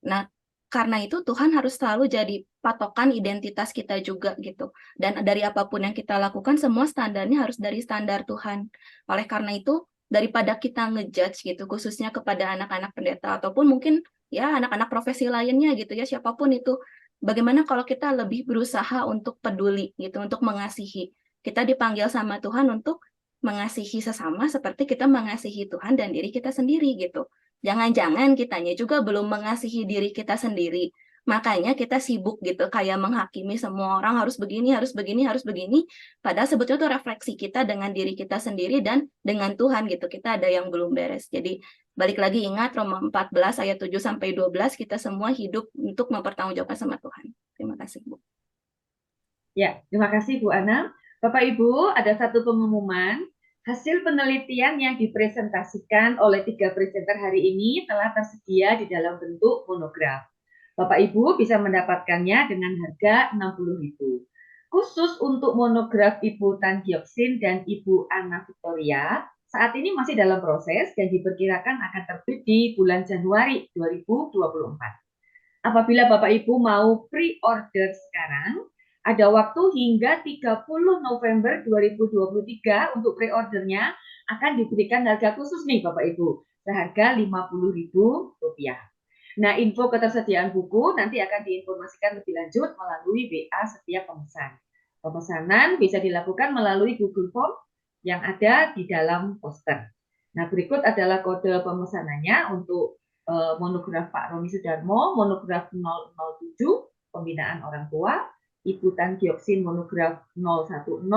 D: Nah, karena itu Tuhan harus selalu jadi patokan identitas kita juga gitu. Dan dari apapun yang kita lakukan, semua standarnya harus dari standar Tuhan. Oleh karena itu, daripada kita ngejudge gitu, khususnya kepada anak-anak pendeta, ataupun mungkin ya anak-anak profesi lainnya gitu ya, siapapun itu, bagaimana kalau kita lebih berusaha untuk peduli gitu, untuk mengasihi. Kita dipanggil sama Tuhan untuk mengasihi sesama seperti kita mengasihi Tuhan dan diri kita sendiri gitu. Jangan-jangan kitanya juga belum mengasihi diri kita sendiri. Makanya kita sibuk gitu, kayak menghakimi semua orang harus begini, harus begini, harus begini. Padahal sebetulnya itu refleksi kita dengan diri kita sendiri dan dengan Tuhan gitu. Kita ada yang belum beres. Jadi balik lagi ingat Roma 14 ayat 7 sampai 12 kita semua hidup untuk mempertanggungjawabkan sama Tuhan. Terima kasih Bu.
A: Ya, terima kasih Bu Ana. Bapak Ibu, ada satu pengumuman. Hasil penelitian yang dipresentasikan oleh 3 presenter hari ini telah tersedia di dalam bentuk monograf. Bapak Ibu bisa mendapatkannya dengan harga Rp60.000. Khusus untuk monograf Ibu Tan Gioksin dan Ibu Anna Victoria, saat ini masih dalam proses dan diperkirakan akan terbit di bulan Januari 2024. Apabila Bapak Ibu mau pre-order sekarang, ada waktu hingga 30 November 2023 untuk pre-ordernya akan diberikan harga khusus nih Bapak Ibu, seharga Rp50.000. Nah, info ketersediaan buku nanti akan diinformasikan lebih lanjut melalui WA setiap pemesan. Pemesanan bisa dilakukan melalui Google Form yang ada di dalam poster. Nah, berikut adalah kode pemesanannya untuk monograf Pak Roni Sudarmo, monograf 007, pembinaan orang tua, Ibu Tan Gioksin monograf 010,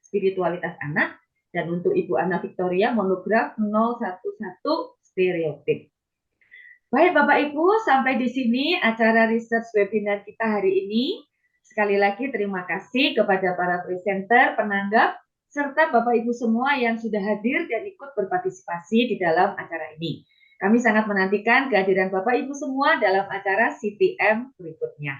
A: spiritualitas anak, dan untuk Ibu Anna Victoria monograf 011, stereotip. Baik Bapak Ibu, sampai di sini acara research webinar kita hari ini. Sekali lagi terima kasih kepada para presenter, penanggap, serta Bapak Ibu semua yang sudah hadir dan ikut berpartisipasi di dalam acara ini. Kami sangat menantikan kehadiran Bapak Ibu semua dalam acara CTM berikutnya.